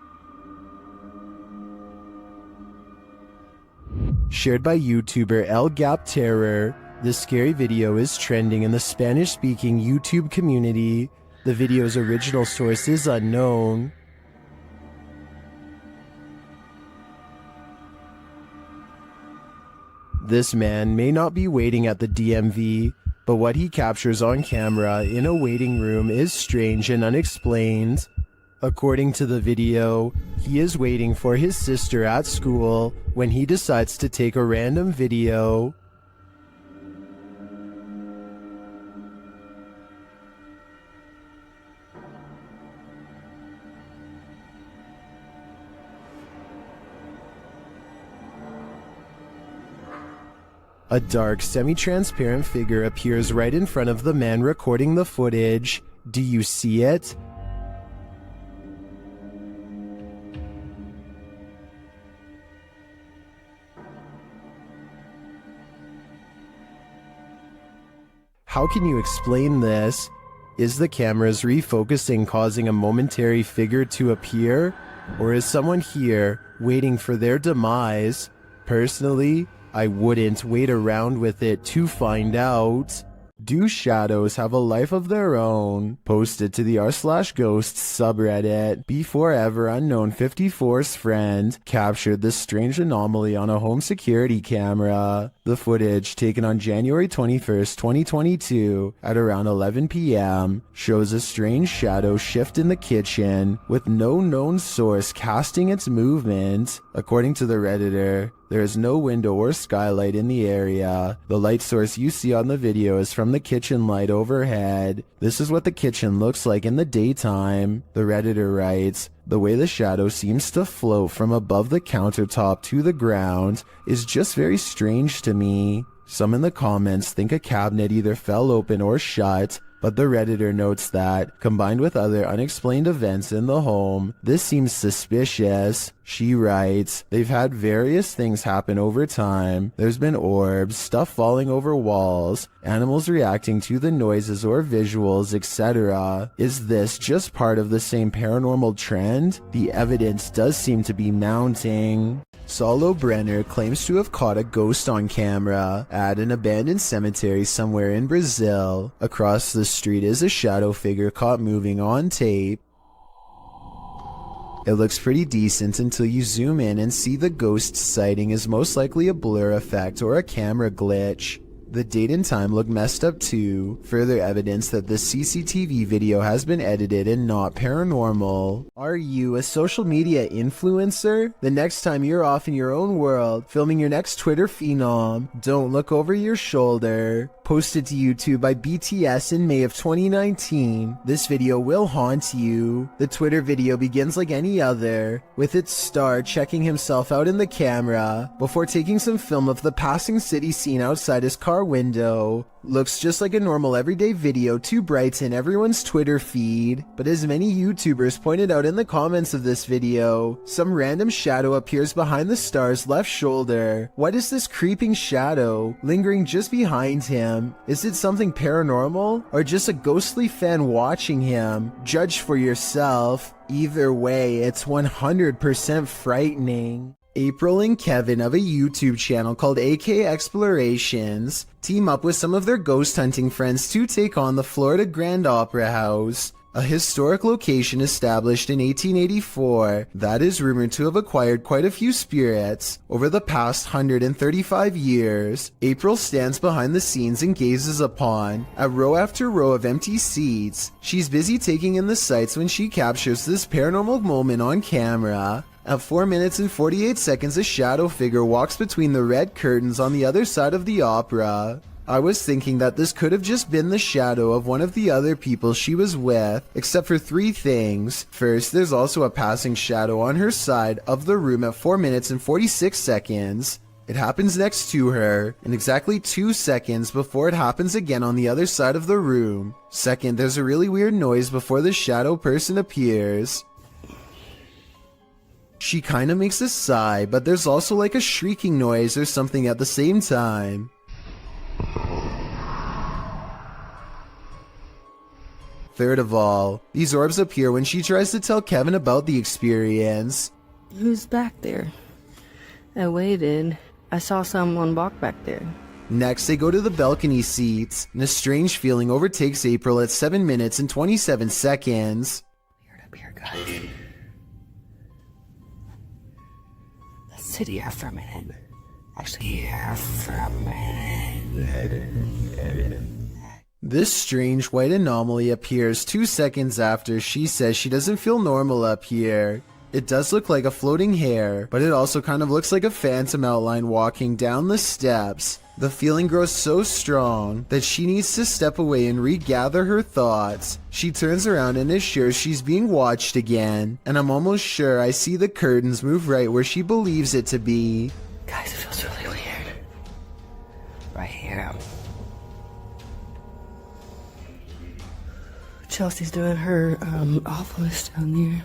Shared by YouTuber El Gap Terror, this scary video is trending in the Spanish-speaking YouTube community. The video's original source is unknown. This man may not be waiting at the DMV, but what he captures on camera in a waiting room is strange and unexplained. According to the video, he is waiting for his sister at school when he decides to take a random video. A dark, semi-transparent figure appears right in front of the man recording the footage. Do you see it? How can you explain this? Is the camera's refocusing causing a momentary figure to appear? Or is someone here waiting for their demise? Personally, I wouldn't wait around with it to find out. Do shadows have a life of their own? Posted to the r/ghosts subreddit. Before ever unknown 54's friend captured this strange anomaly on a home security camera. The footage, taken on January 21st, 2022 at around 11 p.m., shows a strange shadow shift in the kitchen with no known source casting its movement. According to the Redditor, there is no window or skylight in the area. The light source you see on the video is from the kitchen light overhead. This is what the kitchen looks like in the daytime. The Redditor writes, "The way the shadow seems to float from above the countertop to the ground is just very strange to me." Some in the comments think a cabinet either fell open or shut, but the Redditor notes that, combined with other unexplained events in the home, this seems suspicious. She writes, "They've had various things happen over time. There's been orbs, stuff falling over walls, animals reacting to the noises or visuals, etc. Is this just part of the same paranormal trend? The evidence does seem to be mounting." Saulo Brenner claims to have caught a ghost on camera at an abandoned cemetery somewhere in Brazil. Across the street is a shadow figure caught moving on tape. It looks pretty decent until you zoom in and see the ghost sighting is most likely a blur effect or a camera glitch. The date and time look messed up too, further evidence that the CCTV video has been edited and not paranormal. Are you a social media influencer? The next time you're off in your own world, filming your next Twitter phenom, don't look over your shoulder. Posted to YouTube by BTS in May of 2019, this video will haunt you. The Twitter video begins like any other, with its star checking himself out in the camera before taking some film of the passing city scene outside his car window. Looks just like a normal everyday video to brighten everyone's Twitter feed, but as many YouTubers pointed out in the comments of this video, some random shadow appears behind the star's left shoulder. What is this creeping shadow lingering just behind him? Is it something paranormal or just a ghostly fan watching him? Judge for yourself. Either way, it's 100% frightening. April and Kevin of a YouTube channel called AK Explorations team up with some of their ghost hunting friends to take on the Florida Grand Opera House, a historic location established in 1884 that is rumored to have acquired quite a few spirits over the past 135 years. April stands behind the scenes and gazes upon a row after row of empty seats. She's busy taking in the sights when she captures this paranormal moment on camera. At 4 minutes and 48 seconds, a shadow figure walks between the red curtains on the other side of the opera. I was thinking that this could have just been the shadow of one of the other people she was with, except for 3 things. First, there's also a passing shadow on her side of the room at 4 minutes and 46 seconds. It happens next to her, in exactly 2 seconds before it happens again on the other side of the room. Second, there's a really weird noise before the shadow person appears. She kinda makes a sigh, but there's also like a shrieking noise or something at the same time. Third of all, these orbs appear when she tries to tell Kevin about the experience. Who's back there? I waited. I saw someone walk back there. Next, they go to the balcony seats, and a strange feeling overtakes April at 7 minutes and 27 seconds. Sit here for a minute. Actually, here for a minute. This strange white anomaly appears 2 seconds after she says she doesn't feel normal up here. It does look like a floating hair, but it also kind of looks like a phantom outline walking down the steps. The feeling grows so strong that she needs to step away and regather her thoughts. She turns around and is sure she's being watched again, and I'm almost sure I see the curtains move right where she believes it to be. Guys, it feels really weird. Right here. Chelsea's doing her awfulest down there.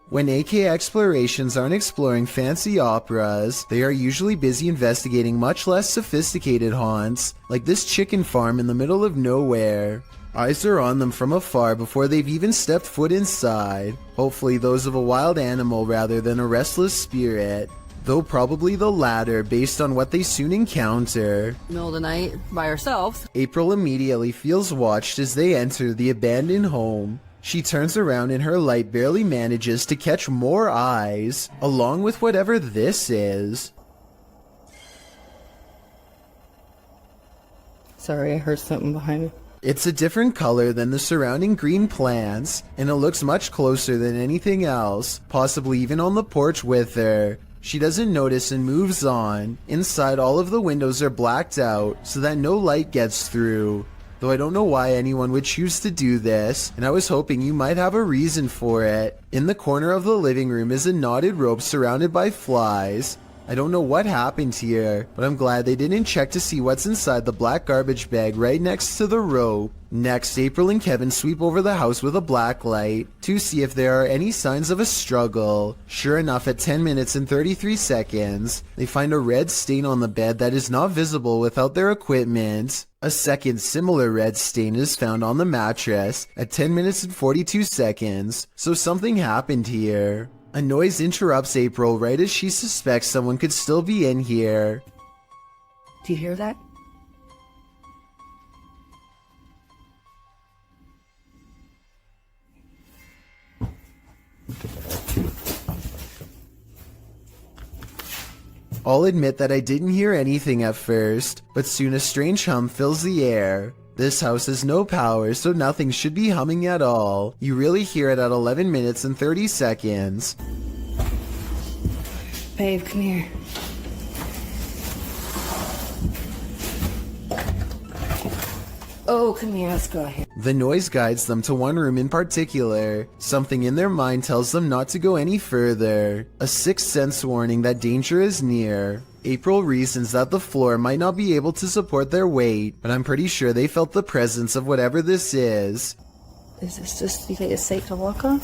When AK Explorations aren't exploring fancy operas, they are usually busy investigating much less sophisticated haunts, like this chicken farm in the middle of nowhere. Eyes are on them from afar before they've even stepped foot inside, hopefully those of a wild animal rather than a restless spirit. though probably the latter based on what they soon encounter. Middle of the night by ourselves. April immediately feels watched as they enter the abandoned home. She turns around and her light barely manages to catch more eyes, along with whatever this is. Sorry, I heard something behind me. It's a different color than the surrounding green plants, and it looks much closer than anything else, possibly even on the porch with her. She doesn't notice and moves on. Inside, all of the windows are blacked out so that no light gets through. Though I don't know why anyone would choose to do this, and I was hoping you might have a reason for it. In the corner of the living room is a knotted rope surrounded by flies. I don't know what happened here, but I'm glad they didn't check to see what's inside the black garbage bag right next to the rope. Next, April and Kevin sweep over the house with a black light to see if there are any signs of a struggle. Sure enough, at 10 minutes and 33 seconds, they find a red stain on the bed that is not visible without their equipment. A second similar red stain is found on the mattress at 10 minutes and 42 seconds, so something happened here. A noise interrupts April right as she suspects someone could still be in here. Do you hear that? I'll admit that I didn't hear anything at first, but soon a strange hum fills the air. This house has no power, so nothing should be humming at all. You really hear it at 11 minutes and 30 seconds. Babe, come here. Oh, come here, let's go here. The noise guides them to one room in particular. Something in their mind tells them not to go any further. A sixth sense warning that danger is near. April reasons that the floor might not be able to support their weight, but I'm pretty sure they felt the presence of whatever this is. Is this just, you think it's safe to walk on?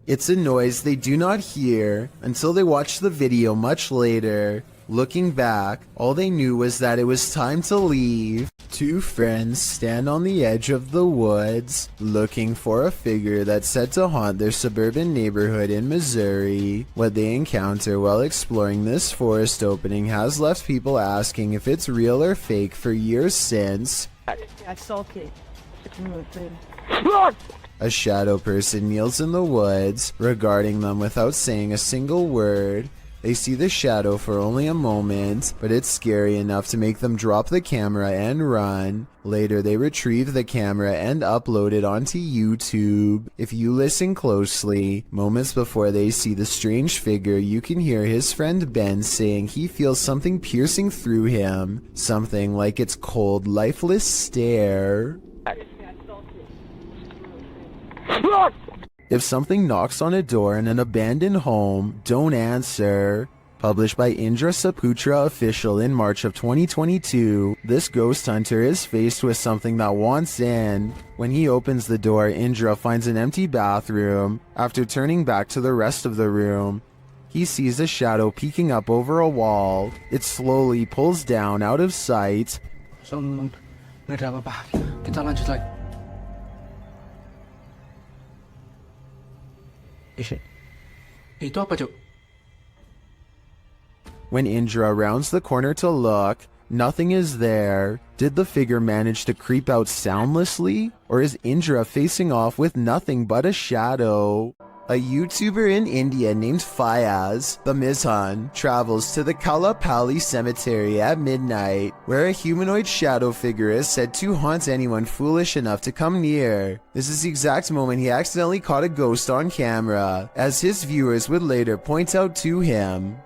It's a noise they do not hear until they watch the video much later. Looking back, all they knew was that it was time to leave. Two friends stand on the edge of the woods, looking for a figure that's said to haunt their suburban neighborhood in Missouri. What they encounter while exploring this forest opening has left people asking if it's real or fake for years since. I saw it. A shadow person kneels in the woods, regarding them without saying a single word. They see the shadow for only a moment, but it's scary enough to make them drop the camera and run. Later, they retrieve the camera and upload it onto YouTube. If you listen closely, moments before they see the strange figure, you can hear his friend Ben saying he feels something piercing through him. Something like its cold, lifeless stare. If something knocks on a door in an abandoned home, don't answer. Published by Indra Saputra Official in March of 2022, this ghost hunter is faced with something that wants in. When he opens the door, Indra finds an empty bathroom. After turning back to the rest of the room, he sees a shadow peeking up over a wall. It slowly pulls down out of sight. Nggak ada apa-apa. Kita lanjut lagi. Itu apa, Cuk? When Indra rounds the corner to look, nothing is there. Did the figure manage to creep out soundlessly? Or is Indra facing off with nothing but a shadow? A YouTuber in India named Fayaz, the Mizhan, travels to the Kalapalli cemetery at midnight, where a humanoid shadow figure is said to haunt anyone foolish enough to come near. This is the exact moment he accidentally caught a ghost on camera, as his viewers would later point out to him.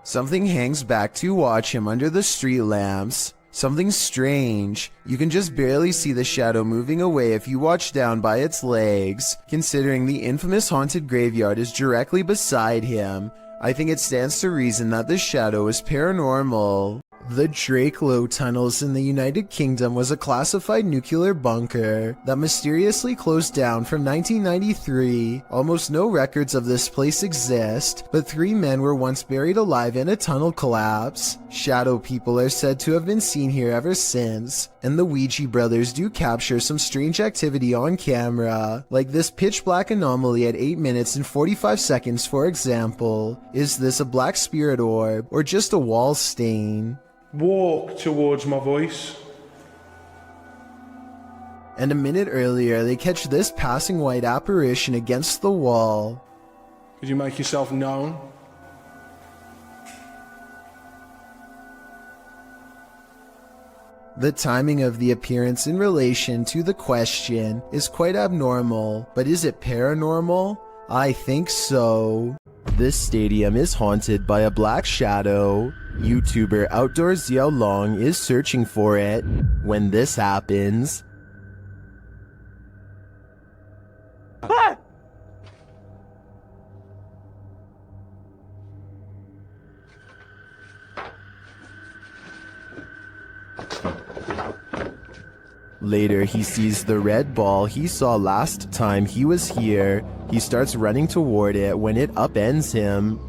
Something hangs back to watch him under the street lamps. Something strange. You can just barely see the shadow moving away if you watch down by its legs. Considering the infamous haunted graveyard is directly beside him, I think it stands to reason that the shadow is paranormal. The Drakelow tunnels in the United Kingdom was a classified nuclear bunker that mysteriously closed down from 1993. Almost no records of this place exist, but 3 men were once buried alive in a tunnel collapse. Shadow people are said to have been seen here ever since, and the Ouija brothers do capture some strange activity on camera, like this pitch black anomaly at 8 minutes and 45 seconds for example. Is this a black spirit orb, or just a wall stain? Walk towards my voice. And a minute earlier, they catch this passing white apparition against the wall. Could you make yourself known? The timing of the appearance in relation to the question is quite abnormal, but is it paranormal? I think so. This stadium is haunted by a black shadow. YouTuber Outdoors Xiao Long is searching for it when this happens. Later, he sees the red ball he saw last time he was here. He starts running toward it when it upends him.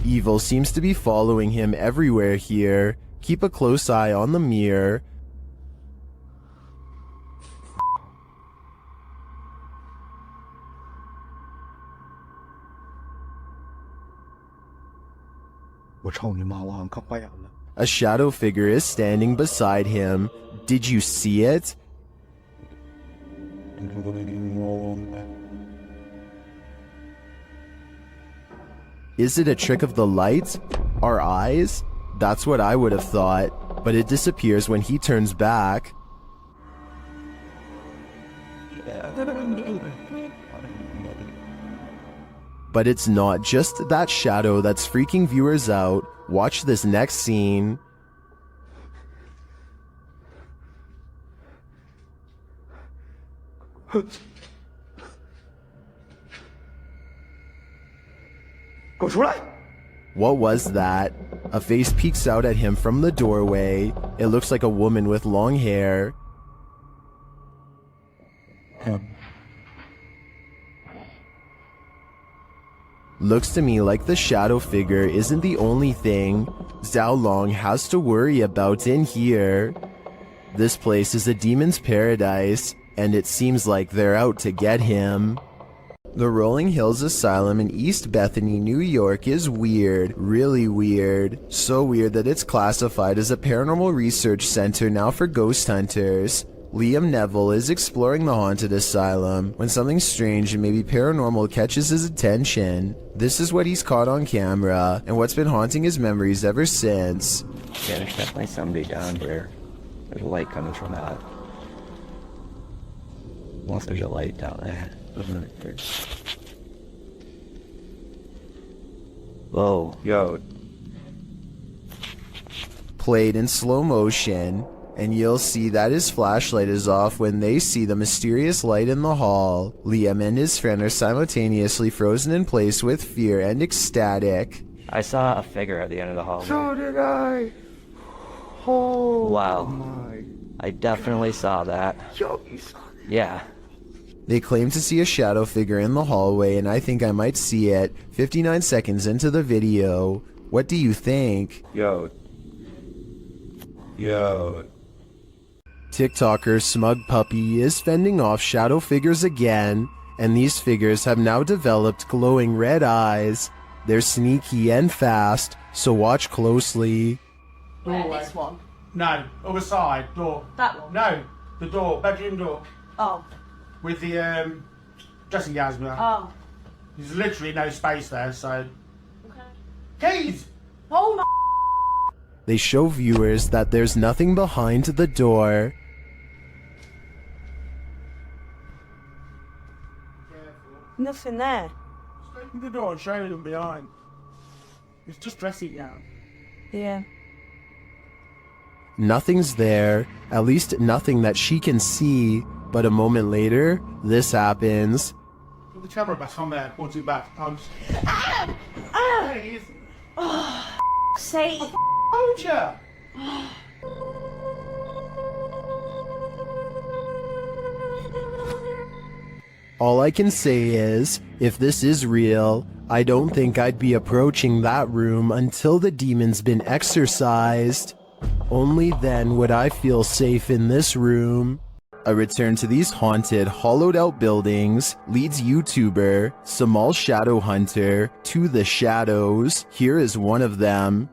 Evil seems to be following him everywhere here. Keep a close eye on the mirror. A shadow figure is standing beside him. Did you see it? Is it a trick of the light? Our eyes? That's what I would have thought, but it disappears when he turns back. But it's not just that shadow that's freaking viewers out. Watch this next scene. What was that? A face peeks out at him from the doorway. It looks like a woman with long hair. Looks to me like the shadow figure isn't the only thing Xiao Long has to worry about in here. This place is a demon's paradise, and it seems like they're out to get him. The Rolling Hills Asylum in East Bethany, New York is weird, really weird. So weird that it's classified as a paranormal research center now for ghost hunters. Liam Neville is exploring the haunted asylum when something strange and maybe paranormal catches his attention. This is what he's caught on camera, and what's been haunting his memories ever since. Yeah, there's definitely somebody down there. There's a light coming from that. Unless there's a light down there. Whoa, yo. Played in slow motion, and you'll see that his flashlight is off when they see the mysterious light in the hall. Liam and his friend are simultaneously frozen in place with fear and ecstatic. I saw a figure at the end of the hallway. So did I. Oh, wow. my. I definitely saw that. Yo, you saw that? Yeah. They claim to see a shadow figure in the hallway, and I think I might see it 59 seconds into the video. What do you think? Yo. TikToker Smug Puppy is fending off shadow figures again, and these figures have now developed glowing red eyes. They're sneaky and fast, so watch closely. This one. No, other side, door. That one? No, the door, bedroom door. Oh. With the dressing gowns there. Oh. There's literally no space there, so... Okay. Keys! Oh my... They show viewers that there's nothing behind the door. Nothing there. Just open the door and show them behind. It's just dressing gown. Yeah. Nothing's there, at least nothing that she can see, but a moment later, this happens. Put the camera back on there, point it back. There he is. Say, told ya. All I can say is, if this is real, I don't think I'd be approaching that room until the demon's been exorcised. Only then would I feel safe in this room. A return to these haunted, hollowed-out buildings leads YouTuber Samal Shadow Hunter to the shadows. Here is one of them.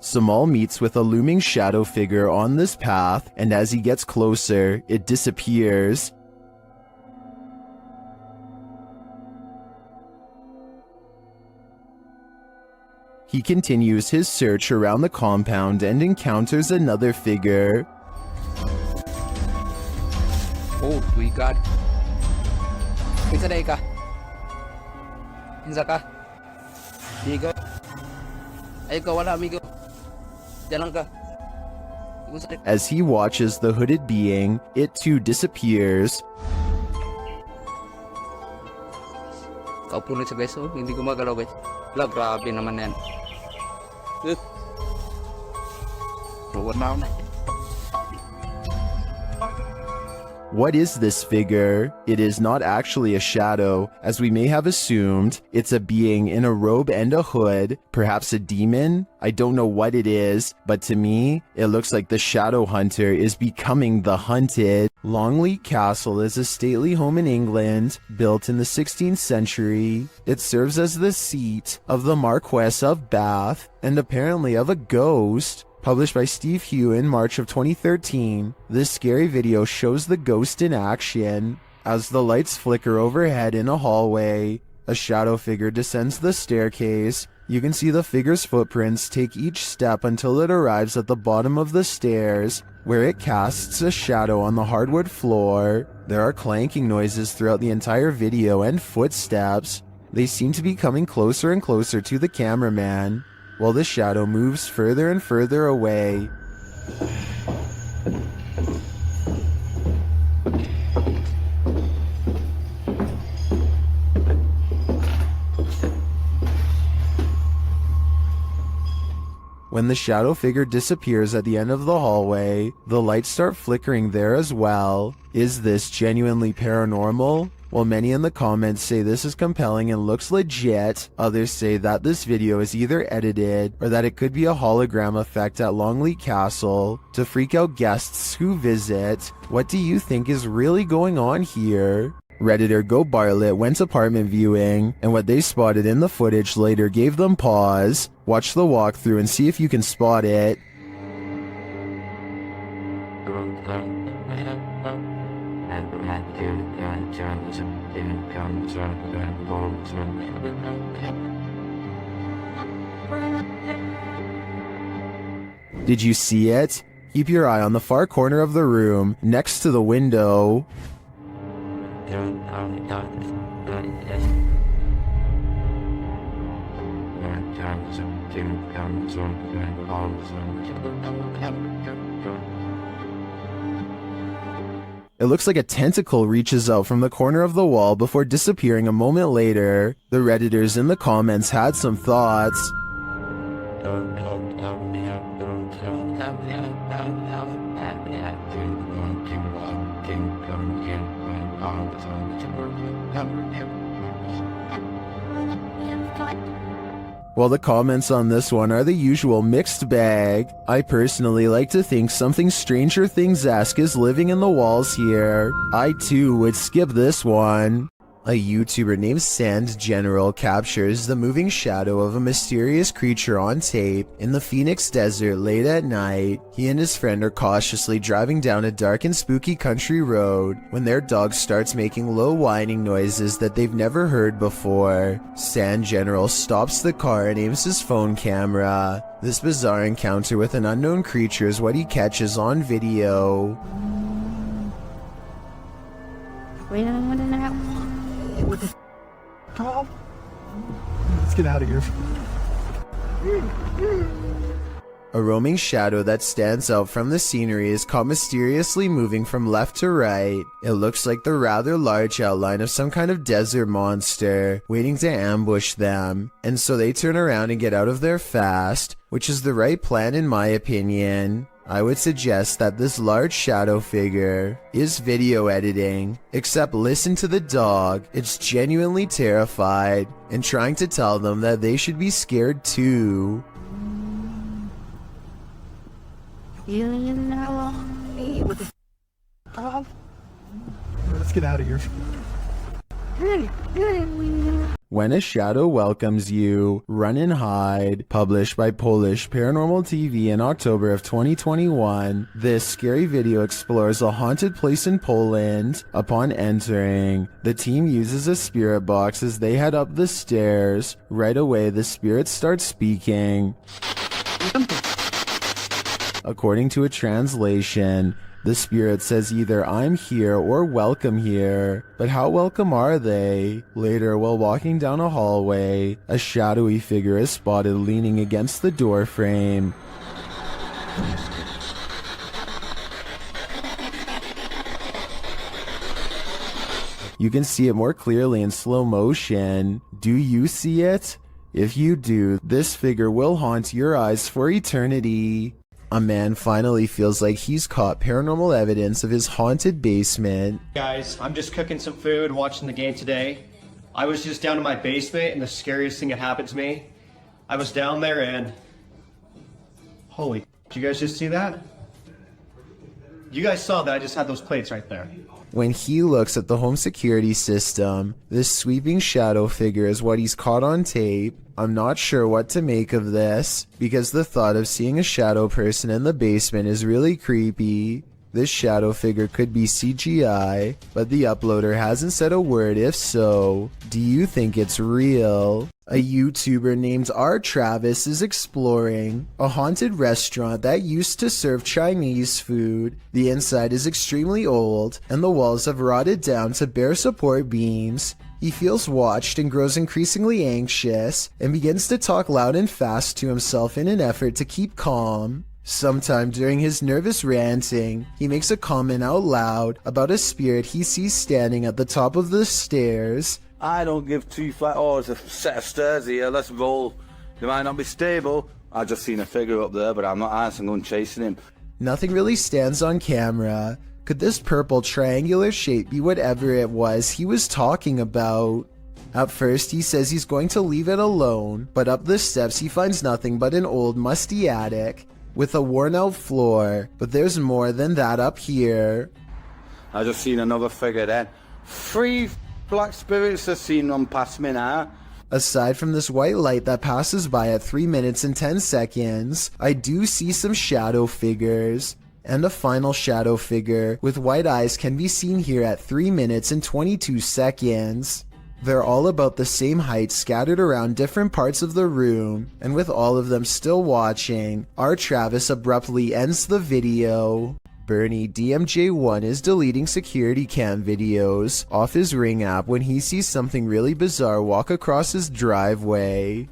Samal meets with a looming shadow figure on this path, and as he gets closer, it disappears. He continues his search around the compound and encounters another figure. Oh, we got. Pinsa ka. Pinsa ka. Amigo. Ay, ka wala, amigo. Diyan lang ka. As he watches the hooded being, it too disappears. Kaupo na siya guys, oh. Hindi gumagalaw guys. Wala, grabe naman yan. What is this figure? It is not actually a shadow, as we may have assumed. It's a being in a robe and a hood, perhaps a demon? I don't know what it is, but to me, it looks like the shadow hunter is becoming the hunted. Longleat Castle is a stately home in England, built in the 16th century. It serves as the seat of the Marquess of Bath, and apparently of a ghost. Published by Steve Hugh in March of 2013, this scary video shows the ghost in action. As the lights flicker overhead in a hallway, a shadow figure descends the staircase. You can see the figure's footprints take each step until it arrives at the bottom of the stairs, where it casts a shadow on the hardwood floor. There are clanking noises throughout the entire video and footsteps. They seem to be coming closer and closer to the cameraman, while the shadow moves further and further away. When the shadow figure disappears at the end of the hallway, the lights start flickering there as well. Is this genuinely paranormal? While many in the comments say this is compelling and looks legit, others say that this video is either edited or that it could be a hologram effect at Longleat Castle to freak out guests who visit. What do you think is really going on here? Redditor Go Bartlett went apartment viewing, and what they spotted in the footage later gave them pause. Watch the walkthrough and see if you can spot it. Did you see it? Keep your eye on the far corner of the room, next to the window. It looks like a tentacle reaches out from the corner of the wall before disappearing a moment later. The Redditors in the comments had some thoughts. Well, the comments on this one are the usual mixed bag. I personally like to think something Stranger Things-esque is living in the walls here. I too would skip this one. A YouTuber named Sand General captures the moving shadow of a mysterious creature on tape in the Phoenix desert late at night. He and his friend are cautiously driving down a dark and spooky country road when their dog starts making low whining noises that they've never heard before. Sand General stops the car and aims his phone camera. This bizarre encounter with an unknown creature is what he catches on video. Tom? Let's get out of here. A roaming shadow that stands out from the scenery is caught mysteriously moving from left to right. It looks like the rather large outline of some kind of desert monster waiting to ambush them, and so they turn around and get out of there fast, which is the right plan in my opinion. I would suggest that this large shadow figure is video editing, except listen to the dog. It's genuinely terrified and trying to tell them that they should be scared too. Let's get out of here. When a Shadow Welcomes You, Run and Hide, published by Polish Paranormal TV in October of 2021, this scary video explores a haunted place in Poland. Upon entering, the team uses a spirit box as they head up the stairs. Right away, the spirit starts speaking. According to a translation, the spirit says either "I'm here" or "welcome here." But how welcome are they? Later, while walking down a hallway, a shadowy figure is spotted leaning against the door frame. You can see it more clearly in slow motion. Do you see it? If you do, this figure will haunt your eyes for eternity. A man finally feels like he's caught paranormal evidence of his haunted basement. Guys, I'm just cooking some food, watching the game today. I was just down in my basement and the scariest thing that happened to me. I was down there and... Holy, did you guys just see that? You guys saw that I just had those plates right there. When he looks at the home security system, this sweeping shadow figure is what he's caught on tape. I'm not sure what to make of this, because the thought of seeing a shadow person in the basement is really creepy. This shadow figure could be CGI, but the uploader hasn't said a word if so. Do you think it's real? A YouTuber named R. Travis is exploring a haunted restaurant that used to serve Chinese food. The inside is extremely old, and the walls have rotted down to bare support beams. He feels watched and grows increasingly anxious, and begins to talk loud and fast to himself in an effort to keep calm. Sometime during his nervous ranting, he makes a comment out loud about a spirit he sees standing at the top of the stairs. I don't give two flat. Oh, there's a set of stairs here. Let's roll. They might not be stable. I just seen a figure up there, but I'm not asking. I'm going chasing him. Nothing really stands on camera. Could this purple triangular shape be whatever it was he was talking about? At first, he says he's going to leave it alone, but up the steps he finds nothing but an old, musty attic with a worn-out floor. But there's more than that up here. I just seen another figure then. 3 black spirits have seen them pass me now. Aside from this white light that passes by at 3 minutes and 10 seconds, I do see some shadow figures. And a final shadow figure with white eyes can be seen here at 3 minutes and 22 seconds. They're all about the same height, scattered around different parts of the room, and with all of them still watching, R. Travis abruptly ends the video. Bernie DMJ1 is deleting security cam videos off his Ring app when he sees something really bizarre walk across his driveway.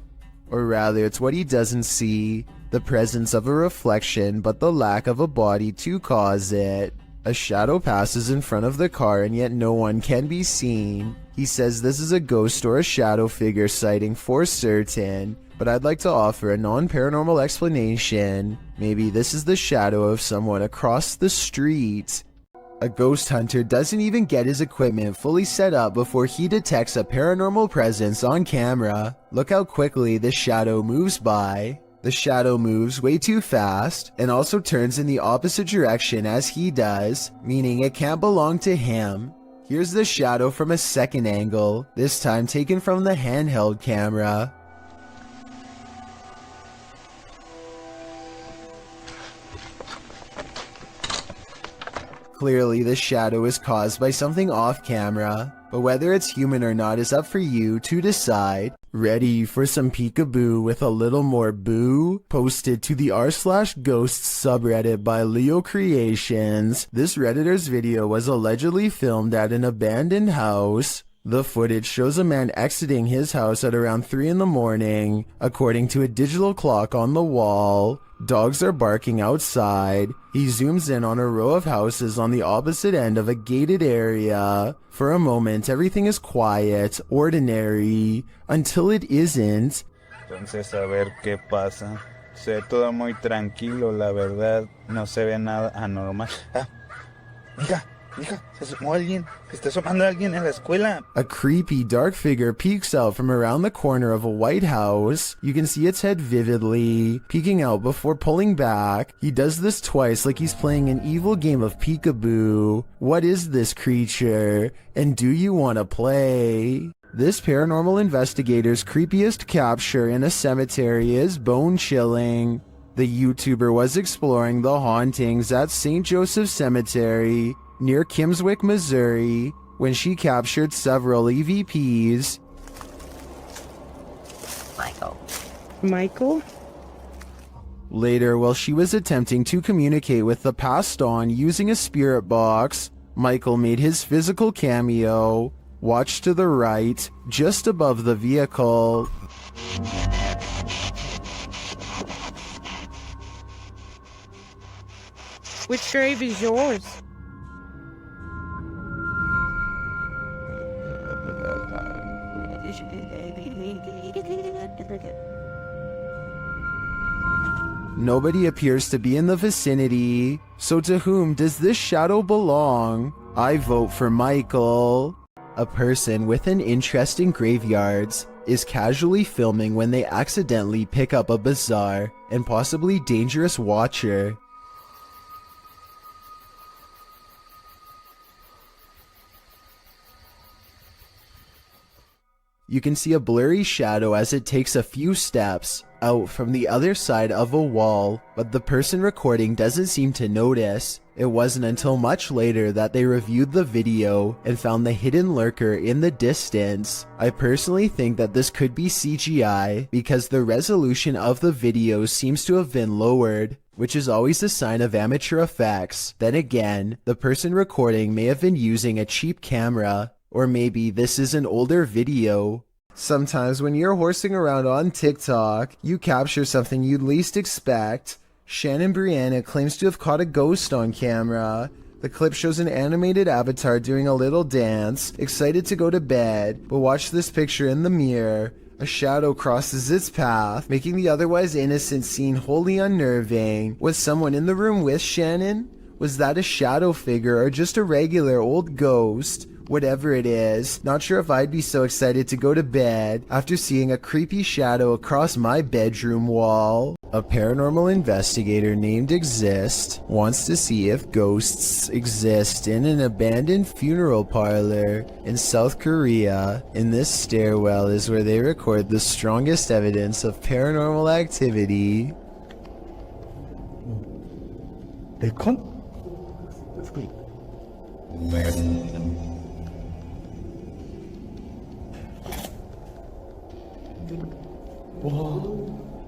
Or rather, it's what he doesn't see. The presence of a reflection, but the lack of a body to cause it. A shadow passes in front of the car and yet no one can be seen. He says this is a ghost or a shadow figure sighting for certain, but I'd like to offer a non-paranormal explanation. Maybe this is the shadow of someone across the street. A ghost hunter doesn't even get his equipment fully set up before he detects a paranormal presence on camera. Look how quickly the shadow moves by. The shadow moves way too fast and also turns in the opposite direction as he does, meaning it can't belong to him. Here's the shadow from a second angle, this time taken from the handheld camera. Clearly, the shadow is caused by something off camera, but whether it's human or not is up for you to decide. Ready for some peekaboo with a little more boo? Posted to the r/ghosts subreddit by Leo Creations. This Redditor's video was allegedly filmed at an abandoned house. The footage shows a man exiting his house at around 3 in the morning, according to a digital clock on the wall. Dogs are barking outside. He zooms in on a row of houses on the opposite end of a gated area. For a moment, everything is quiet, ordinary, until it isn't. Entonces, a ver qué pasa. Se ve todo muy tranquilo, la verdad. No se ve nada anormal. Mija, se asomó alguien. Se está asomando alguien en la escuela. A creepy dark figure peeks out from around the corner of a white house. You can see its head vividly, peeking out before pulling back. He does this twice like he's playing an evil game of peekaboo. What is this creature? And do you want to play? This paranormal investigator's creepiest capture in a cemetery is bone-chilling. The YouTuber was exploring the hauntings at St. Joseph Cemetery near Kimswick, Missouri, when she captured several EVPs. Michael? Later, while she was attempting to communicate with the passed on using a spirit box, Michael made his physical cameo. Watch to the right, just above the vehicle. Which grave is yours? Nobody appears to be in the vicinity, so to whom does this shadow belong? I vote for Michael. A person with an interest in graveyards is casually filming when they accidentally pick up a bizarre and possibly dangerous watcher. You can see a blurry shadow as it takes a few steps out from the other side of a wall, but the person recording doesn't seem to notice. It wasn't until much later that they reviewed the video and found the hidden lurker in the distance. I personally think that this could be CGI because the resolution of the video seems to have been lowered, which is always a sign of amateur effects. Then again, the person recording may have been using a cheap camera. Or maybe this is an older video. Sometimes when you're horsing around on TikTok, you capture something you'd least expect. Shannon Brianna claims to have caught a ghost on camera. The clip shows an animated avatar doing a little dance, excited to go to bed, but watch this picture in the mirror. A shadow crosses its path, making the otherwise innocent scene wholly unnerving. Was someone in the room with Shannon? Was that a shadow figure or just a regular old ghost? Whatever it is, not sure if I'd be so excited to go to bed after seeing a creepy shadow across my bedroom wall. A paranormal investigator named Exist wants to see if ghosts exist in an abandoned funeral parlor in South Korea. In this stairwell is where they record the strongest evidence of paranormal activity.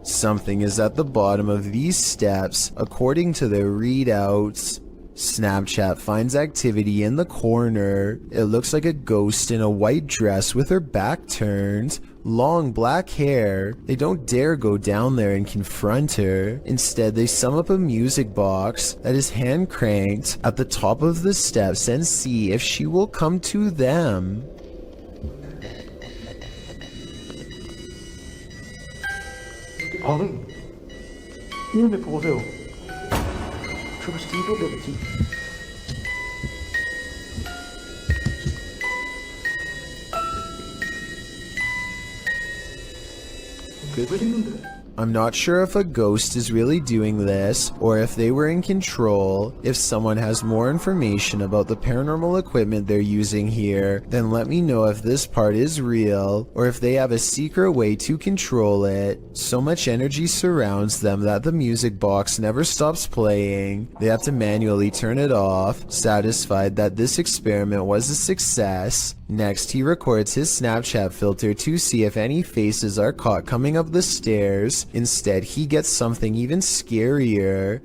Something is at the bottom of these steps, according to their readouts. Snapchat finds activity in the corner. It looks like a ghost in a white dress with her back turned, long black hair. They don't dare go down there and confront her. Instead, they sum up a music box that is hand cranked at the top of the steps and see if she will come to them. 이놈의 보세요. 저거 진짜 되지. A I'm not sure if a ghost is really doing this or if they were in control. If someone has more information about the paranormal equipment they're using here, then let me know if this part is real or if they have a secret way to control it. So much energy surrounds them that the music box never stops playing. They have to manually turn it off, satisfied that this experiment was a success. Next, he records his Snapchat filter to see if any faces are caught coming up the stairs. Instead, he gets something even scarier.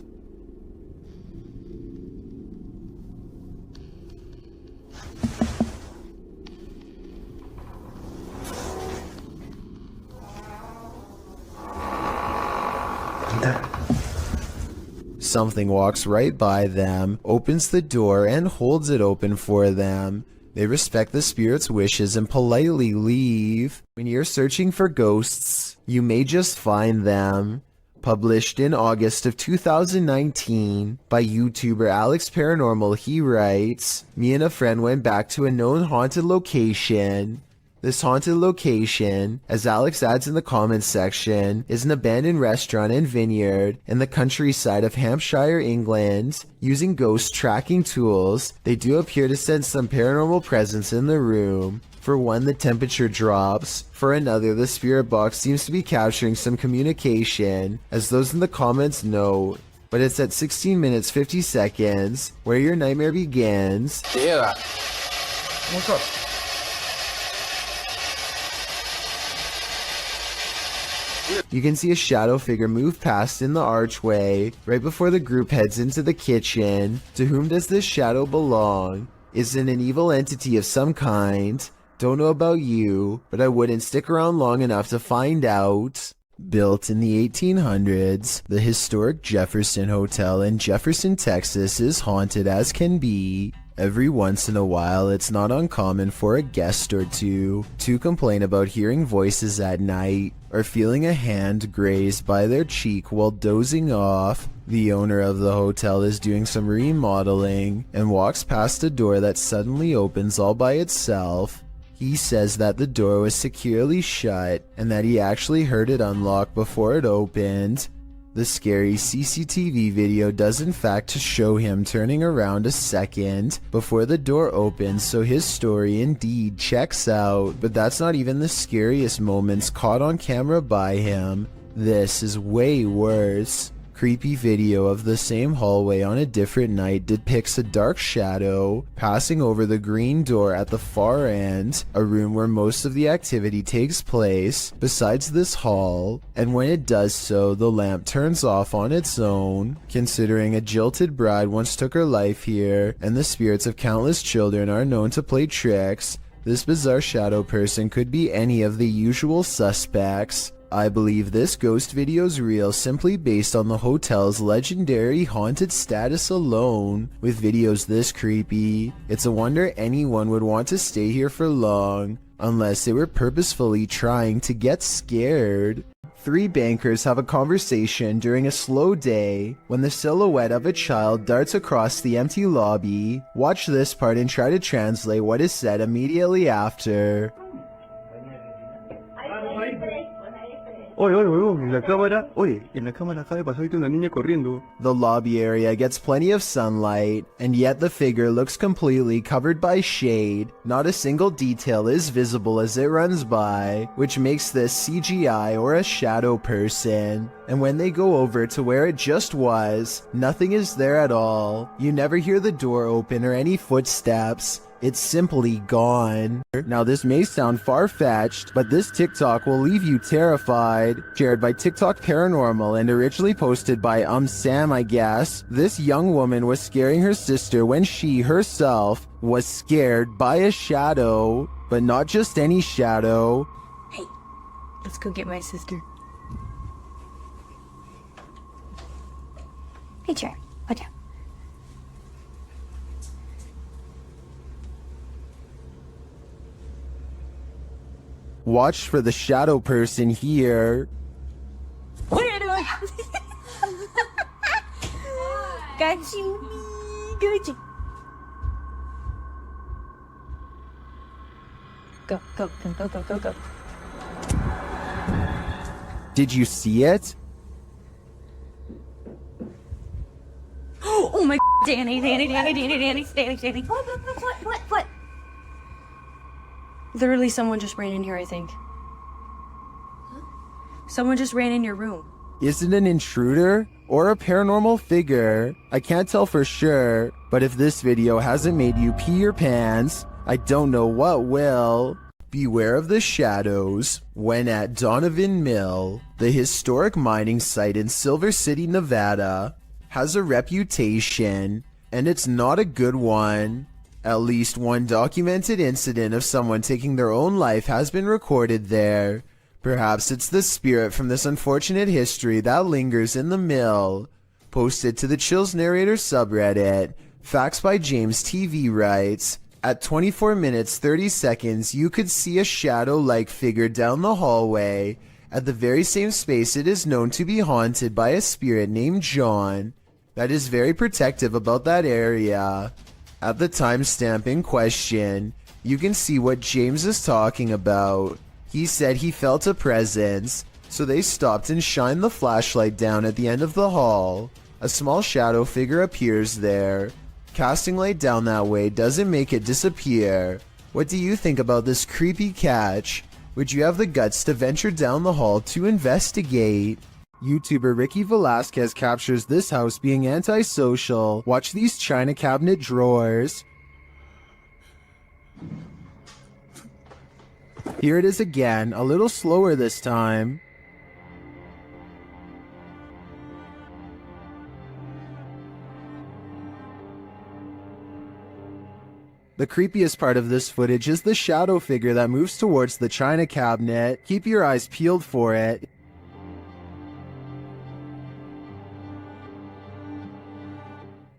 Something walks right by them, opens the door, and holds it open for them. They respect the spirit's wishes and politely leave. When you're searching for ghosts, you may just find them. Published in August of 2019 by YouTuber Alex Paranormal, he writes, "Me and a friend went back to a known haunted location. This haunted location, as Alex adds in the comments section, is an abandoned restaurant and vineyard in the countryside of Hampshire, England. Using ghost tracking tools, they do appear to sense some paranormal presence in the room. For one, the temperature drops. For another, the spirit box seems to be capturing some communication, as those in the comments note. But it's at 16 minutes 50 seconds where your nightmare begins." Yeah. What's up? You can see a shadow figure move past in the archway right before the group heads into the kitchen. To whom does this shadow belong? Is it an evil entity of some kind? Don't know about you, but I wouldn't stick around long enough to find out. Built in the 1800s, the historic Jefferson Hotel in Jefferson, Texas is haunted as can be. Every once in a while, it's not uncommon for a guest or two to complain about hearing voices at night or feeling a hand grazed by their cheek while dozing off. The owner of the hotel is doing some remodeling and walks past a door that suddenly opens all by itself. He says that the door was securely shut and that he actually heard it unlock before it opened. The scary CCTV video does in fact show him turning around a second before the door opens, so his story indeed checks out. But that's not even the scariest moments caught on camera by him. This is way worse. Creepy video of the same hallway on a different night depicts a dark shadow passing over the green door at the far end, a room where most of the activity takes place besides this hall, and when it does so, the lamp turns off on its own. Considering a jilted bride once took her life here, and the spirits of countless children are known to play tricks, this bizarre shadow person could be any of the usual suspects. I believe this ghost video's real simply based on the hotel's legendary haunted status alone. With videos this creepy, it's a wonder anyone would want to stay here for long, unless they were purposefully trying to get scared. Three bankers have a conversation during a slow day when the silhouette of a child darts across the empty lobby. Watch this part and try to translate what is said immediately after. Oye, oye, oye, en la cámara, oye, en la cámara acaba de pasar ahorita una niña corriendo. The lobby area gets plenty of sunlight, and yet the figure looks completely covered by shade. Not a single detail is visible as it runs by, which makes this CGI or a shadow person. And when they go over to where it just was, nothing is there at all. You never hear the door open or any footsteps. It's simply gone. Now this may sound far-fetched, but this TikTok will leave you terrified. Shared by TikTok Paranormal and originally posted by Sam, I guess. This young woman was scaring her sister when she herself was scared by a shadow. But not just any shadow. Hey, let's go get my sister. Hey, chair. Watch out. Watch for the shadow person here. What are you doing? Got you. Got you. Go, go, go, go, go, go, go. Did you see it? Oh my Danny. What? Literally, someone just ran in here, I think. Someone just ran in your room. Is it an intruder or a paranormal figure? I can't tell for sure, but if this video hasn't made you pee your pants, I don't know what will. Beware of the shadows when at Donovan Mill, the historic mining site in Silver City, Nevada, has a reputation, and it's not a good one. At least one documented incident of someone taking their own life has been recorded there. Perhaps it's the spirit from this unfortunate history that lingers in the mill. Posted to the Chills Narrator subreddit, Facts by James TV writes, at 24 minutes 30 seconds you could see a shadow-like figure down the hallway at the very same space it is known to be haunted by a spirit named John that is very protective about that area. At the timestamp in question, you can see what James is talking about. He said he felt a presence, so they stopped and shined the flashlight down at the end of the hall. A small shadow figure appears there. Casting light down that way doesn't make it disappear. What do you think about this creepy catch? Would you have the guts to venture down the hall to investigate? YouTuber Ricky Velasquez captures this house being antisocial. Watch these china cabinet drawers. Here it is again, a little slower this time. The creepiest part of this footage is the shadow figure that moves towards the china cabinet. Keep your eyes peeled for it.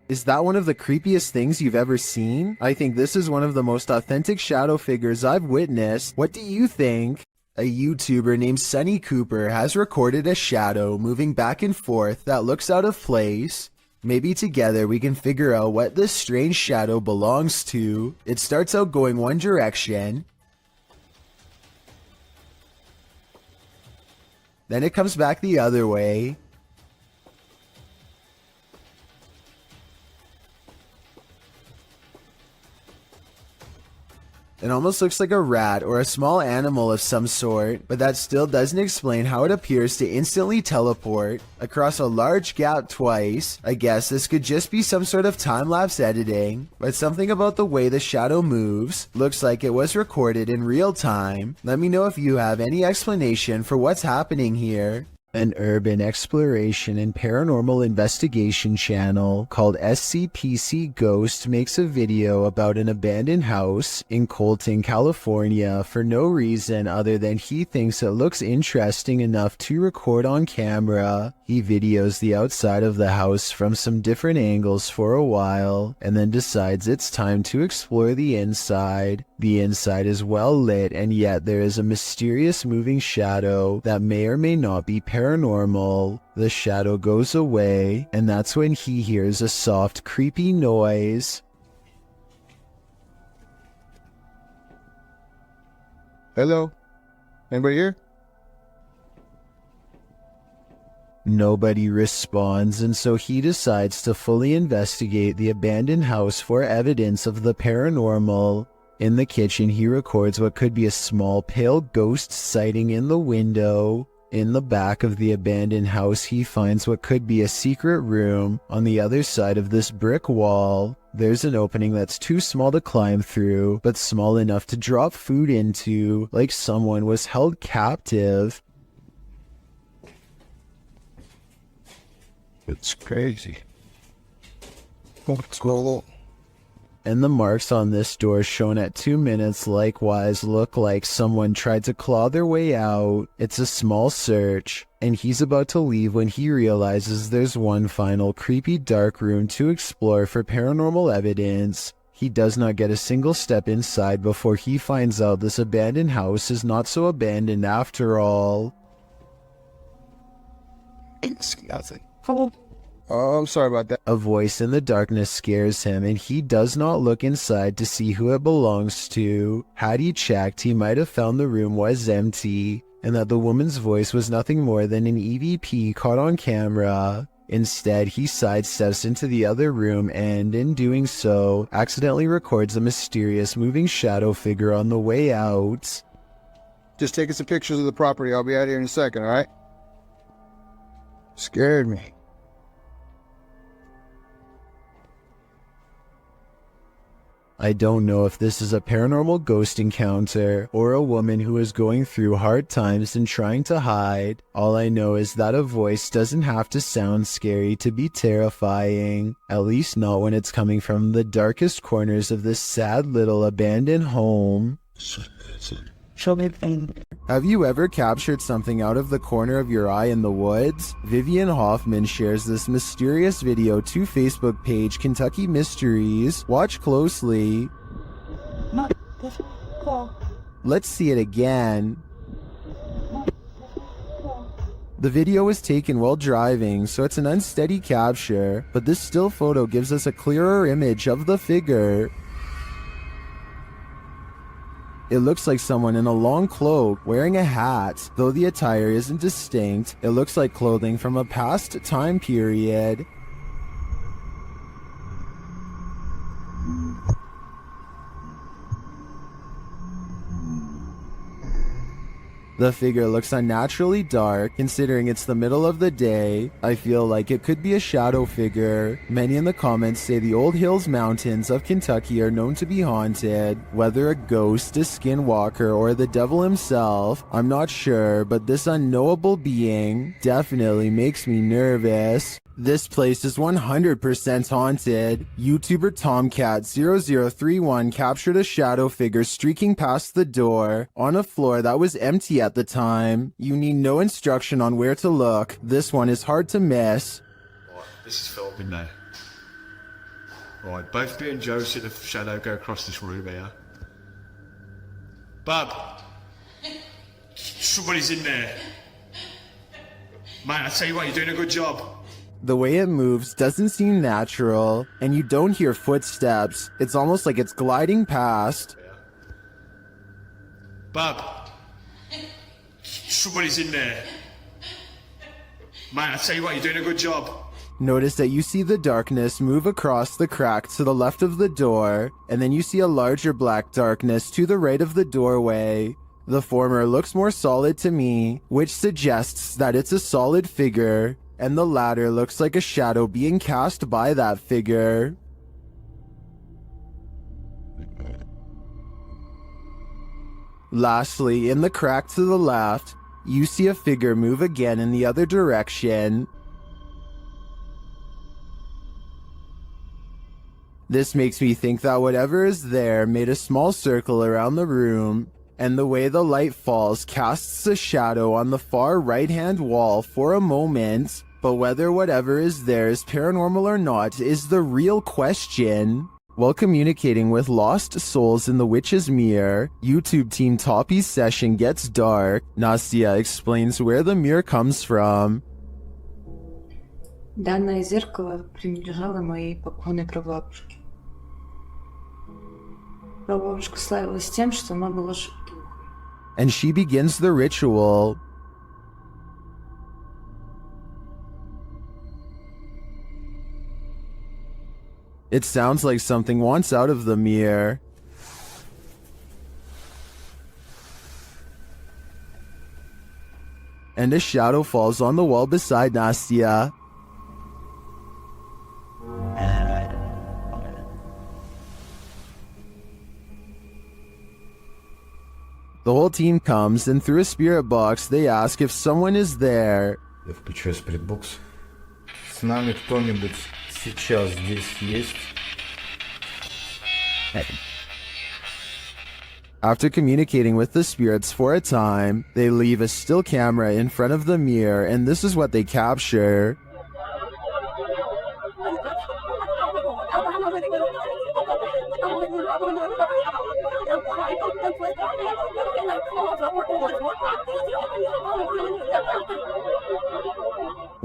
Is that one of the creepiest things you've ever seen? I think this is one of the most authentic shadow figures I've witnessed. What do you think? A YouTuber named Sunny Cooper has recorded a shadow moving back and forth that looks out of place. Maybe together we can figure out what this strange shadow belongs to. It starts out going one direction, then it comes back the other way. It almost looks like a rat or a small animal of some sort, but that still doesn't explain how it appears to instantly teleport across a large gap twice. I guess this could just be some sort of time-lapse editing, but something about the way the shadow moves looks like it was recorded in real time. Let me know if you have any explanation for what's happening here. An urban exploration and paranormal investigation channel called SCPC Ghost makes a video about an abandoned house in Colton, California for no reason other than he thinks it looks interesting enough to record on camera. He videos the outside of the house from some different angles for a while and then decides it's time to explore the inside. The inside is well lit, and yet there is a mysterious moving shadow that may or may not be paranormal. The shadow goes away, and that's when he hears a soft, creepy noise. Hello? Anybody here? Nobody responds, and so he decides to fully investigate the abandoned house for evidence of the paranormal. In the kitchen, he records what could be a small pale ghost sighting in the window. In the back of the abandoned house, he finds what could be a secret room. On the other side of this brick wall, there's an opening that's too small to climb through, but small enough to drop food into, like someone was held captive. It's crazy. What's going on? And the marks on this door shown at 2 minutes likewise look like someone tried to claw their way out. It's a small search, and he's about to leave when he realizes there's one final creepy dark room to explore for paranormal evidence. He does not get a single step inside before he finds out this abandoned house is not so abandoned after all. Oh, I'm sorry about that. A voice in the darkness scares him, and he does not look inside to see who it belongs to. Had he checked, he might have found the room was empty. and that the woman's voice was nothing more than an EVP caught on camera. Instead, he sidesteps into the other room and, in doing so, accidentally records a mysterious moving shadow figure on the way out. Just taking some pictures of the property. I'll be out here in a second, alright? Scared me. I don't know if this is a paranormal ghost encounter or a woman who is going through hard times and trying to hide. All I know is that a voice doesn't have to sound scary to be terrifying, at least not when it's coming from the darkest corners of this sad little abandoned home. Have you ever captured something out of the corner of your eye in the woods? Vivian Hoffman shares this mysterious video to Facebook page Kentucky Mysteries. Watch closely. Let's see it again. The video was taken while driving, so it's an unsteady capture, but this still photo gives us a clearer image of the figure. It looks like someone in a long cloak wearing a hat. Though the attire isn't distinct, it looks like clothing from a past time period. The figure looks unnaturally dark, considering it's the middle of the day. I feel like it could be a shadow figure. Many in the comments say the Old Hills Mountains of Kentucky are known to be haunted. Whether a ghost, a skinwalker, or the devil himself, I'm not sure, but this unknowable being definitely makes me nervous. This place is 100% haunted. YouTuber Tomcat0031 captured a shadow figure streaking past the door on a floor that was empty at the time. You need no instruction on where to look. This one is hard to miss. Right, this is filming now. Right, both me and Joe see the shadow go across this room here. Bub! Somebody's in there. Man, I tell you what, you're doing a good job. The way it moves doesn't seem natural, and you don't hear footsteps. It's almost like it's gliding past. Bub! Somebody's in there. Man, I tell you what, you're doing a good job. Notice that you see the darkness move across the crack to the left of the door, and then you see a larger black darkness to the right of the doorway. The former looks more solid to me, which suggests that it's a solid figure, and the latter looks like a shadow being cast by that figure. Lastly, in the crack to the left, you see a figure move again in the other direction. This makes me think that whatever is there made a small circle around the room, and the way the light falls casts a shadow on the far right-hand wall for a moment. But whether whatever is there is paranormal or not is the real question. While communicating with lost souls in the Witch's Mirror, YouTube team Toppy's session gets dark. Nastia explains where the mirror comes from. Данное зеркало принадлежало моей покойной прабабушке. Прабабушка славилась тем, что она была шутухой. And she begins the ritual. It sounds like something wants out of the mirror. And a shadow falls on the wall beside Nastia. The whole team comes, and through a spirit box, they ask if someone is there. Я включаю спиритбокс. С нами кто-нибудь сейчас здесь есть? After communicating with the spirits for a time, they leave a still camera in front of the mirror, and this is what they capture.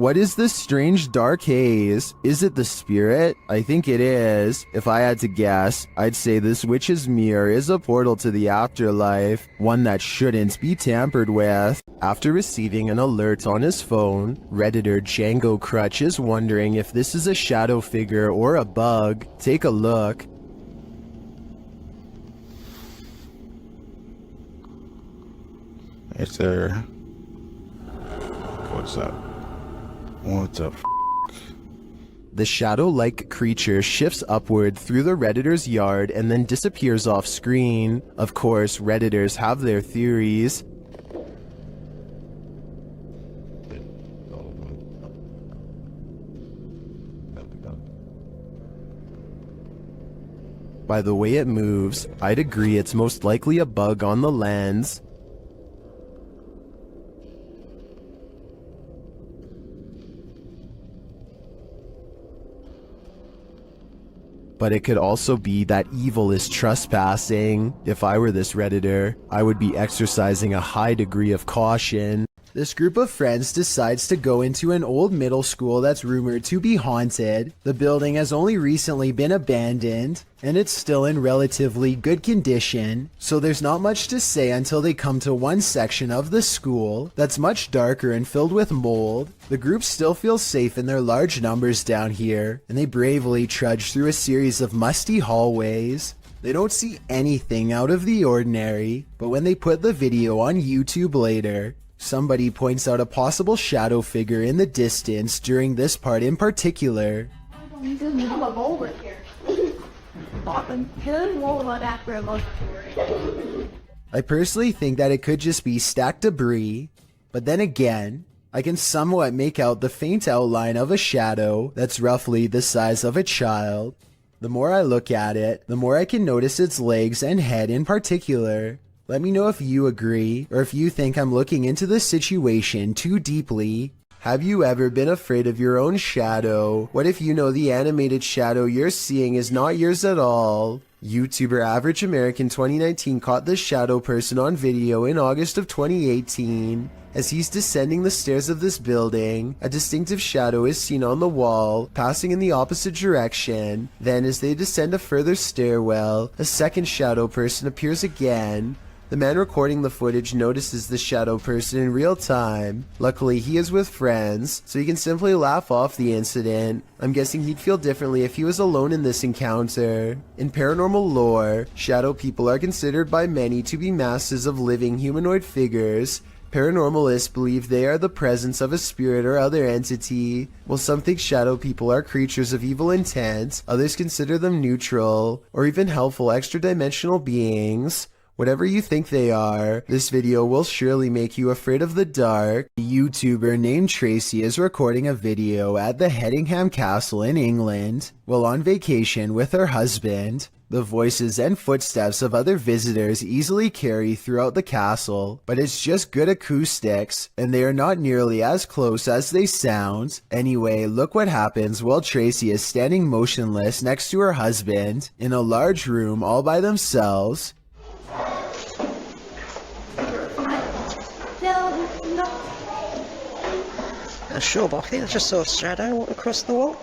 What is this strange dark haze? Is it the spirit? I think it is. If I had to guess, I'd say this witch's mirror is a portal to the afterlife, one that shouldn't be tampered with. After receiving an alert on his phone, Redditor Django Crutch is wondering if this is a shadow figure or a bug. Take a look. Hey, sir. What's up? What's up? The shadow-like creature shifts upward through the Redditor's yard and then disappears off screen. Of course, Redditors have their theories. By the way it moves, I'd agree it's most likely a bug on the lens. But it could also be that evil is trespassing. If I were this Redditor, I would be exercising a high degree of caution. This group of friends decides to go into an old middle school that's rumored to be haunted. The building has only recently been abandoned, and it's still in relatively good condition, so there's not much to say until they come to one section of the school that's much darker and filled with mold. The group still feels safe in their large numbers down here, and they bravely trudge through a series of musty hallways. They don't see anything out of the ordinary, but when they put the video on YouTube later, somebody points out a possible shadow figure in the distance during this part in particular. I personally think that it could just be stacked debris, but then again, I can somewhat make out the faint outline of a shadow that's roughly the size of a child. The more I look at it, the more I can notice its legs and head in particular. Let me know if you agree, or if you think I'm looking into the situation too deeply. Have you ever been afraid of your own shadow? What if you know the animated shadow you're seeing is not yours at all? YouTuber Average American 2019 caught this shadow person on video in August of 2018. As he's descending the stairs of this building, a distinctive shadow is seen on the wall, passing in the opposite direction. Then as they descend a further stairwell, a second shadow person appears again. The man recording the footage notices the shadow person in real time. Luckily, he is with friends, so he can simply laugh off the incident. I'm guessing he'd feel differently if he was alone in this encounter. In paranormal lore, shadow people are considered by many to be masses of living humanoid figures. Paranormalists believe they are the presence of a spirit or other entity. While some think shadow people are creatures of evil intent, others consider them neutral, or even helpful extra-dimensional beings. Whatever you think they are, this video will surely make you afraid of the dark. A YouTuber named Tracy is recording a video at the Hedingham Castle in England while on vacation with her husband. The voices and footsteps of other visitors easily carry throughout the castle, but it's just good acoustics, and they are not nearly as close as they sound. Anyway, look what happens while Tracy is standing motionless next to her husband in a large room all by themselves. Sure, but I think I just saw a shadow across the wall.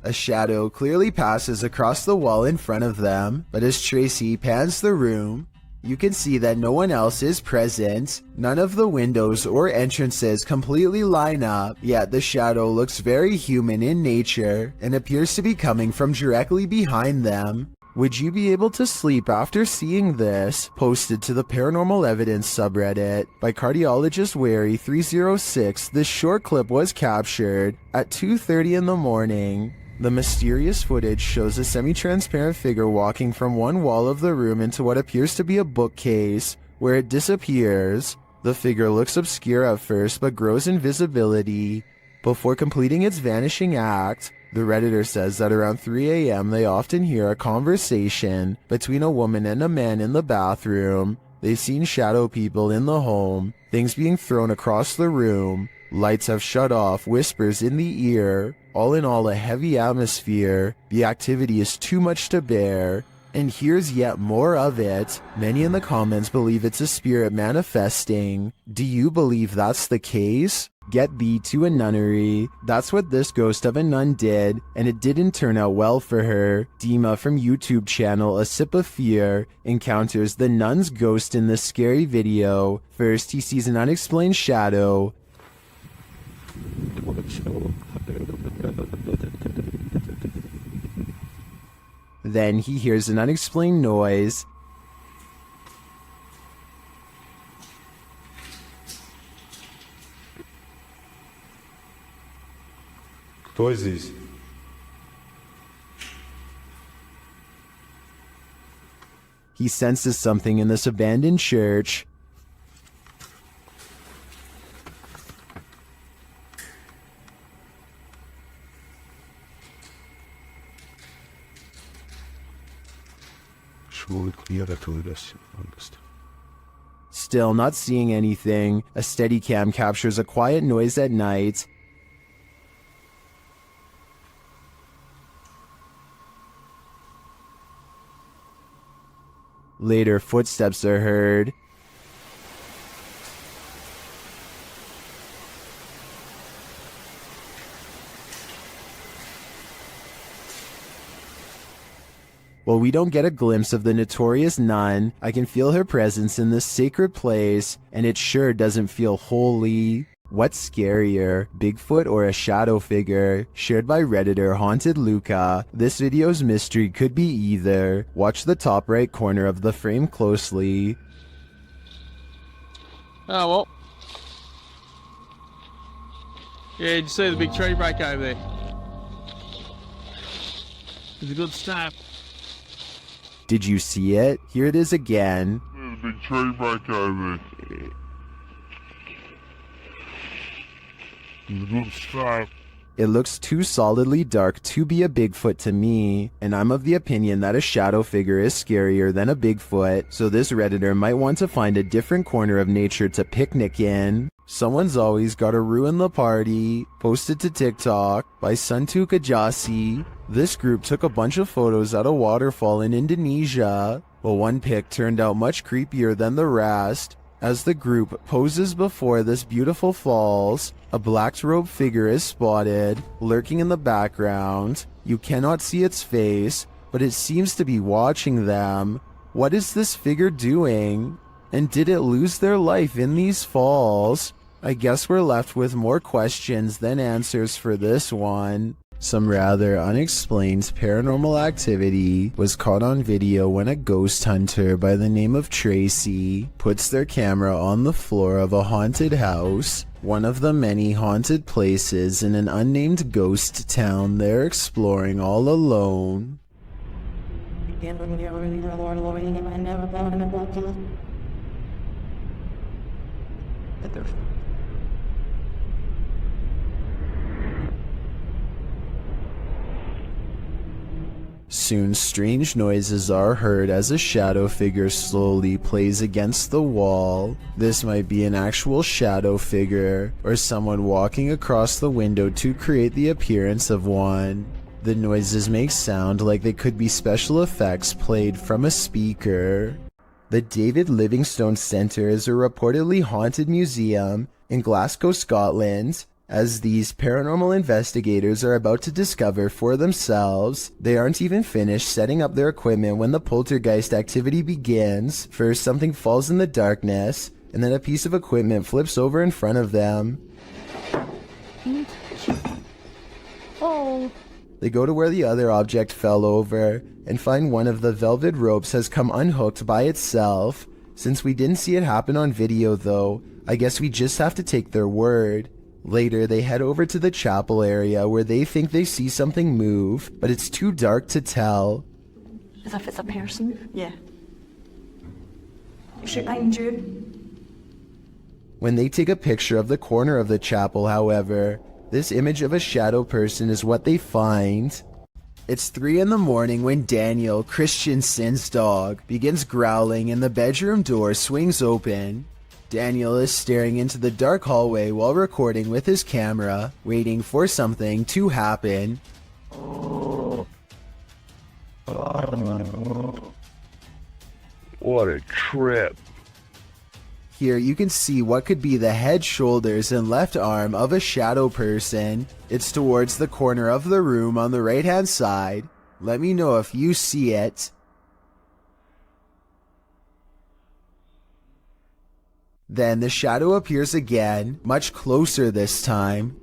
A shadow clearly passes across the wall in front of them, but as Tracy pans the room, you can see that no one else is present. None of the windows or entrances completely line up, yet the shadow looks very human in nature and appears to be coming from directly behind them. Would you be able to sleep after seeing this? Posted to the Paranormal Evidence subreddit by cardiologist Wary 306, this short clip was captured at 2:30 in the morning. The mysterious footage shows a semi-transparent figure walking from one wall of the room into what appears to be a bookcase, where it disappears. The figure looks obscure at first but grows in visibility before completing its vanishing act. The Redditor says that around 3 a.m. they often hear a conversation between a woman and a man in the bathroom. They've seen shadow people in the home, things being thrown across the room, lights have shut off, whispers in the ear. All in all, a heavy atmosphere. The activity is too much to bear. And here's yet more of it. Many in the comments believe it's a spirit manifesting. Do you believe that's the case? Get thee to a nunnery. That's what this ghost of a nun did, and it didn't turn out well for her. Dima from YouTube channel A Sip of Fear encounters the nun's ghost in this scary video. First, he sees an unexplained shadow. Then he hears an unexplained noise. Кто здесь? He senses something in this abandoned church. Still not seeing anything, a Steadicam captures a quiet noise at night. Later, footsteps are heard. While we don't get a glimpse of the notorious nun, I can feel her presence in this sacred place, and it sure doesn't feel holy. What's scarier, Bigfoot or a shadow figure? Shared by Redditor Haunted Luca. This video's mystery could be either. Watch the top right corner of the frame closely. Oh, well. Yeah, did you see the big tree break over there? It's a good start. Did you see it? Here it is again. There's a big tree break over there. It looks too solidly dark to be a Bigfoot to me, and I'm of the opinion that a shadow figure is scarier than a Bigfoot, so this Redditor might want to find a different corner of nature to picnic in. Someone's always gotta ruin the party. Posted to TikTok by Suntu Kajasi. This group took a bunch of photos at a waterfall in Indonesia, but one pic turned out much creepier than the rest. As the group poses before this beautiful falls, a black-robed figure is spotted, lurking in the background. You cannot see its face, but it seems to be watching them. What is this figure doing? And did it lose their life in these falls? I guess we're left with more questions than answers for this one. Some rather unexplained paranormal activity was caught on video when a ghost hunter by the name of Tracy puts their camera on the floor of a haunted house, one of the many haunted places in an unnamed ghost town they're exploring all alone. Soon strange noises are heard as a shadow figure slowly plays against the wall. This might be an actual shadow figure, or someone walking across the window to create the appearance of one. The noises make sound like they could be special effects played from a speaker. The David Livingstone Centre is a reportedly haunted museum in Glasgow, Scotland. As these paranormal investigators are about to discover for themselves, they aren't even finished setting up their equipment when the poltergeist activity begins. First, something falls in the darkness, and then a piece of equipment flips over in front of them. Oh. They go to where the other object fell over, and find one of the velvet ropes has come unhooked by itself. Since we didn't see it happen on video though, I guess we just have to take their word. Later, they head over to the chapel area where they think they see something move, but it's too dark to tell. As if it's a person? Yeah. Shoot behind you. When they take a picture of the corner of the chapel, however, this image of a shadow person is what they find. It's 3 in the morning when Daniel, Christensen's dog, begins growling and the bedroom door swings open. Daniel is staring into the dark hallway while recording with his camera, waiting for something to happen. What a trip. Here you can see what could be the head, shoulders, and left arm of a shadow person. It's towards the corner of the room on the right hand side. Let me know if you see it. Then the shadow appears again, much closer this time.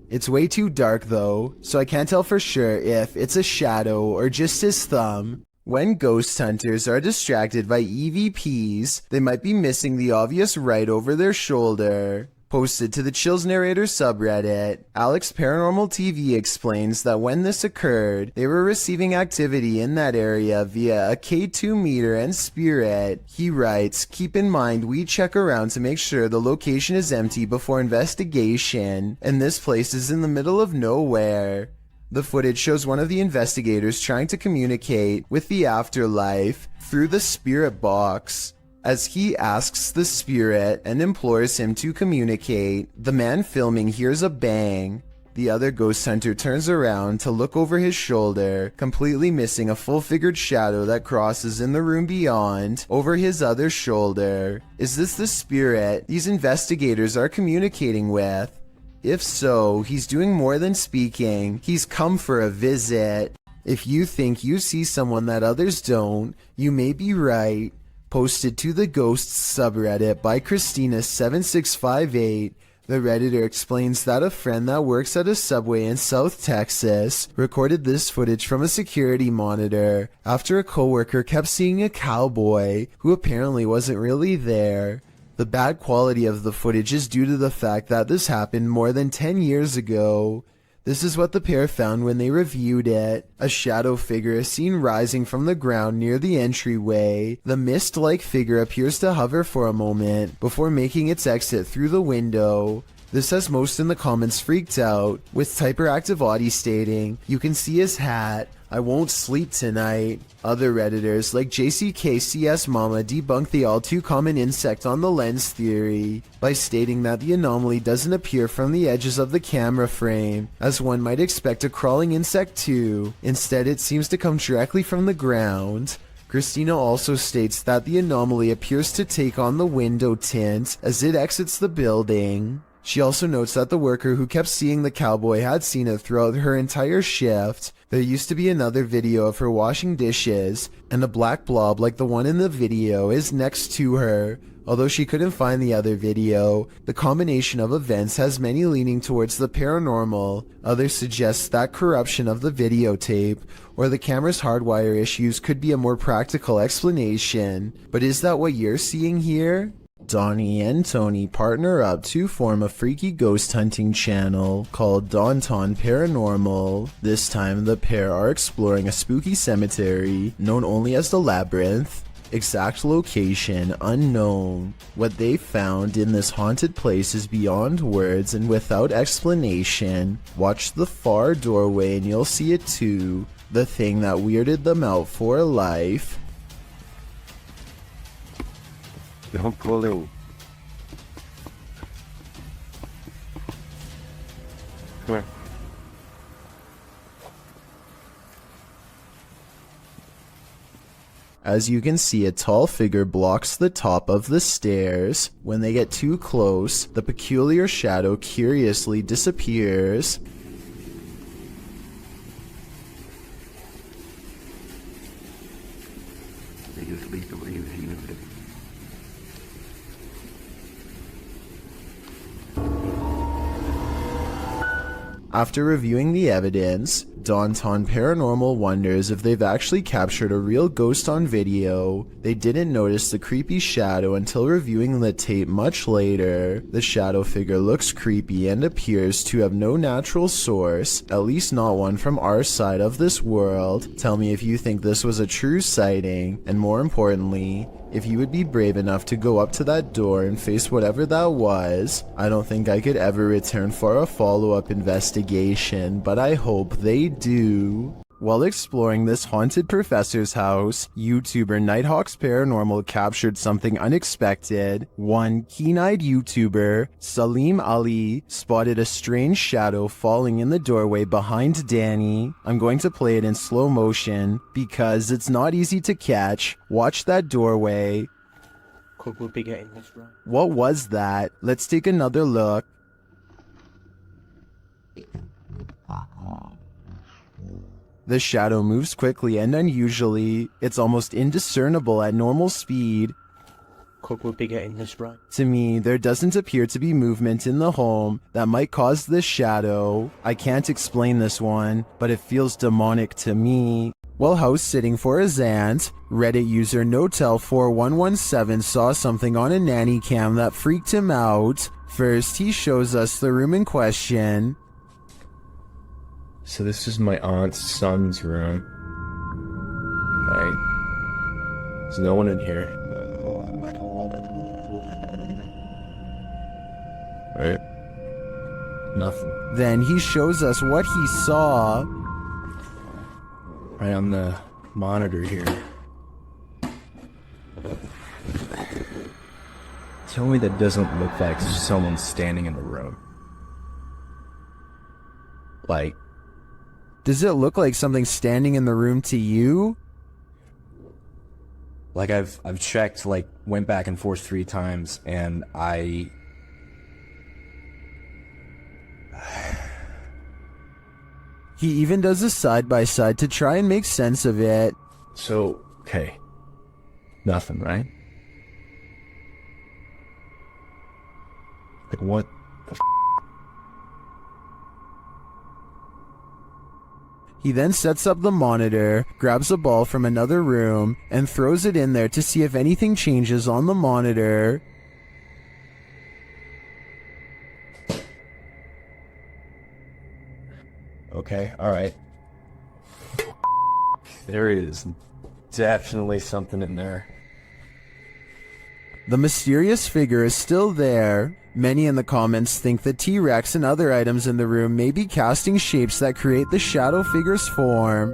It's way too dark though, so I can't tell for sure if it's a shadow or just his thumb. When ghost hunters are distracted by EVPs, they might be missing the obvious right over their shoulder. Posted to the Chills Narrator subreddit, Alex Paranormal TV explains that when this occurred, they were receiving activity in that area via a K2 meter and spirit. He writes, "Keep in mind we check around to make sure the location is empty before investigation, and this place is in the middle of nowhere." The footage shows one of the investigators trying to communicate with the afterlife through the spirit box. As he asks the spirit and implores him to communicate, the man filming hears a bang. The other ghost hunter turns around to look over his shoulder, completely missing a full-figured shadow that crosses in the room beyond, over his other shoulder. Is this the spirit these investigators are communicating with? If so, he's doing more than speaking. He's come for a visit. If you think you see someone that others don't, you may be right. Posted to the Ghosts subreddit by Christina7658, the Redditor explains that a friend that works at a Subway in South Texas recorded this footage from a security monitor after a coworker kept seeing a cowboy who apparently wasn't really there. The bad quality of the footage is due to the fact that this happened more than 10 years ago. This is what the pair found when they reviewed it. A shadow figure is seen rising from the ground near the entryway. The mist-like figure appears to hover for a moment before making its exit through the window. This has most in the comments freaked out, with Typeractive Audie stating, "You can see his hat. I won't sleep tonight." Other Redditors like JCKCS Mama debunk the all too common insect on the lens theory by stating that the anomaly doesn't appear from the edges of the camera frame, as one might expect a crawling insect to. Instead, it seems to come directly from the ground. Christina also states that the anomaly appears to take on the window tint as it exits the building. She also notes that the worker who kept seeing the cowboy had seen it throughout her entire shift. There used to be another video of her washing dishes, and a black blob like the one in the video is next to her. Although she couldn't find the other video, the combination of events has many leaning towards the paranormal. Others suggest that corruption of the videotape or the camera's hardwire issues could be a more practical explanation. But is that what you're seeing here? Donnie and Tony partner up to form a freaky ghost hunting channel called Daunton Paranormal. This time the pair are exploring a spooky cemetery known only as the Labyrinth. Exact location unknown. What they found in this haunted place is beyond words and without explanation. Watch the far doorway and you'll see it too. The thing that weirded them out for life. Don't pull it. Come here. As you can see, a tall figure blocks the top of the stairs. When they get too close, the peculiar shadow curiously disappears. After reviewing the evidence, Daunton Paranormal wonders if they've actually captured a real ghost on video. They didn't notice the creepy shadow until reviewing the tape much later. The shadow figure looks creepy and appears to have no natural source, at least not one from our side of this world. Tell me if you think this was a true sighting, and more importantly, if you would be brave enough to go up to that door and face whatever that was. I don't think I could ever return for a follow-up investigation, but I hope they do. While exploring this haunted professor's house, YouTuber Nighthawk's Paranormal captured something unexpected. One keen-eyed YouTuber, Salim Ali, spotted a strange shadow falling in the doorway behind Danny. I'm going to play it in slow motion because it's not easy to catch. Watch that doorway. Could we be getting this right? What was that? Let's take another look. The shadow moves quickly and unusually. It's almost indiscernible at normal speed. Could we be getting this right? To me, there doesn't appear to be movement in the home that might cause this shadow. I can't explain this one, but it feels demonic to me. While house sitting for his aunt, Reddit user Notel4117 saw something on a nanny cam that freaked him out. First, he shows us the room in question. So this is my aunt's son's room. Right? There's no one in here. Right? Nothing. Then he shows us what he saw. Right on the monitor here. Tell me that doesn't look like someone standing in the room. Like, does it look like something standing in the room to you? Like I've checked, like went back and forth 3 times, and He even does a side-by-side to try and make sense of it. So, okay. Nothing, right? Like what the f***? He then sets up the monitor, grabs a ball from another room, and throws it in there to see if anything changes on the monitor. Okay, alright. There is definitely something in there. The mysterious figure is still there. Many in the comments think the T-Rex and other items in the room may be casting shapes that create the shadow figure's form.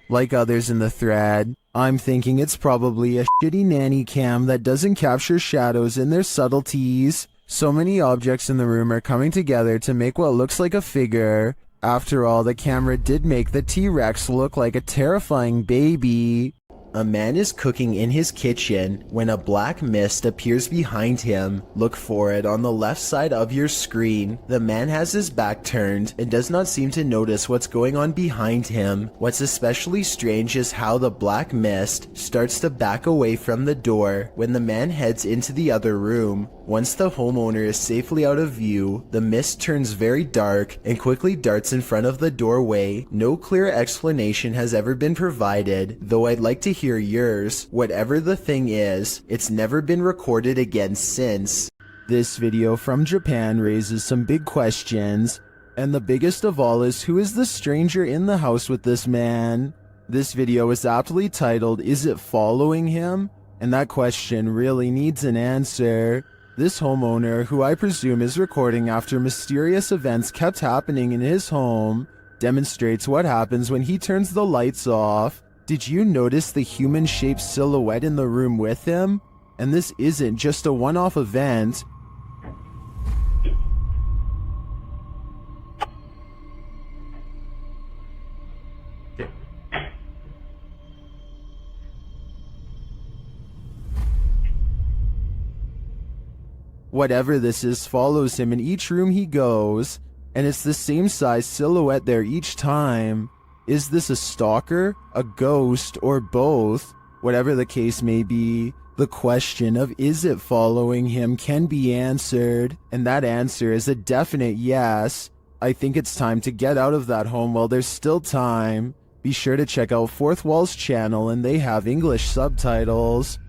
Like others in the thread, I'm thinking it's probably a shitty nanny cam that doesn't capture shadows in their subtleties. So many objects in the room are coming together to make what looks like a figure. After all, the camera did make the T-Rex look like a terrifying baby. A man is cooking in his kitchen when a black mist appears behind him. Look for it on the left side of your screen. The man has his back turned and does not seem to notice what's going on behind him. What's especially strange is how the black mist starts to back away from the door when the man heads into the other room. Once the homeowner is safely out of view, the mist turns very dark and quickly darts in front of the doorway. No clear explanation has ever been provided, though I'd like to hear yours. Whatever the thing is, it's never been recorded again since. This video from Japan raises some big questions, and the biggest of all is who is the stranger in the house with this man? This video is aptly titled, "Is it following him?" And that question really needs an answer. This homeowner, who I presume is recording after mysterious events kept happening in his home, demonstrates what happens when he turns the lights off. Did you notice the human-shaped silhouette in the room with him? And this isn't just a one-off event. Whatever this is follows him in each room he goes, and it's the same size silhouette there each time. Is this a stalker, a ghost, or both? Whatever the case may be, the question of is it following him can be answered, and that answer is a definite yes. I think it's time to get out of that home while there's still time. Be sure to check out Fourth Wall's channel, and they have English subtitles.